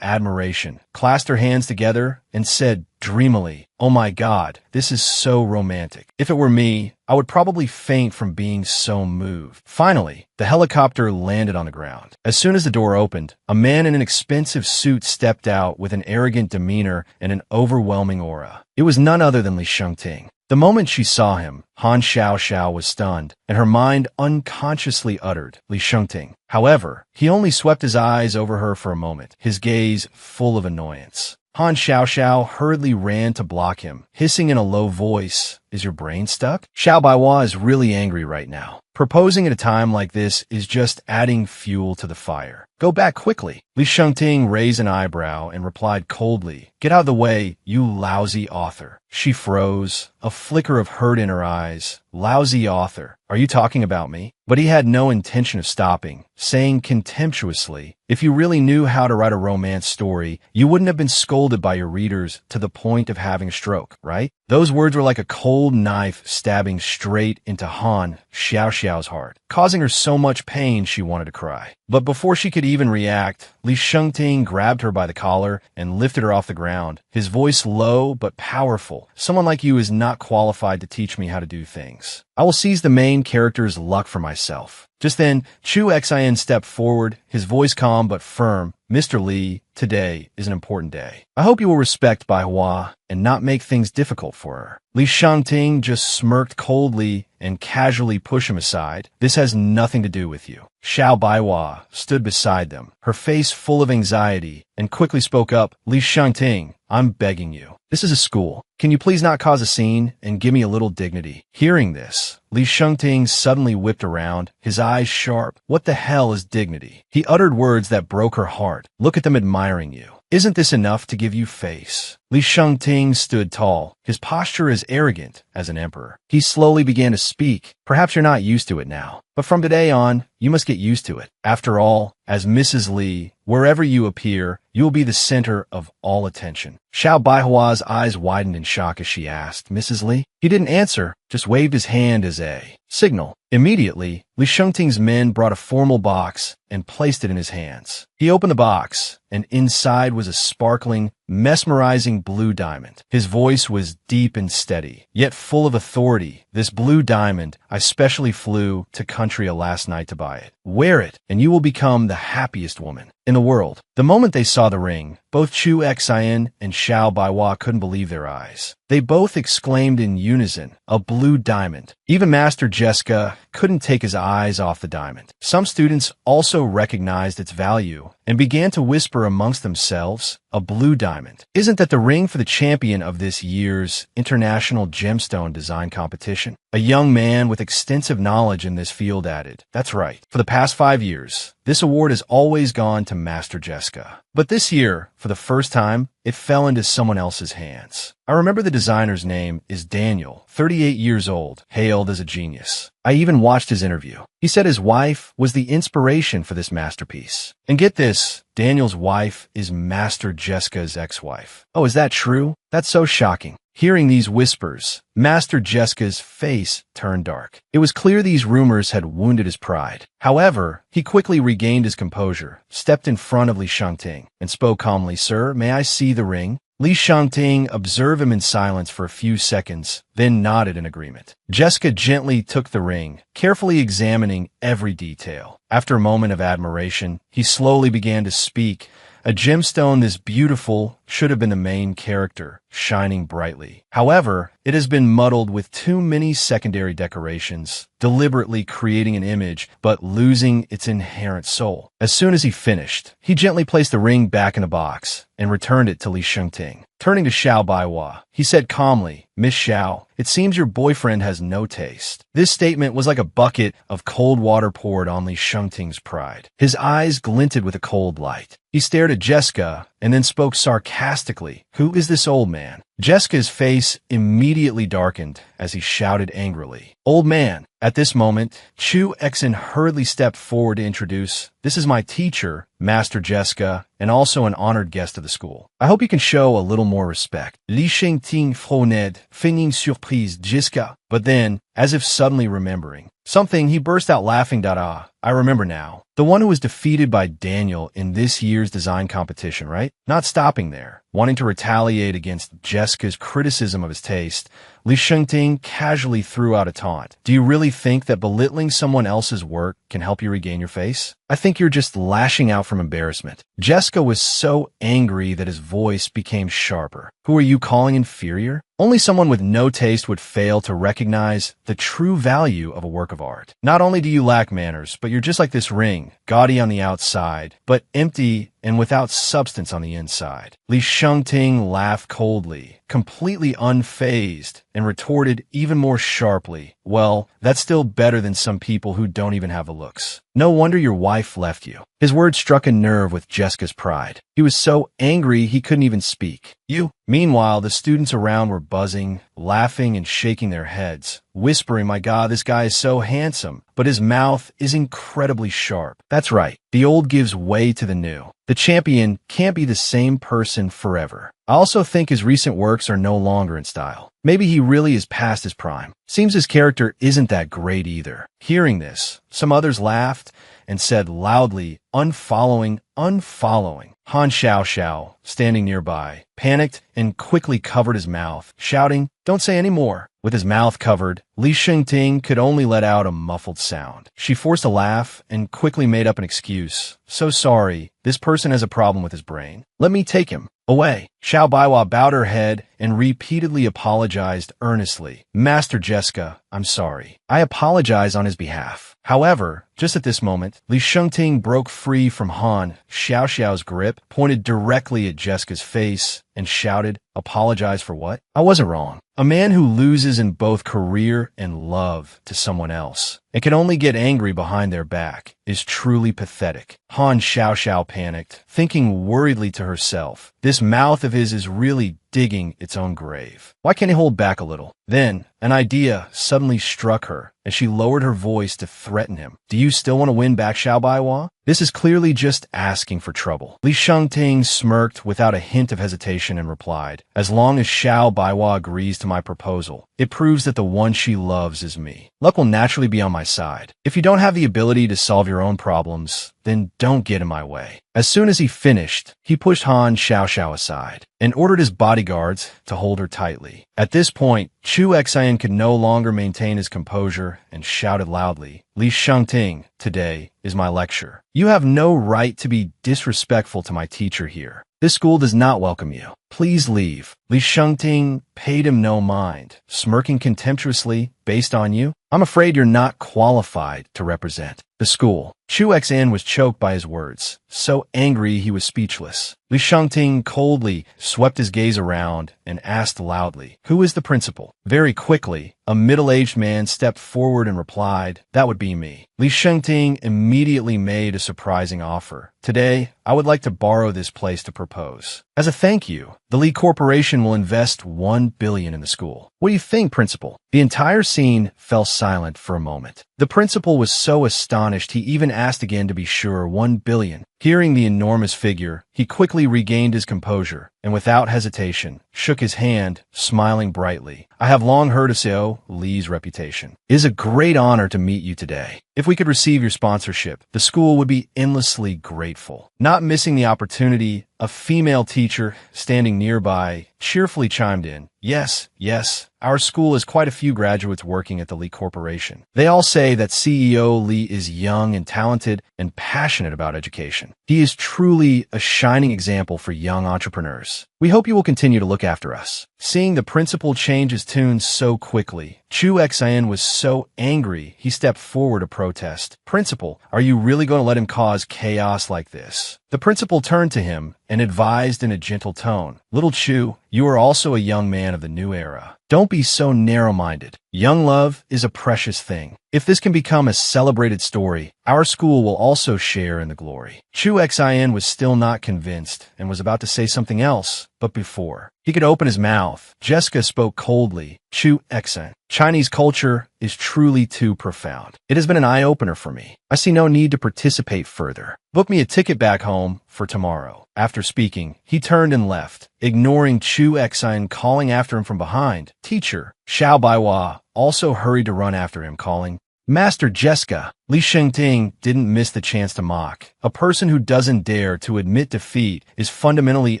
admiration, clasped her hands together and said dreamily, "Oh my God, this is so romantic. If it were me, I would probably faint from being so moved." Finally, the helicopter landed on the ground. As soon as the door opened, a man in an expensive suit stepped out with an arrogant demeanor and an overwhelming aura. It was none other than Li Shengting. The moment she saw him, Han Xiao was stunned, and her mind unconsciously uttered, "Li Shengting." However, he only swept his eyes over her for a moment, his gaze full of annoyance. Han Xiao hurriedly ran to block him, hissing in a low voice, "Is your brain stuck?" Xiao Baihua is really angry right now. Proposing at a time like this is just adding fuel to the fire. "Go back quickly." Li Shengting raised an eyebrow and replied coldly, "Get out of the way, you lousy author." She froze, a flicker of hurt in her eyes. "Lousy author? Are you talking about me?" But he had no intention of stopping, saying contemptuously, "If you really knew how to write a romance story, you wouldn't have been scolded by your readers to the point of having a stroke, right?" Those words were like a cold knife stabbing straight into Han Xiao's heart, causing her so much pain she wanted to cry. But before she could even react, Li Shengting grabbed her by the collar and lifted her off the ground, his voice low but powerful. "Someone like you is not qualified to teach me how to do things. I will seize the main character's luck for myself." Just then, Chu Xin stepped forward, his voice calm but firm. "Mr. Li, today is an important day. I hope you will respect Baihua and not make things difficult for her." Li Shengting just smirked coldly and casually pushed him aside. "This has nothing to do with you." Xiao Baihua stood beside them, her face full of anxiety, and quickly spoke up, "Li Shengting, I'm begging you. This is a school. Can you please not cause a scene and give me a little dignity?" Hearing this, Li Shengting suddenly whipped around, his eyes sharp. "What the hell is dignity?" He uttered words that broke her heart. "Look at them admiring you. Isn't this enough to give you face?" Li Shengting stood tall, his posture as arrogant as an emperor. He slowly began to speak. "Perhaps you're not used to it now, but from today on, you must get used to it. After all, as Mrs. Li, wherever you appear, you will be the center of all attention." Xiao Baihua's eyes widened in shock as she asked, "Mrs. Li?" He didn't answer, just waved his hand as a signal. Immediately, Li Shengting's men brought a formal box and placed it in his hands. He opened the box, and inside was a sparkling, mesmerizing blue diamond. His voice was deep and steady, yet full of authority. "This blue diamond, I specially flew to Country last night to buy it. Wear it, and you will become the happiest woman in the world." The moment they saw the ring, both Chu Xin and Xiao Baihua couldn't believe their eyes. They both exclaimed in unison, "A blue diamond." Even Master Jessica couldn't take his eyes off the diamond. Some students also recognized its value and began to whisper amongst themselves, "A blue diamond. Isn't that the ring for the champion of this year's International Gemstone Design Competition?" A young man with extensive knowledge in this field added, "That's right. For the past 5 years, this award has always gone to Master Jessica. But this year, for the first time, it fell into someone else's hands. I remember the designer's name is Daniel, 38 years old, hailed as a genius. I even watched his interview. He said his wife was the inspiration for this masterpiece. And get this, Daniel's wife is Master Jessica's ex-wife. Oh, is that true? That's so shocking." Hearing these whispers, Master Jessica's face turned dark. It was clear these rumors had wounded his pride. However, he quickly regained his composure, stepped in front of Li Shengting, and spoke calmly, "Sir, may I see the ring?" Li Shengting observed him in silence for a few seconds, then nodded in agreement. Jessica gently took the ring, carefully examining every detail. After a moment of admiration, he slowly began to speak. "A gemstone this beautiful should have been the main character, shining brightly. However, It has been muddled with too many secondary decorations, deliberately creating an image but losing its inherent soul. As soon as he finished, he gently placed the ring back in the box and returned it to Li Shengting. Turning to Xiao Baiwa, he said calmly, "Miss Xiao, it seems your boyfriend has no taste." This statement was like a bucket of cold water poured on Li Shengting's pride. His eyes glinted with a cold light. He stared at Jessica and then spoke sarcastically, "Who is this old man?" Jessica's face immediately darkened as he shouted angrily, "Old man!" At this moment, Chu Exin hurriedly stepped forward to introduce, "This is my teacher, Master Jessica, and also an honored guest of the school. I hope you can show a little more respect." Li Shengting froned, feigning surprise Jessica. But then, as if suddenly remembering something, he burst out laughing. I remember now. The one who was defeated by Daniel in this year's design competition, right? Not stopping there. Wanting to retaliate against Jessica's criticism of his taste, Li Shengting casually threw out a taunt. "Do you really think that belittling someone else's work can help you regain your face? I think you're just lashing out from embarrassment." Jessica was so angry that his voice became sharper. "Who are you calling inferior? Only someone with no taste would fail to recognize the true value of a work of art. Not only do you lack manners, but you're just like this ring, gaudy on the outside, but empty and without substance on the inside." Li Shengting laughed coldly, completely unfazed, and retorted even more sharply, "Well, that's still better than some people who don't even have the looks. No wonder your wife left you." His words struck a nerve with Jessica's pride. He was so angry he couldn't even speak. "You?" Meanwhile, the students around were buzzing, laughing, and shaking their heads, whispering, "My God, this guy is so handsome, but his mouth is incredibly sharp." That's right. The old gives way to the new. The champion can't be the same person forever. I also think his recent works are no longer in style. Maybe he really is past his prime. Seems his character isn't that great either. Hearing this, some others laughed and said loudly, "Unfollowing, unfollowing." Han Xiao, standing nearby, panicked and quickly covered his mouth, shouting, "Don't say any more." With his mouth covered, Li Shengting could only let out a muffled sound. She forced a laugh and quickly made up an excuse. "So sorry, this person has a problem with his brain. Let me take him away." Xiao Baiwa bowed her head and repeatedly apologized earnestly. "Master Jessica, I'm sorry. I apologize on his behalf." However, just at this moment, Li Shengting broke free from Han Xiao's grip, pointed directly at Jessica's face, and shouted, "Apologize for what? I wasn't wrong." A man who loses in both career and love to someone else and can only get angry behind their back is truly pathetic. Han Xiao panicked, thinking worriedly to herself, "This mouth of his is really digging its own grave. Why can't he hold back a little?" Then, an idea suddenly struck her, and she lowered her voice to threaten him. "Do you still want to win back Xiao Baiwa? This is clearly just asking for trouble." Li Shengting smirked without a hint of hesitation and replied, "As long as Xiao Baiwa agrees to my proposal, it proves that the one she loves is me. Luck will naturally be on my side. If you don't have the ability to solve your own problems, then don't get in my way." As soon as he finished, he pushed Han Xiao aside and ordered his bodyguards to hold her tightly. At this point, Chu Exin could no longer maintain his composure and shouted loudly, "Li Shengting, today is my lecture. You have no right to be disrespectful to my teacher here. This school does not welcome you. Please leave." Li Shengting paid him no mind, smirking contemptuously, "Based on you, I'm afraid you're not qualified to represent the school." Chu Exin was choked by his words, so angry he was speechless. Li Shengting coldly swept his gaze around and asked loudly, "Who is the principal?" Very quickly, a middle-aged man stepped forward and replied, "That would be me." Li Shengting immediately made a surprising offer. "Today, I would like to borrow this place to propose. As a thank you, the Li Corporation will invest $1 billion in the school. What do you think, principal?" The entire scene fell silent for a moment. The principal was so astonished he even asked again to be sure. $1 billion. Hearing the enormous figure, he quickly regained his composure and without hesitation shook his hand, smiling brightly. "I have long heard of Seo Li's reputation. It is a great honor to meet you today. If we could receive your sponsorship, the school would be endlessly grateful." Not missing the opportunity, a female teacher standing nearby cheerfully chimed in, Yes, our school has quite a few graduates working at the Li Corporation. They all say that CEO Li is young and talented and passionate about education. He is truly a shining example for young entrepreneurs. We hope you will continue to look after us. Seeing the principal change his tune so quickly, Chu Xian was so angry he stepped forward to protest. Principal, are you really going to let him cause chaos like this? The principal turned to him and advised in a gentle tone, Little Chu, you are also a young man of the new era. Don't be so narrow-minded. Young love is a precious thing. If this can become a celebrated story, our school will also share in the glory. Chu Xian was still not convinced and was about to say something else, but before he could open his mouth, Jessica spoke coldly. Chu Xian, Chinese culture is truly too profound. It has been an eye-opener for me. I see no need to participate further. Book me a ticket back home for tomorrow. After speaking, he turned and left, ignoring Chu Xian calling after him from behind. Teacher, Xiao Baihua also hurried to run after him, calling, Master Jessica. Li Shengting didn't miss the chance to mock. A person who doesn't dare to admit defeat is fundamentally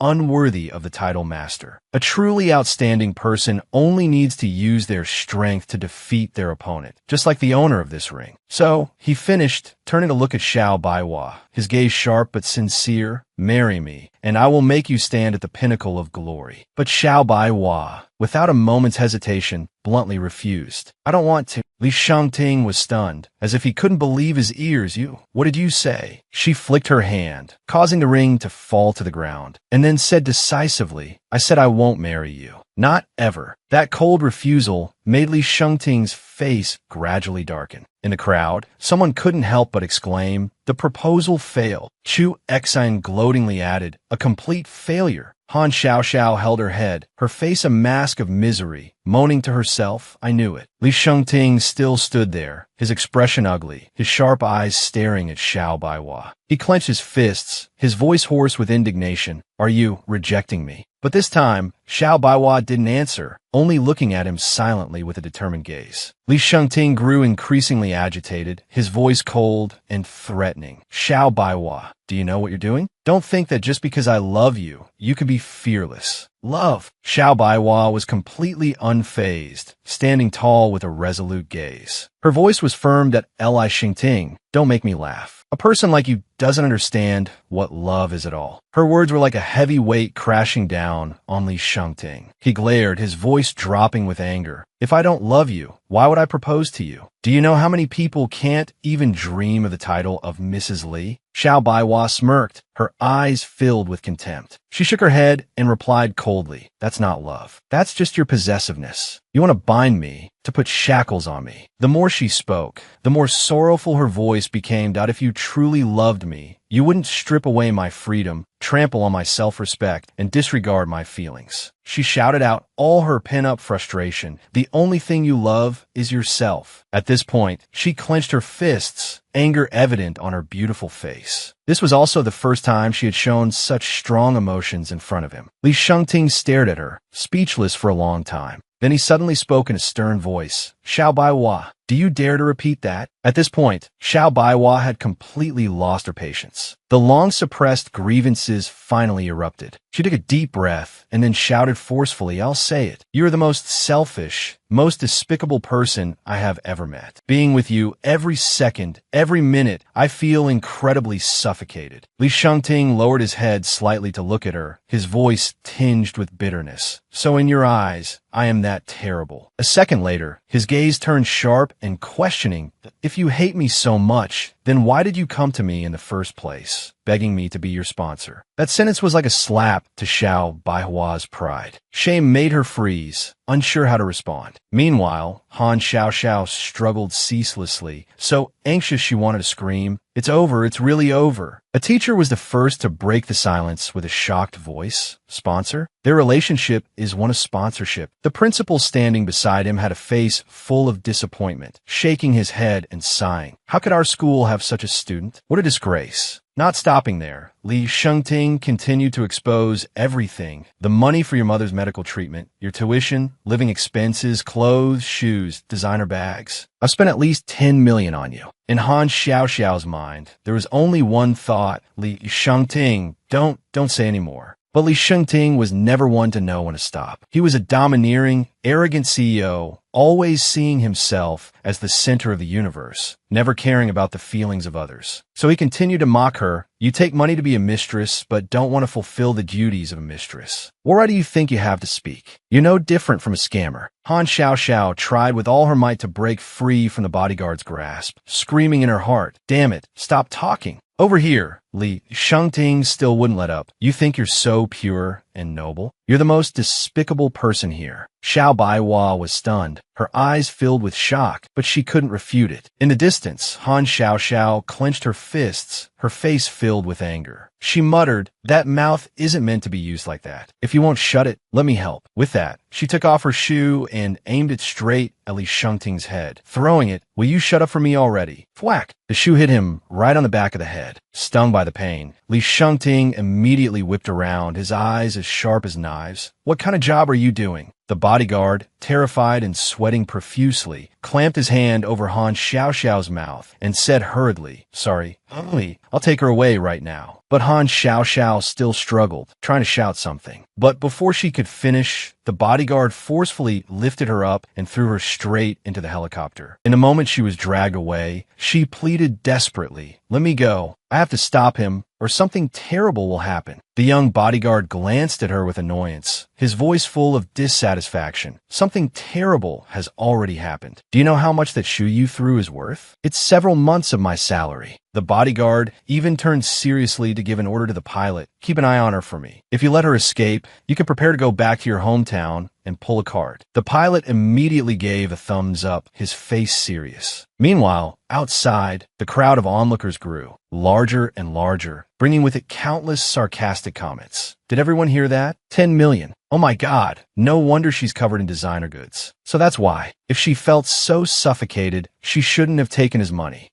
unworthy of the title master. A truly outstanding person only needs to use their strength to defeat their opponent, just like the owner of this ring. So, he finished, turning to look at Xiao Baihua, his gaze sharp but sincere. Marry me, and I will make you stand at the pinnacle of glory. But Xiao Baihua, without a moment's hesitation, bluntly refused. I don't want to. Li Shengting was stunned, as if he couldn't believe his ears. What did you say? She flicked her hand, causing the ring to fall to the ground, and then said decisively, I said I won't marry you. Not ever. That cold refusal made Li Shengting's face gradually darken. In the crowd, someone couldn't help but exclaim, the proposal failed. Chu Xian gloatingly added, a complete failure. Han Xiaoxiao held her head, her face a mask of misery, moaning to herself, I knew it. Li Shengting still stood there, his expression ugly, his sharp eyes staring at Xiao Baihua. He clenched his fists, his voice hoarse with indignation. Are you rejecting me? But this time, Xiao Baihua didn't answer, only looking at him silently with a determined gaze. Li Shengting grew increasingly agitated, his voice cold and threatening. Xiao Baihua, do you know what you're doing? Don't think that just because I love you, you can be fearless. Love. Xiao Baihua was completely unfazed, standing tall with a resolute gaze. Her voice was firm that Li Shengting, don't make me laugh. A person like you doesn't understand what love is at all. Her words were like a heavy weight crashing down on Li Shengting. He glared, his voice dropping with anger. If I don't love you, why would I propose to you? Do you know how many people can't even dream of the title of Mrs. Li? Xiao Baihua smirked, her eyes filled with contempt. She shook her head and replied coldly, that's not love. That's just your possessiveness. You want to bind me, to put shackles on me. The more she spoke, the more sorrowful her voice became. If you truly loved me, you wouldn't strip away my freedom, trample on my self-respect, and disregard my feelings. She shouted out all her pent-up frustration. The only thing you love is yourself. At this point, she clenched her fists, anger evident on her beautiful face. This was also the first time she had shown such strong emotions in front of him. Li Shengting stared at her, speechless for a long time. Then he suddenly spoke in a stern voice. Xiao Baihua, do you dare to repeat that? At this point, Xiao Baihua had completely lost her patience. The long-suppressed grievances finally erupted. She took a deep breath and then shouted forcefully, I'll say it. You're the most selfish, most despicable person I have ever met. Being with you every second, every minute, I feel incredibly suffocated. Li Shengting lowered his head slightly to look at her, his voice tinged with bitterness. So in your eyes, I am that terrible. A second later, his gaze turned sharp and questioning. If you hate me so much, then why did you come to me in the first place, begging me to be your sponsor? That sentence was like a slap to Xiao Baihua's pride. Shame made her freeze, unsure how to respond. Meanwhile, Han Xiaoxiao struggled ceaselessly, so anxious she wanted to scream, It's over, it's really over. A teacher was the first to break the silence with a shocked voice. Sponsor? Their relationship is one of sponsorship. The principal standing beside him had a face full of disappointment, shaking his head and sighing. How could our school have such a student? What a disgrace. Not stopping there, Li Shengting continued to expose everything. The money for your mother's medical treatment, your tuition, living expenses, clothes, shoes, designer bags. I've spent at least 10 million on you. In Han Xiaoxiao's mind, there was only one thought. Li Shengting, don't say any more. But Li Shengting was never one to know when to stop. He was a domineering, arrogant CEO, always seeing himself as the center of the universe, never caring about the feelings of others. So he continued to mock her. You take money to be a mistress, but don't want to fulfill the duties of a mistress. What right do you think you have to speak? You're no different from a scammer. Han Xiaoxiao tried with all her might to break free from the bodyguard's grasp, screaming in her heart, "Damn it, stop talking." Over here, Li Shengting still wouldn't let up. You think you're so pure and noble? You're the most despicable person here. Xiao Baihua was stunned, her eyes filled with shock, but she couldn't refute it. In the distance, Han Xiaoxiao clenched her fists, her face filled with anger. She muttered, "That mouth isn't meant to be used like that. If you won't shut it, let me help." With that, she took off her shoe and aimed it straight at Li Shengting's head, throwing it, "Will you shut up for me already?" Thwack! The shoe hit him right on the back of the head. Stung by the pain, Li Shengting immediately whipped around, his eyes as sharp as knives. "What kind of job are you doing?" The bodyguard, terrified and sweating profusely, clamped his hand over Han Xiaoxiao's mouth and said hurriedly, "Sorry, Li, I'll take her away right now." But Han Xiaoxiao still struggled, trying to shout something. But before she could finish, the bodyguard forcefully lifted her up and threw her straight into the helicopter. In the moment she was dragged away, she pleaded desperately, "Let me go. I have to stop him, or something terrible will happen." The young bodyguard glanced at her with annoyance, his voice full of dissatisfaction. "Something terrible has already happened. Do you know how much that shoe you threw is worth? It's several months of my salary." The bodyguard even turned seriously to give an order to the pilot, "Keep an eye on her for me. If you let her escape, you can prepare to go back to your hometown and pull a card." The pilot immediately gave a thumbs up, his face serious. Meanwhile, outside, the crowd of onlookers grew, larger and larger, bringing with it countless sarcastic comments. Did everyone hear that? 10 million. Oh my God, no wonder she's covered in designer goods. So that's why. If she felt so suffocated, she shouldn't have taken his money.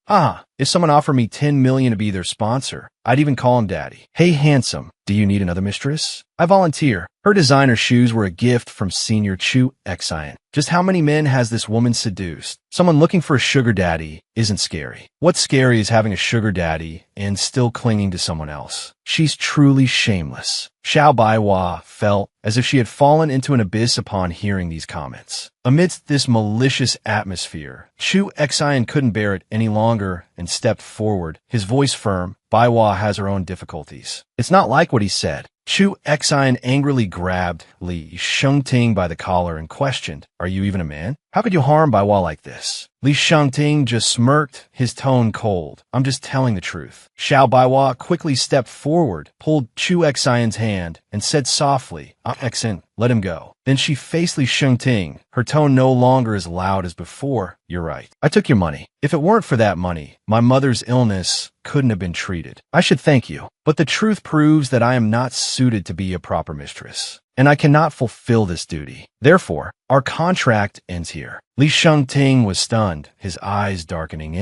If someone offered me 10 million to be their sponsor, I'd even call him daddy. "Hey, handsome, do you need another mistress?" I volunteer. Her designer shoes were a gift from Senior Chu Xian. Just how many men has this woman seduced? Someone looking for a sugar daddy isn't scary. What's scary is having a sugar daddy and still clinging to someone else. She's truly shameless. Xiao Baihua felt as if she had fallen into an abyss upon hearing these comments. Amidst this malicious atmosphere, Chu Xian couldn't bear it any longer and stepped forward, his voice firm. Baihua has her own difficulties. It's not like what he said. Chu Xian angrily grabbed Li Shengting by the collar and questioned, "Are you even a man? How could you harm Baihua like this?" Li Shengting just smirked, his tone cold. "I'm just telling the truth." Xiao Baihua quickly stepped forward, pulled Chu Xian's hand, and said softly, "Xian, let him go." Then she faced Li Shengting, her tone no longer as loud as before. "You're right. I took your money. If it weren't for that money, my mother's illness couldn't have been treated. I should thank you. But the truth proves that I am not suited to be a proper mistress, and I cannot fulfill this duty. Therefore, our contract ends here." Li Shengting was stunned, his eyes darkening.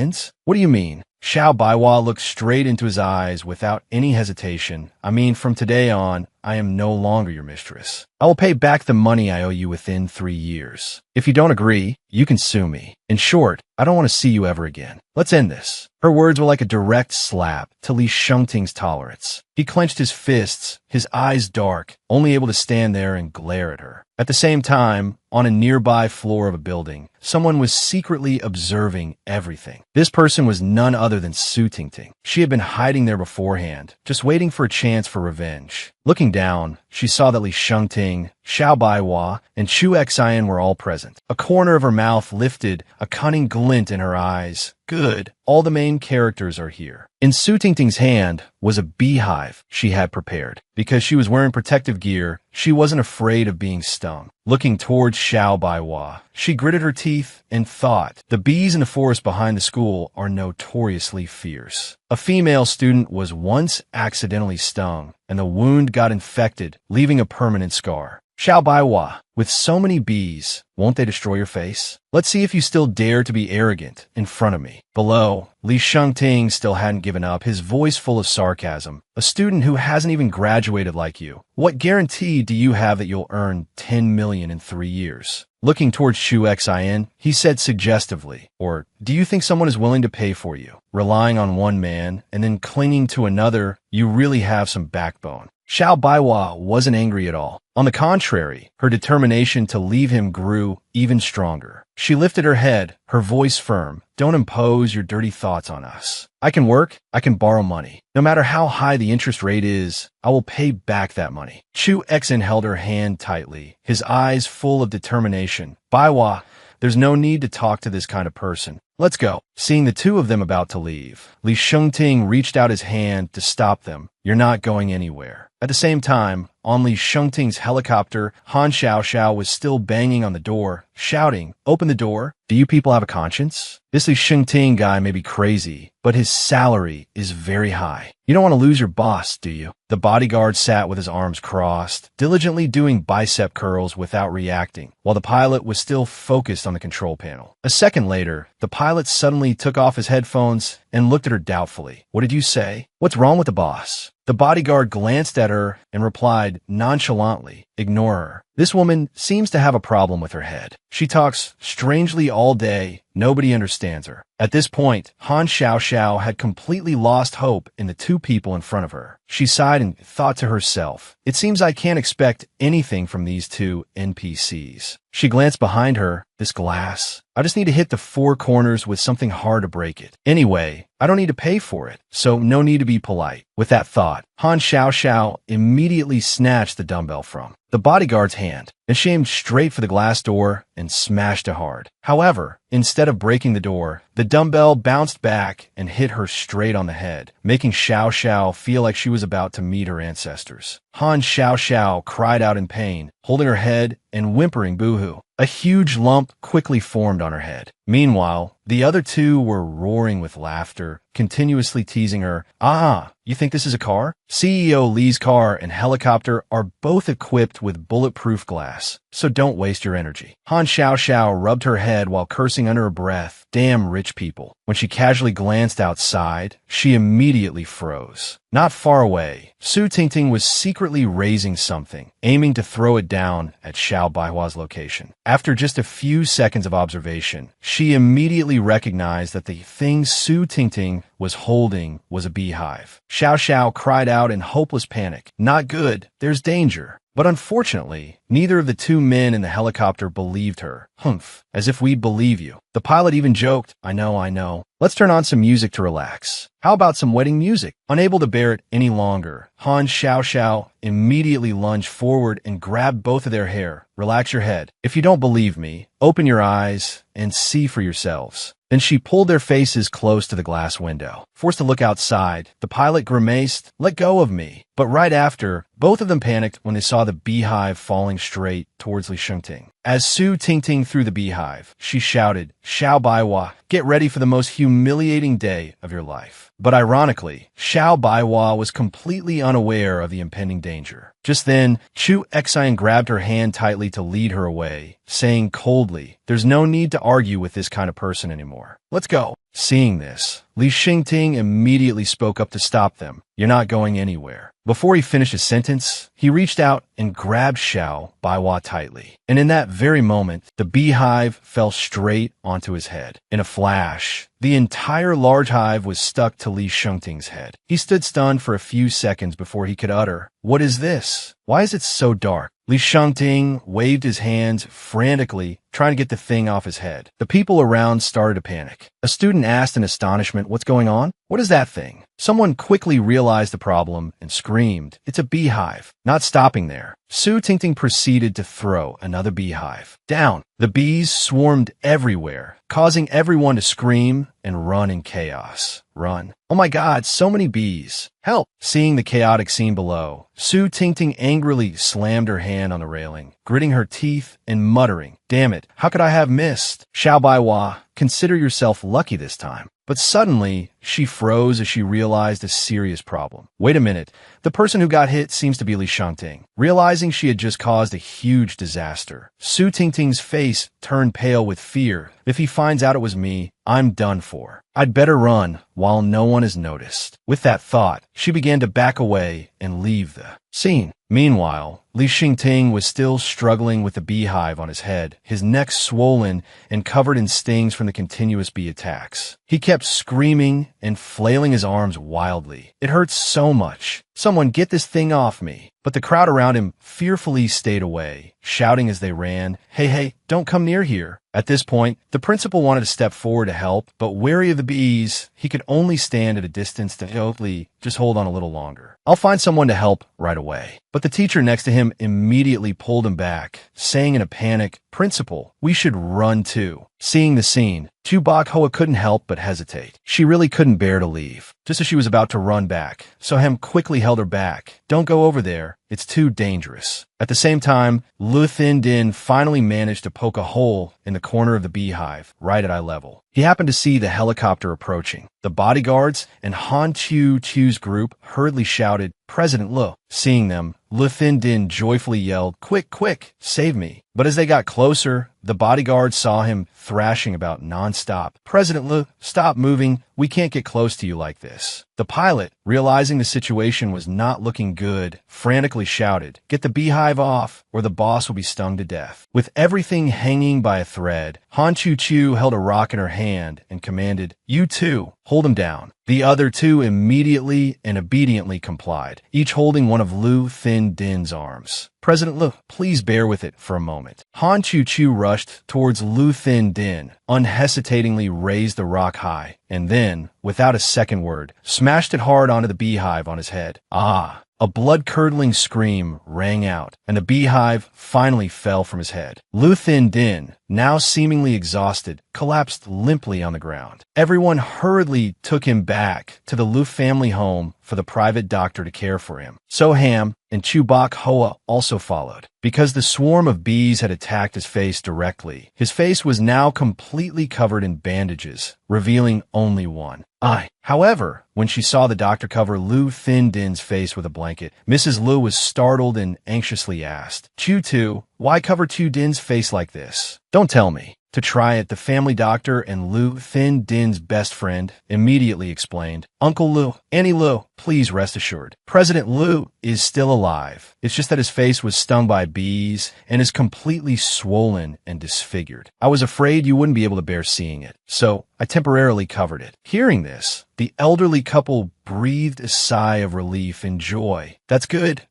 What do you mean?" Xiao Baihua looked straight into his eyes without any hesitation. "I mean, from today on, I am no longer your mistress. I will pay back the money I owe you within 3 years. If you don't agree, you can sue me. In short, I don't want to see you ever again. Let's end this." Her words were like a direct slap to Li Shengting's tolerance. He clenched his fists, his eyes dark, only able to stand there and glare at her. At the same time, on a nearby floor of a building, someone was secretly observing everything. This person was none other than Su Tingting. She had been hiding there beforehand, just waiting for a chance for revenge. Looking down, she saw that Li Shengting, Xiao Baihua, and Chu Xian were all present. A corner of her mouth lifted, a cunning glint in her eyes. Good. All the main characters are here. In Su Tingting's hand was a beehive she had prepared. Because she was wearing protective gear, she wasn't afraid of being stung. Looking towards Xiao Baihua, she gritted her teeth and thought, the bees in the forest behind the school are notoriously fierce. A female student was once accidentally stung, and the wound got infected, leaving a permanent scar. Xiao Baihua, with so many bees, won't they destroy your face? Let's see if you still dare to be arrogant in front of me. Below, Li Shengting still hadn't given up, his voice full of sarcasm. A student who hasn't even graduated like you. What guarantee do you have that you'll earn 10 million in 3 years? Looking towards Chu Xian, he said suggestively, or do you think someone is willing to pay for you? Relying on one man and then clinging to another, you really have some backbone. Xiao Baiwa wasn't angry at all. On the contrary, her determination to leave him grew even stronger. She lifted her head, her voice firm. Don't impose your dirty thoughts on us. I can work, I can borrow money. No matter how high the interest rate is, I will pay back that money. Chu Exin held her hand tightly, his eyes full of determination. Baiwa, there's no need to talk to this kind of person. Let's go. Seeing the two of them about to leave, Li Shengting reached out his hand to stop them. You're not going anywhere. At the same time, on Li Shengting's helicopter, Han Xiaoxiao was still banging on the door, shouting, "Open the door. Do you people have a conscience? This Li Shengting guy may be crazy, but his salary is very high. You don't want to lose your boss, do you?" The bodyguard sat with his arms crossed, diligently doing bicep curls without reacting, while the pilot was still focused on the control panel. A second later, the pilot suddenly took off his headphones and looked at her doubtfully. "What did you say? What's wrong with the boss?" The bodyguard glanced at her and replied nonchalantly, "Ignore her. This woman seems to have a problem with her head. She talks strangely all day. Nobody understands her." At this point, Han Xiaoxiao had completely lost hope in the two people in front of her. She sighed and thought to herself, "It seems I can't expect anything from these two NPCs." She glanced behind her. This glass. I just need to hit the four corners with something hard to break it. Anyway, I don't need to pay for it, so no need to be polite. With that thought, Han Xiaoxiao immediately snatched the dumbbell from the bodyguard's hand, and she aimed straight for the glass door and smashed it hard. However, instead of breaking the door, the dumbbell bounced back and hit her straight on the head, making Xiaoxiao feel like she was about to meet her ancestors. Han Xiaoxiao cried out in pain, holding her head and whimpering boohoo. A huge lump quickly formed on her head. Meanwhile, the other two were roaring with laughter, continuously teasing her. "Ah, you think this is a car?" CEO Li's car and helicopter are both equipped with bulletproof glass, so don't waste your energy. Han Xiaoxiao rubbed her head while cursing under her breath. Damn rich people. When she casually glanced outside, she immediately froze. Not far away, Su Tingting was secretly raising something, aiming to throw it down at Xiao Baihua's location. After just a few seconds of observation, she immediately recognized that the thing Su Tingting was holding was a beehive. Xiao Xiao cried out in hopeless panic. "Not good. There's danger." But unfortunately, neither of the two men in the helicopter believed her. "Humph, as if we'd believe you." The pilot even joked, I know. Let's turn on some music to relax. How about some wedding music?" Unable to bear it any longer, Han Xiaoxiao immediately lunged forward and grabbed both of their hair. "Relax your head. If you don't believe me, open your eyes and see for yourselves." Then she pulled their faces close to the glass window. Forced to look outside, the pilot grimaced, "Let go of me." But right after, both of them panicked when they saw the beehive falling straight towards Li Shengting. As Su Tingting threw the beehive, she shouted, "Xiao Baiwa, get ready for the most humiliating day of your life." But ironically, Xiao Baiwa was completely unaware of the impending danger. Just then, Chu Exine grabbed her hand tightly to lead her away, saying coldly, "There's no need to argue with this kind of person anymore. Let's go." Seeing this, Li Shengting immediately spoke up to stop them. "You're not going anywhere." Before he finished his sentence, he reached out and grabbed Xiao Baiwa tightly. And in that very moment, the beehive fell straight onto his head. In a flash, the entire large hive was stuck to Li Shengting's head. He stood stunned for a few seconds before he could utter, "What is this? Why is it so dark?" Li Shengting waved his hands frantically, trying to get the thing off his head. The people around started to panic. A student asked in astonishment, "What's going on? What is that thing?" Someone quickly realized the problem and screamed, "It's a beehive." Not stopping there, Su Tingting proceeded to throw another beehive down. The bees swarmed everywhere, causing everyone to scream and run in chaos. Run. "Oh my God, so many bees. Help!" Seeing the chaotic scene below, Su Tingting angrily slammed her hand on the railing, gritting her teeth and muttering, "Damn it, how could I have missed? Xiao Baiwa, consider yourself lucky this time." But suddenly, she froze as she realized a serious problem. Wait a minute, the person who got hit seems to be Li Shengting. Realizing she had just caused a huge disaster, Su Tingting's face turned pale with fear. "If he finds out it was me, I'm done for. I'd better run while no one is noticed." With that thought, she began to back away and leave the scene. Meanwhile, Li Shengting was still struggling with the beehive on his head, his neck swollen and covered in stings from the continuous bee attacks. He kept screaming and flailing his arms wildly. It hurt so much. Someone get this thing off me. But the crowd around him fearfully stayed away, shouting as they ran, "Hey, hey, don't come near here." At this point, the principal wanted to step forward to help, but wary of the bees, he could only stand at a distance to hopefully just hold on a little longer. "I'll find someone to help right away." But the teacher next to him immediately pulled him back, saying in a panic, "Principal, we should run too." Seeing the scene, Chu Bok Hoa couldn't help but hesitate. She really couldn't bear to leave. Just as she was about to run back, Soham quickly held her back. "Don't go over there. It's too dangerous." At the same time, Lu Thin Din finally managed to poke a hole in the corner of the beehive, right at eye level. He happened to see the helicopter approaching. The bodyguards and Han Chu's group hurriedly shouted, "President Lu." Seeing them, Lu Thin Din joyfully yelled, "Quick, quick, save me." But as they got closer, the bodyguards saw him thrashing about nonstop. "President Lu, stop moving. We can't get close to you like this." The pilot, realizing the situation was not looking good, frantically shouted, "Get the beehive off, or the boss will be stung to death." With everything hanging by a thread, Han Chu held a rock in her hand and commanded, "You too, hold him down." The other two immediately and obediently complied, each holding one of Lu Thin Din's arms. "President Lu, please bear with it for a moment." Han Chu rushed towards Lu Thin Din, unhesitatingly raised the rock high, and then, without a second word, smashed it hard onto the beehive on his head. Ah! A blood-curdling scream rang out, and the beehive finally fell from his head. Lu Thin Din, now seemingly exhausted, collapsed limply on the ground. Everyone hurriedly took him back to the Lu family home for the private doctor to care for him. Soham and Chu Bok Hoa also followed. Because the swarm of bees had attacked his face directly, his face was now completely covered in bandages, revealing only one eye. However, when she saw the doctor cover Lu Thin Din's face with a blanket, Mrs. Lu was startled and anxiously asked, "Chu, why cover Chu Din's face like this?" "Don't tell me." To try it, the family doctor and Lu Thin Din's best friend immediately explained, "Uncle Lu, Auntie Lu, please rest assured. President Lu is still alive. It's just that his face was stung by bees and is completely swollen and disfigured. I was afraid you wouldn't be able to bear seeing it, so I temporarily covered it." Hearing this, the elderly couple breathed a sigh of relief and joy. That's good,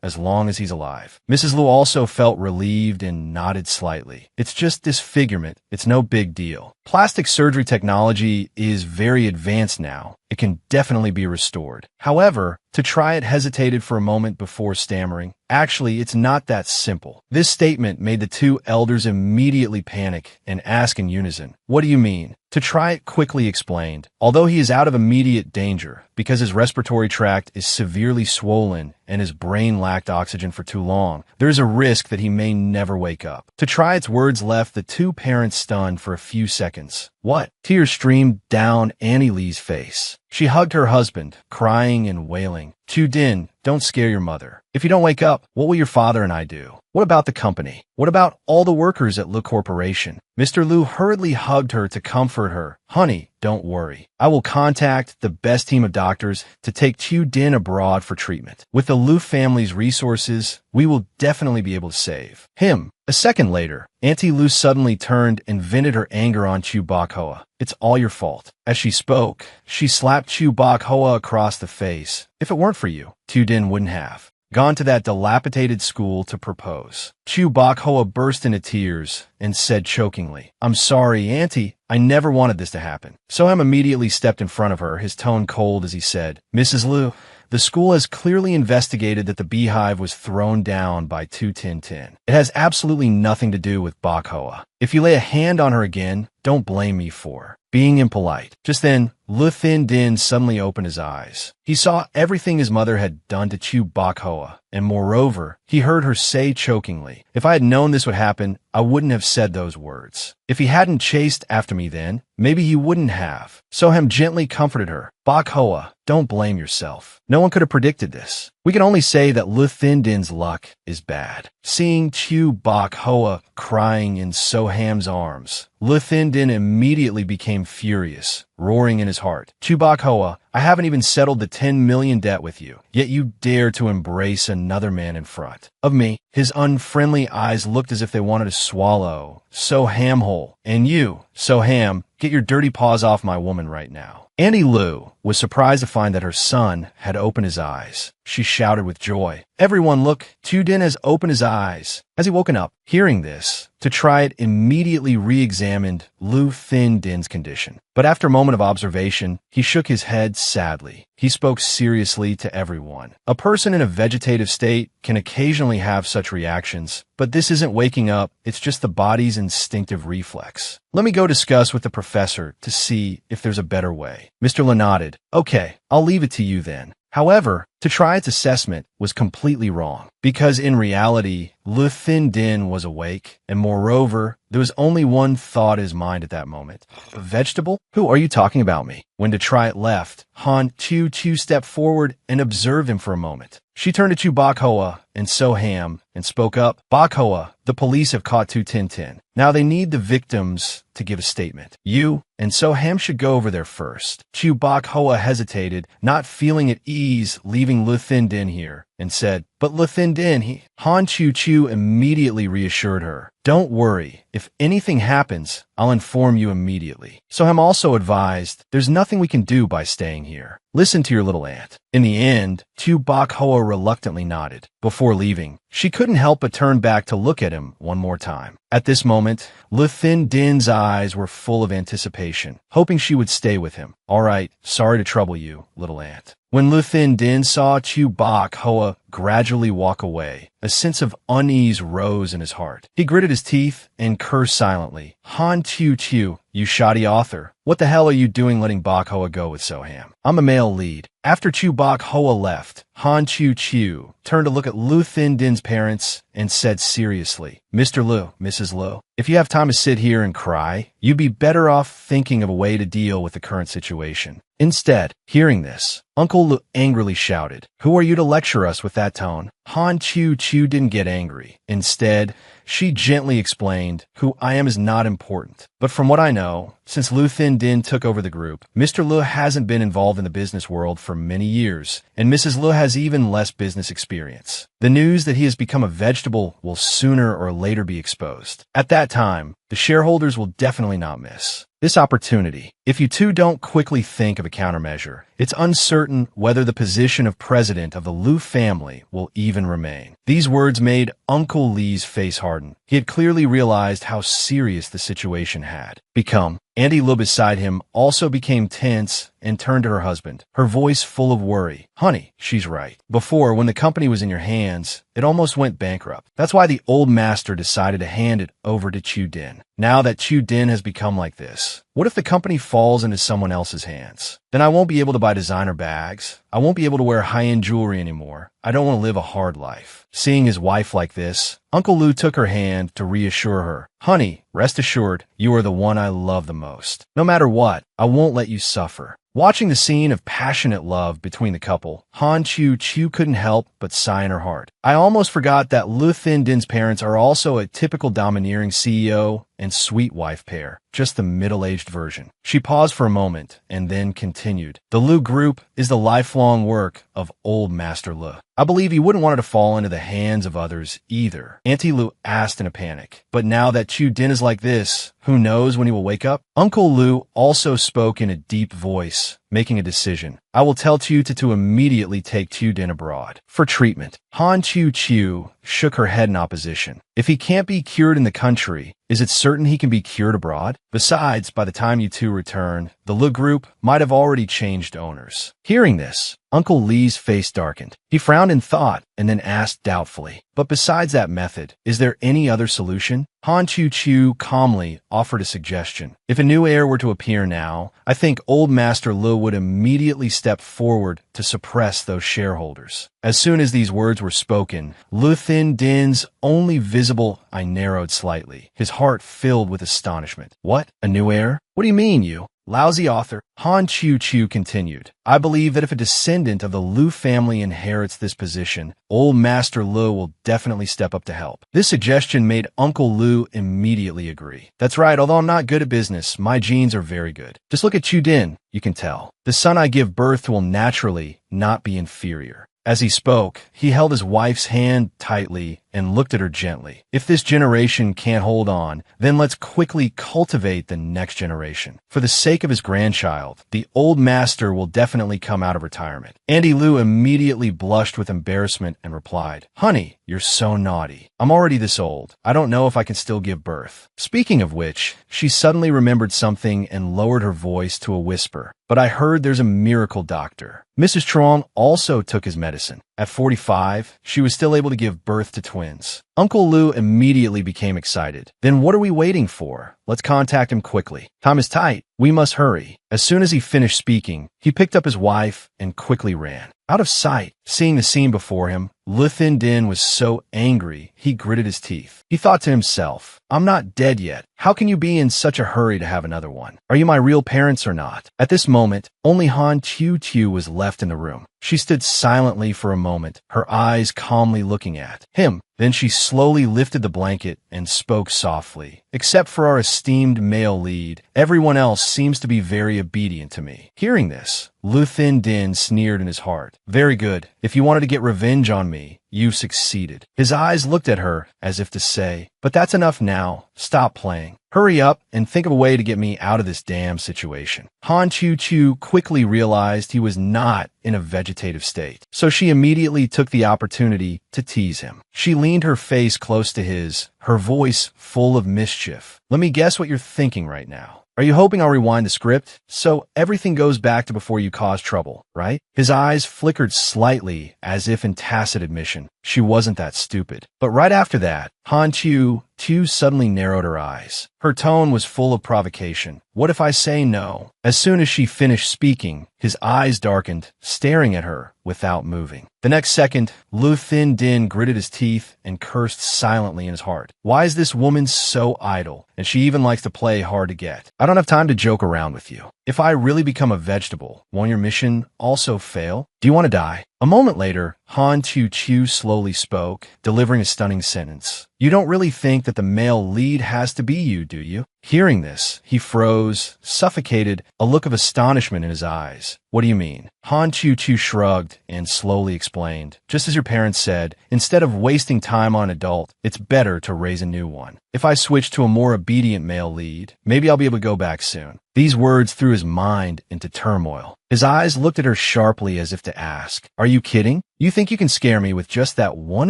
as long as he's alive." Mrs. Lu also felt relieved and nodded slightly. "It's just disfigurement. It's no big deal. Plastic surgery technology is very advanced now. It can definitely be restored." However, to try it hesitated for a moment before stammering, "Actually, it's not that simple." This statement made the two elders immediately panic and ask in unison, "What do you mean?" To try it quickly explained, although he is out of immediate danger because his respiratory tract is severely swollen and his brain lacked oxygen for too long, there is a risk that he may never wake up. To try its words left the two parents stunned for a few seconds. "What?" Tears streamed down Annie Lee's face. She hugged her husband, crying and wailing, "Chu Din, don't scare your mother. If you don't wake up, what will your father and I do? What about the company? What about all the workers at Lu Corporation?" Mr. Lu hurriedly hugged her to comfort her. "Honey, don't worry. I will contact the best team of doctors to take Chu Din abroad for treatment. With the Lu family's resources, we will definitely be able to save him." A second later, Auntie Lu suddenly turned and vented her anger on Chu Bok Hoa. "It's all your fault." As she spoke, she slapped Chu Bok Hoa across the face. "If it weren't for you, Chu Din wouldn't have gone to that dilapidated school to propose." Chu Bok Hoa burst into tears and said chokingly, "I'm sorry, Auntie. I never wanted this to happen." Soham immediately stepped in front of her, his tone cold as he said, "Mrs. Lu, the school has clearly investigated that the beehive was thrown down by Chu Tin Tin. It has absolutely nothing to do with Bok Hoa. If you lay a hand on her again, don't blame me for being impolite." Just then, Lu Thin Din suddenly opened his eyes. He saw everything his mother had done to Chu Bok Hoa, and moreover, he heard her say chokingly, "If I had known this would happen, I wouldn't have said those words. If he hadn't chased after me then, maybe he wouldn't have." Soham gently comforted her. "Bok Hoa, don't blame yourself. No one could have predicted this. We can only say that Lu Thin Din's luck is bad." Seeing Chu Bok Hoa crying in Soham's arms Lu Thin Din immediately became furious, roaring in his heart. Chu Bok Hoa, I haven't even settled the 10 million debt with you, yet you dare to embrace another man in front of me. His unfriendly eyes looked as if they wanted to swallow So Ham whole. And you, So Ham, get your dirty paws off my woman right now. Auntie Lu was surprised to find that her son had opened his eyes. She shouted with joy, "Everyone look, Chu Din has opened his eyes." As he woken up, hearing this, to try it immediately re-examined Lu Thin Din's condition. But after a moment of observation, he shook his head sadly. He spoke seriously to everyone. A person in a vegetative state can occasionally have such reactions, but this isn't waking up, it's just the body's instinctive reflex. Let me go discuss with the professor to see if there's a better way. Mr. Lu nodded. Okay, I'll leave it to you then. However, to try its assessment was completely wrong, because in reality, Lu Thin Din was awake, and moreover, there was only one thought in his mind at that moment. A vegetable? Who are you talking about me? When to try it left, Han Chu stepped forward and observed him for a moment. She turned to Chu Bok Hoa and So Ham and spoke up. Bok Hoa, the police have caught Tu Tin Tin. Now they need the victims to give a statement. You and So Ham should go over there first. Chu Bok Hoa hesitated, not feeling at ease leaving Lu Thin Din here, and said, "But Lu Thin Din, Han Chu immediately reassured her. Don't worry. If anything happens, I'll inform you immediately." So Ham also advised, there's nothing we can do by staying here. Listen to your little aunt. In the end, Chu Bok Hoa reluctantly nodded. Before leaving, she couldn't help but turn back to look at him one more time. At this moment, Lu Thin Din's eyes were full of anticipation, hoping she would stay with him. All right, sorry to trouble you, little aunt. When Lu Thin Din saw Chu Bok Hoa gradually walk away, a sense of unease rose in his heart. He gritted his teeth and cursed silently. Han Chu, you shoddy author. What the hell are you doing letting Bok Hoa go with So Ham? I'm a male lead. After Chu Bok Hoa left, Han Chu turned to look at Lu Thin Din's parents and said seriously, Mr. Lu, Mrs. Lu, if you have time to sit here and cry, you'd be better off thinking of a way to deal with the current situation. Instead, hearing this, Uncle Lu angrily shouted, "Who are you to lecture us with that tone?" Han Chu didn't get angry. Instead, she gently explained, "Who I am is not important. But from what I know, since Lu Thin Din took over the group, Mr. Lu hasn't been involved in the business world for many years, and Mrs. Lu has even less business experience. The news that he has become a vegetable will sooner or later be exposed. At that time, the shareholders will definitely not miss this opportunity. If you two don't quickly think of a countermeasure, it's uncertain whether the position of president of the Lu family will even remain." These words made Uncle Lee's face harden. He had clearly realized how serious the situation had become. Auntie Lu beside him also became tense and turned to her husband, her voice full of worry. "Honey, she's right. Before, when the company was in your hands, it almost went bankrupt. That's why the old master decided to hand it over to Chu Din. Now that Chu Din has become like this, what if the company falls into someone else's hands? Then I won't be able to buy designer bags. I won't be able to wear high-end jewelry anymore. I don't want to live a hard life." Seeing his wife like this, Uncle Lu took her hand to reassure her. "Honey, rest assured, you are the one I love the most. No matter what, I won't let you suffer." Watching the scene of passionate love between the couple, Han Chu couldn't help but sigh in her heart. I almost forgot that Lu Thin Din's parents are also a typical domineering CEO and sweet wife pair, just the middle-aged version. She paused for a moment and then continued. "The Lu Group is the lifelong work of old Master Lu. I believe he wouldn't want it to fall into the hands of others either." Auntie Lu asked in a panic. "But now that Chu Din is like this, who knows when he will wake up?" Uncle Lu also spoke in a deep voice, making a decision. "I will tell Chu to immediately take Chu Din abroad for treatment." Han Chu shook her head in opposition. "If he can't be cured in the country, is it certain he can be cured abroad? Besides, by the time you two return, the Lu Group might have already changed owners." Hearing this, Uncle Lee's face darkened. He frowned in thought and then asked doubtfully, "But besides that method, is there any other solution?" Han Chu calmly offered a suggestion. "If a new heir were to appear now, I think old Master Lu would immediately step forward to suppress those shareholders." As soon as these words were spoken, Lu Thin Din's only visible eye narrowed slightly, his heart filled with astonishment. "What? A new heir? What do you mean, you?" Lousy author. Han Chu Chu continued. I believe that if a descendant of the Lu family inherits this position, old Master Lu will definitely step up to help. This suggestion made Uncle Lu immediately agree. That's right, although I'm not good at business, my genes are very good. Just look at Chu Din, you can tell. The son I give birth will naturally not be inferior. As he spoke, he held his wife's hand tightly and looked at her gently. If this generation can't hold on, then let's quickly cultivate the next generation. For the sake of his grandchild, the old master will definitely come out of retirement. Andy Liu immediately blushed with embarrassment and replied, Honey, you're so naughty. I'm already this old. I don't know if I can still give birth. Speaking of which, she suddenly remembered something and lowered her voice to a whisper. But I heard there's a miracle doctor. Mrs. Trong also took his medicine. At 45, she was still able to give birth to twins. Uncle Lu immediately became excited. Then what are we waiting for? Let's contact him quickly. Time is tight. We must hurry. As soon as he finished speaking, he picked up his wife and quickly ran. Out of sight, seeing the scene before him, Lu Thin Din was so angry, he gritted his teeth. He thought to himself, I'm not dead yet. How can you be in such a hurry to have another one? Are you my real parents or not? At this moment, only Han Chu Chu was left in the room. She stood silently for a moment, her eyes calmly looking at him. Then she slowly lifted the blanket and spoke softly. Except for our esteemed male lead, everyone else seems to be very obedient to me. Hearing this, Lu Thin Din sneered in his heart. Very good. If you wanted to get revenge on me, you succeeded. His eyes looked at her as if to say, but that's enough now. Stop playing. Hurry up and think of a way to get me out of this damn situation. Han Chu Chu quickly realized he was not in a vegetative state, so she immediately took the opportunity to tease him. She leaned her face close to his, her voice full of mischief. Let me guess what you're thinking right now. Are you hoping I'll rewind the script so everything goes back to before you caused trouble, right? His eyes flickered slightly as if in tacit admission. She wasn't that stupid. But right after that, Han Chu Chu suddenly narrowed her eyes. Her tone was full of provocation. What if I say no? As soon as she finished speaking, his eyes darkened, staring at her without moving. The next second, Lu Thin Din gritted his teeth and cursed silently in his heart. Why is this woman so idle? And she even likes to play hard to get. I don't have time to joke around with you. If I really become a vegetable, won't your mission also fail? Do you want to die? A moment later, Han Chu Chu slowly spoke, delivering a stunning sentence. You don't really think that the male lead has to be you, do you? Hearing this, he froze, suffocated, a look of astonishment in his eyes. What do you mean? Han Chu Chu shrugged and slowly explained. Just as your parents said, instead of wasting time on an adult, it's better to raise a new one. If I switch to a more obedient male lead, maybe I'll be able to go back soon. These words threw his mind into turmoil. His eyes looked at her sharply as if to ask, Are you kidding? You think you can scare me with just that one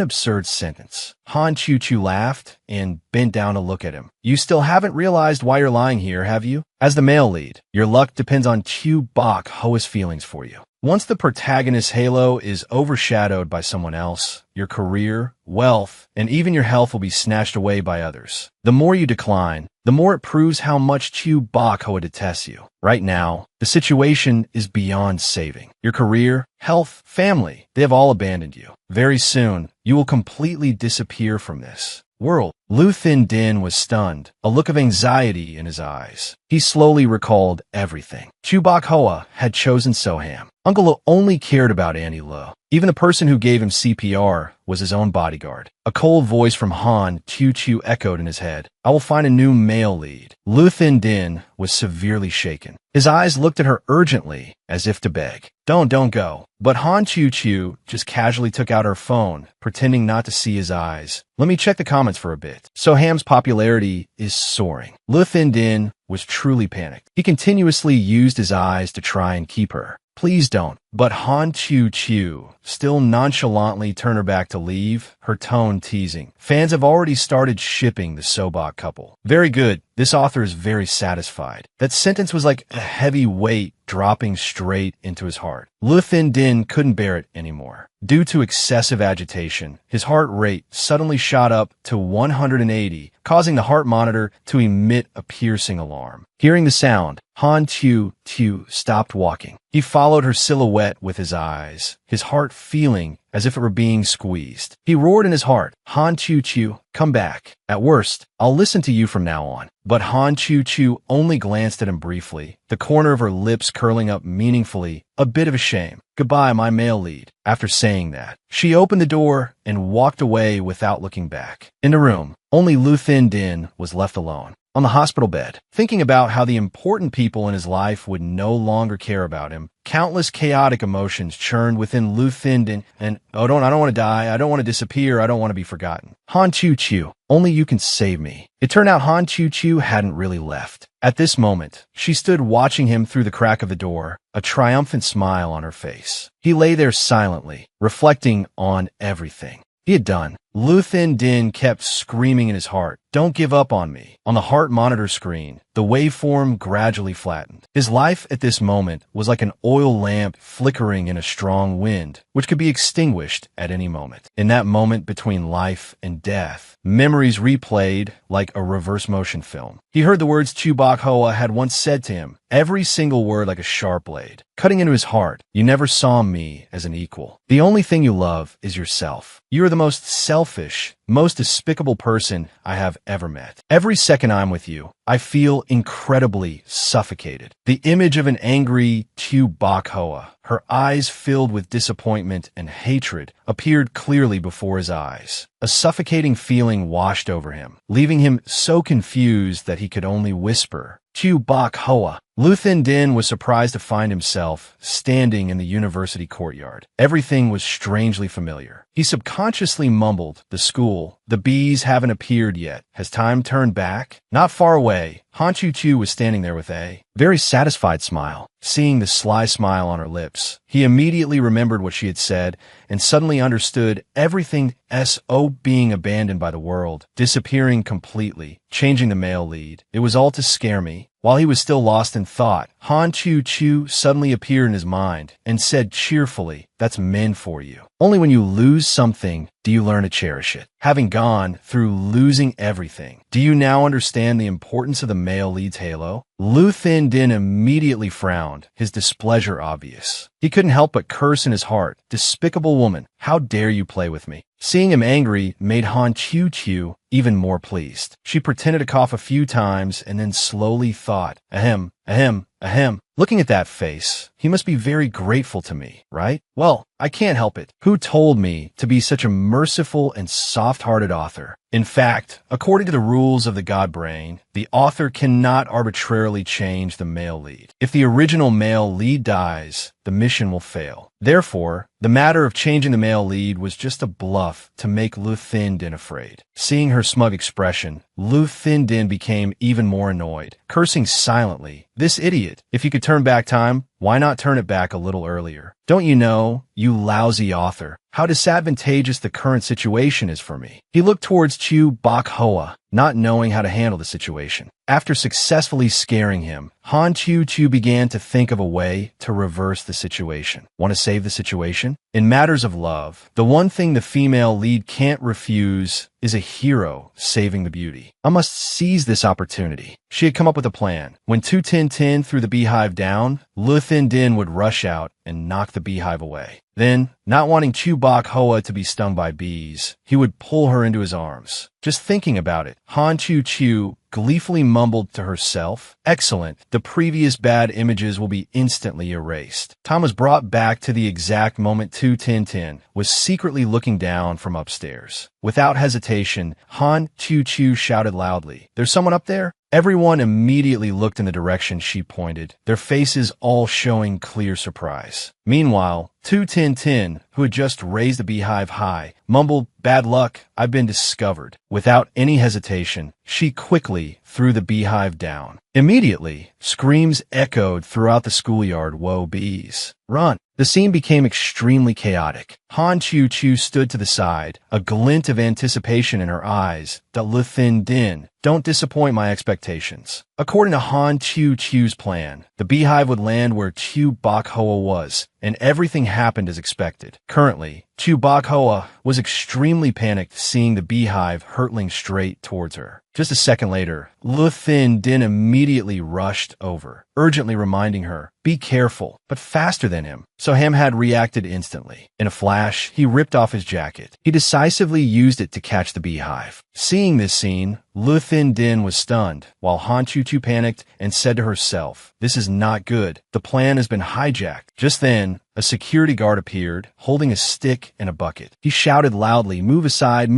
absurd sentence? Han Chu Chu laughed and bent down to look at him. You still haven't realized why you're lying here, have you? As the male lead, your luck depends on Chu Bok Hoa's feelings for you. Once the protagonist's halo is overshadowed by someone else, your career, wealth, and even your health will be snatched away by others. The more you decline, the more it proves how much Chu Bok Hoa detests you. Right now, the situation is beyond saving. Your career, health, family, they have all abandoned you. Very soon, you will completely disappear from this world. Lu Thin Din was stunned, a look of anxiety in his eyes. He slowly recalled everything. Chu Bok Hoa had chosen Soham. Uncle Lu only cared about Annie Lu. Even the person who gave him CPR was his own bodyguard. A cold voice from Han Chu Chu echoed in his head. I will find a new male lead. Lu Thin Din was severely shaken. His eyes looked at her urgently, as if to beg. Don't go. But Han Chu Chu just casually took out her phone, pretending not to see his eyes. Let me check the comments for a bit. Soham's popularity is soaring. Lu Thin Din was truly panicked. He continuously used his eyes to try and keep her. Please don't. But Han Chu Chu still nonchalantly turned her back to leave, her tone teasing. Fans have already started shipping the Sobok couple. Very good. This author is very satisfied. That sentence was like a heavy weight dropping straight into his heart. Lu Thin Din couldn't bear it anymore. Due to excessive agitation, his heart rate suddenly shot up to 180, causing the heart monitor to emit a piercing alarm. Hearing the sound, Han Chu Chu stopped walking. He followed her silhouette wet with his eyes, his heart feeling as if it were being squeezed. He roared in his heart, Han Chu-Chu, come back. At worst, I'll listen to you from now on. But Han Chu-Chu only glanced at him briefly, the corner of her lips curling up meaningfully, a bit of a shame. Goodbye, my male lead. After saying that, she opened the door and walked away without looking back. In the room, only Lu Thin Din was left alone. On the hospital bed, thinking about how the important people in his life would no longer care about him, countless chaotic emotions churned within Lu Thin Din and, I don't want to die, I don't want to disappear, I don't want to be forgotten. Han Chu-Chu, only you can save me. It turned out Han Chu-Chu hadn't really left. At this moment, she stood watching him through the crack of the door, a triumphant smile on her face. He lay there silently, reflecting on everything he had done. Lu Thin Din kept screaming in his heart, don't give up on me. On the heart monitor screen, the waveform gradually flattened. His life at this moment was like an oil lamp flickering in a strong wind, which could be extinguished at any moment. In that moment between life and death, memories replayed like a reverse motion film. He heard the words Chu Bok Hoa had once said to him, every single word like a sharp blade, cutting into his heart. You never saw me as an equal. The only thing you love is yourself. You are the most selfish, most despicable person I have ever met. Every second I'm with you, I feel incredibly suffocated. The image of an angry Chu Bok Hoa, her eyes filled with disappointment and hatred, appeared clearly before his eyes. A suffocating feeling washed over him, leaving him so confused that he could only whisper, Chu Bok Hoa. Lu Thin Din was surprised to find himself standing in the university courtyard. Everything was strangely familiar. He subconsciously mumbled, the school, the bees haven't appeared yet. Has time turned back? Not far away, Han Chu-Chu was standing there with a very satisfied smile. Seeing the sly smile on her lips, he immediately remembered what she had said and suddenly understood everything so being abandoned by the world, disappearing completely, changing the male lead. It was all to scare me. While he was still lost in thought, Han Chu-Chu suddenly appeared in his mind and said cheerfully, that's men for you. Only when you lose something do you learn to cherish it. Having gone through losing everything, do you now understand the importance of the male lead's halo? Lu Thin Din immediately frowned, his displeasure obvious. He couldn't help but curse in his heart, despicable woman, how dare you play with me? Seeing him angry made Han Chu-Chu even more pleased. She pretended to cough a few times and then slowly thought, ahem, ahem, ahem. Looking at that face, he must be very grateful to me, right? Well, I can't help it. Who told me to be such a merciful and soft-hearted author? In fact, according to the rules of the God Brain, the author cannot arbitrarily change the male lead. If the original male lead dies, the mission will fail. Therefore, the matter of changing the male lead was just a bluff to make Lu Thin Din afraid. Seeing her smug expression, Lu Thin Din became even more annoyed, cursing silently. This idiot. If you could turn back time, why not turn it back a little earlier? Don't you know, you lousy author, how disadvantageous the current situation is for me? He looked towards Chu Bok Hoa, not knowing how to handle the situation. After successfully scaring him, Han Chu-Chu began to think of a way to reverse the situation. Want to save the situation? In matters of love, the one thing the female lead can't refuse is a hero saving the beauty. I must seize this opportunity. She had come up with a plan. When Tu Tin Tin threw the beehive down, Lu Thin Din would rush out and knock the beehive away. Then, not wanting Chu Bok Hoa to be stung by bees, he would pull her into his arms. Just thinking about it, Han Chu-Chu gleefully mumbled to herself, excellent, the previous bad images will be instantly erased. Tom was brought back to the exact moment Tu Tin Tin was secretly looking down from upstairs. Without hesitation, Han Chu-Chu shouted loudly, "There's someone up there?" Everyone immediately looked in the direction she pointed, their faces all showing clear surprise. Meanwhile, Tu Tin Tin, who had just raised the beehive high, mumbled, "Bad luck, I've been discovered." Without any hesitation, she quickly threw the beehive down. Immediately, screams echoed throughout the schoolyard, "Whoa, bees! Run!" The scene became extremely chaotic. Han Chu-Chu stood to the side, a glint of anticipation in her eyes. Lu Thin Din, don't disappoint my expectations. According to Han Chu-Chu's plan, the beehive would land where Chu Bok Hoa was, and everything happened as expected. Currently, Chu Bakhoa was extremely panicked seeing the beehive hurtling straight towards her. Just a second later, Lu Thin Din immediately rushed over, urgently reminding her, "Be careful," but faster than him. So Ham had reacted instantly. In a flash, he ripped off his jacket. He decisively used it to catch the beehive. Seeing this scene, Lu Thin Din was stunned, while Han Chu Chu panicked and said to herself, "This is not good. The plan has been hijacked." Just then, a security guard appeared, holding a stick and a bucket. He shouted loudly, move aside,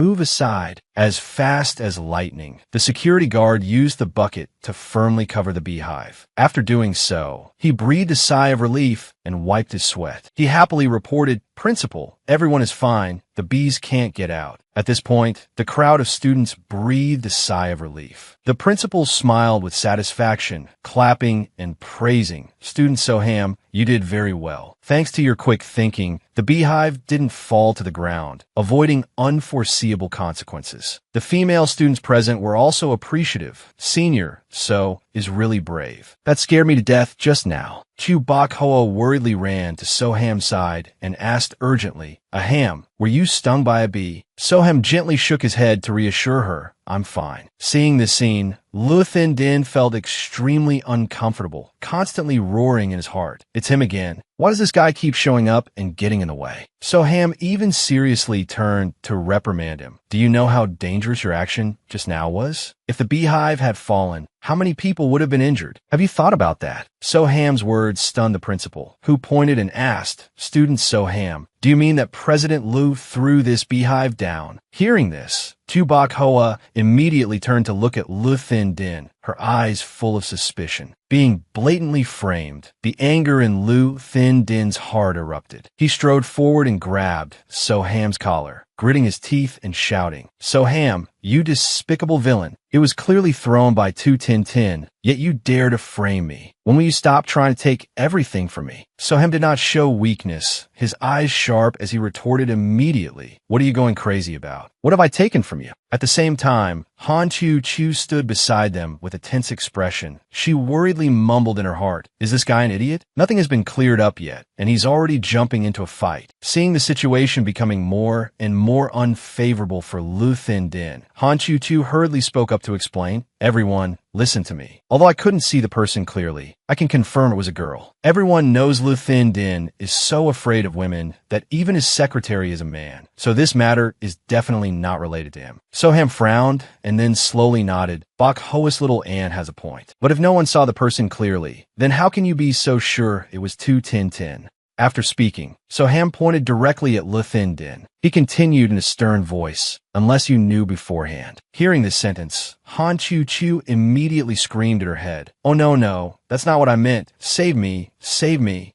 as fast as lightning. The security guard used the bucket to firmly cover the beehive. After doing so, he breathed a sigh of relief and wiped his sweat. He happily reported, "Principal, everyone is fine. The bees can't get out." At this point, the crowd of students breathed a sigh of relief. The principal smiled with satisfaction, clapping and praising. "Student Soham, you did very well. Thanks to your quick thinking, the beehive didn't fall to the ground, avoiding unforeseeable consequences." The female students present were also appreciative. "Senior, So is really brave. That scared me to death just now." Chu Bakhoa worriedly ran to Soham's side and asked urgently, "Aham, were you stung by a bee?" Soham gently shook his head to reassure her, "I'm fine." Seeing this scene, Lu Thin Din felt extremely uncomfortable, constantly roaring in his heart. It's him again. Why does this guy keep showing up and getting in the way? Soham even seriously turned to reprimand him. "Do you know how dangerous your action just now was? If the beehive had fallen, how many people would have been injured? Have you thought about that?" Soham's words stunned the principal, who pointed and asked, "Student Soham, do you mean that President Lu threw this beehive down?" Hearing this, Chu Bakhoa immediately turned to look at Lu Thin Din, her eyes full of suspicion. Being blatantly framed, the anger in Lu Thin Din's heart erupted. He strode forward and grabbed Soham's collar, gritting his teeth and shouting, "Soham, you despicable villain. It was clearly thrown by Tu Tin Tin, yet you dare to frame me. When will you stop trying to take everything from me?" Soham did not show weakness, his eyes sharp as he retorted immediately, "What are you going crazy about? What have I taken from you?" At the same time, Han Chu Chu stood beside them with a tense expression. She worriedly mumbled in her heart, "Is this guy an idiot? Nothing has been cleared up yet, and he's already jumping into a fight." Seeing the situation becoming more and more unfavorable for Lu Thin Din, Han Chu Chu hurriedly spoke up to explain, "Everyone, listen to me. Although I couldn't see the person clearly, I can confirm it was a girl. Everyone knows Lu Thin Din is so afraid of women that even his secretary is a man. So this matter is definitely not related to him." Soham frowned and then slowly nodded. Bakhoa's little aunt has a point. But if no one saw the person clearly, then how can you be so sure it was Tu Tin Tin? After speaking, Soham pointed directly at Lu Thin Din. He continued in a stern voice, "Unless you knew beforehand." Hearing this sentence, Han Chu Chu immediately screamed at her head, "Oh no, that's not what I meant. Save me, save me."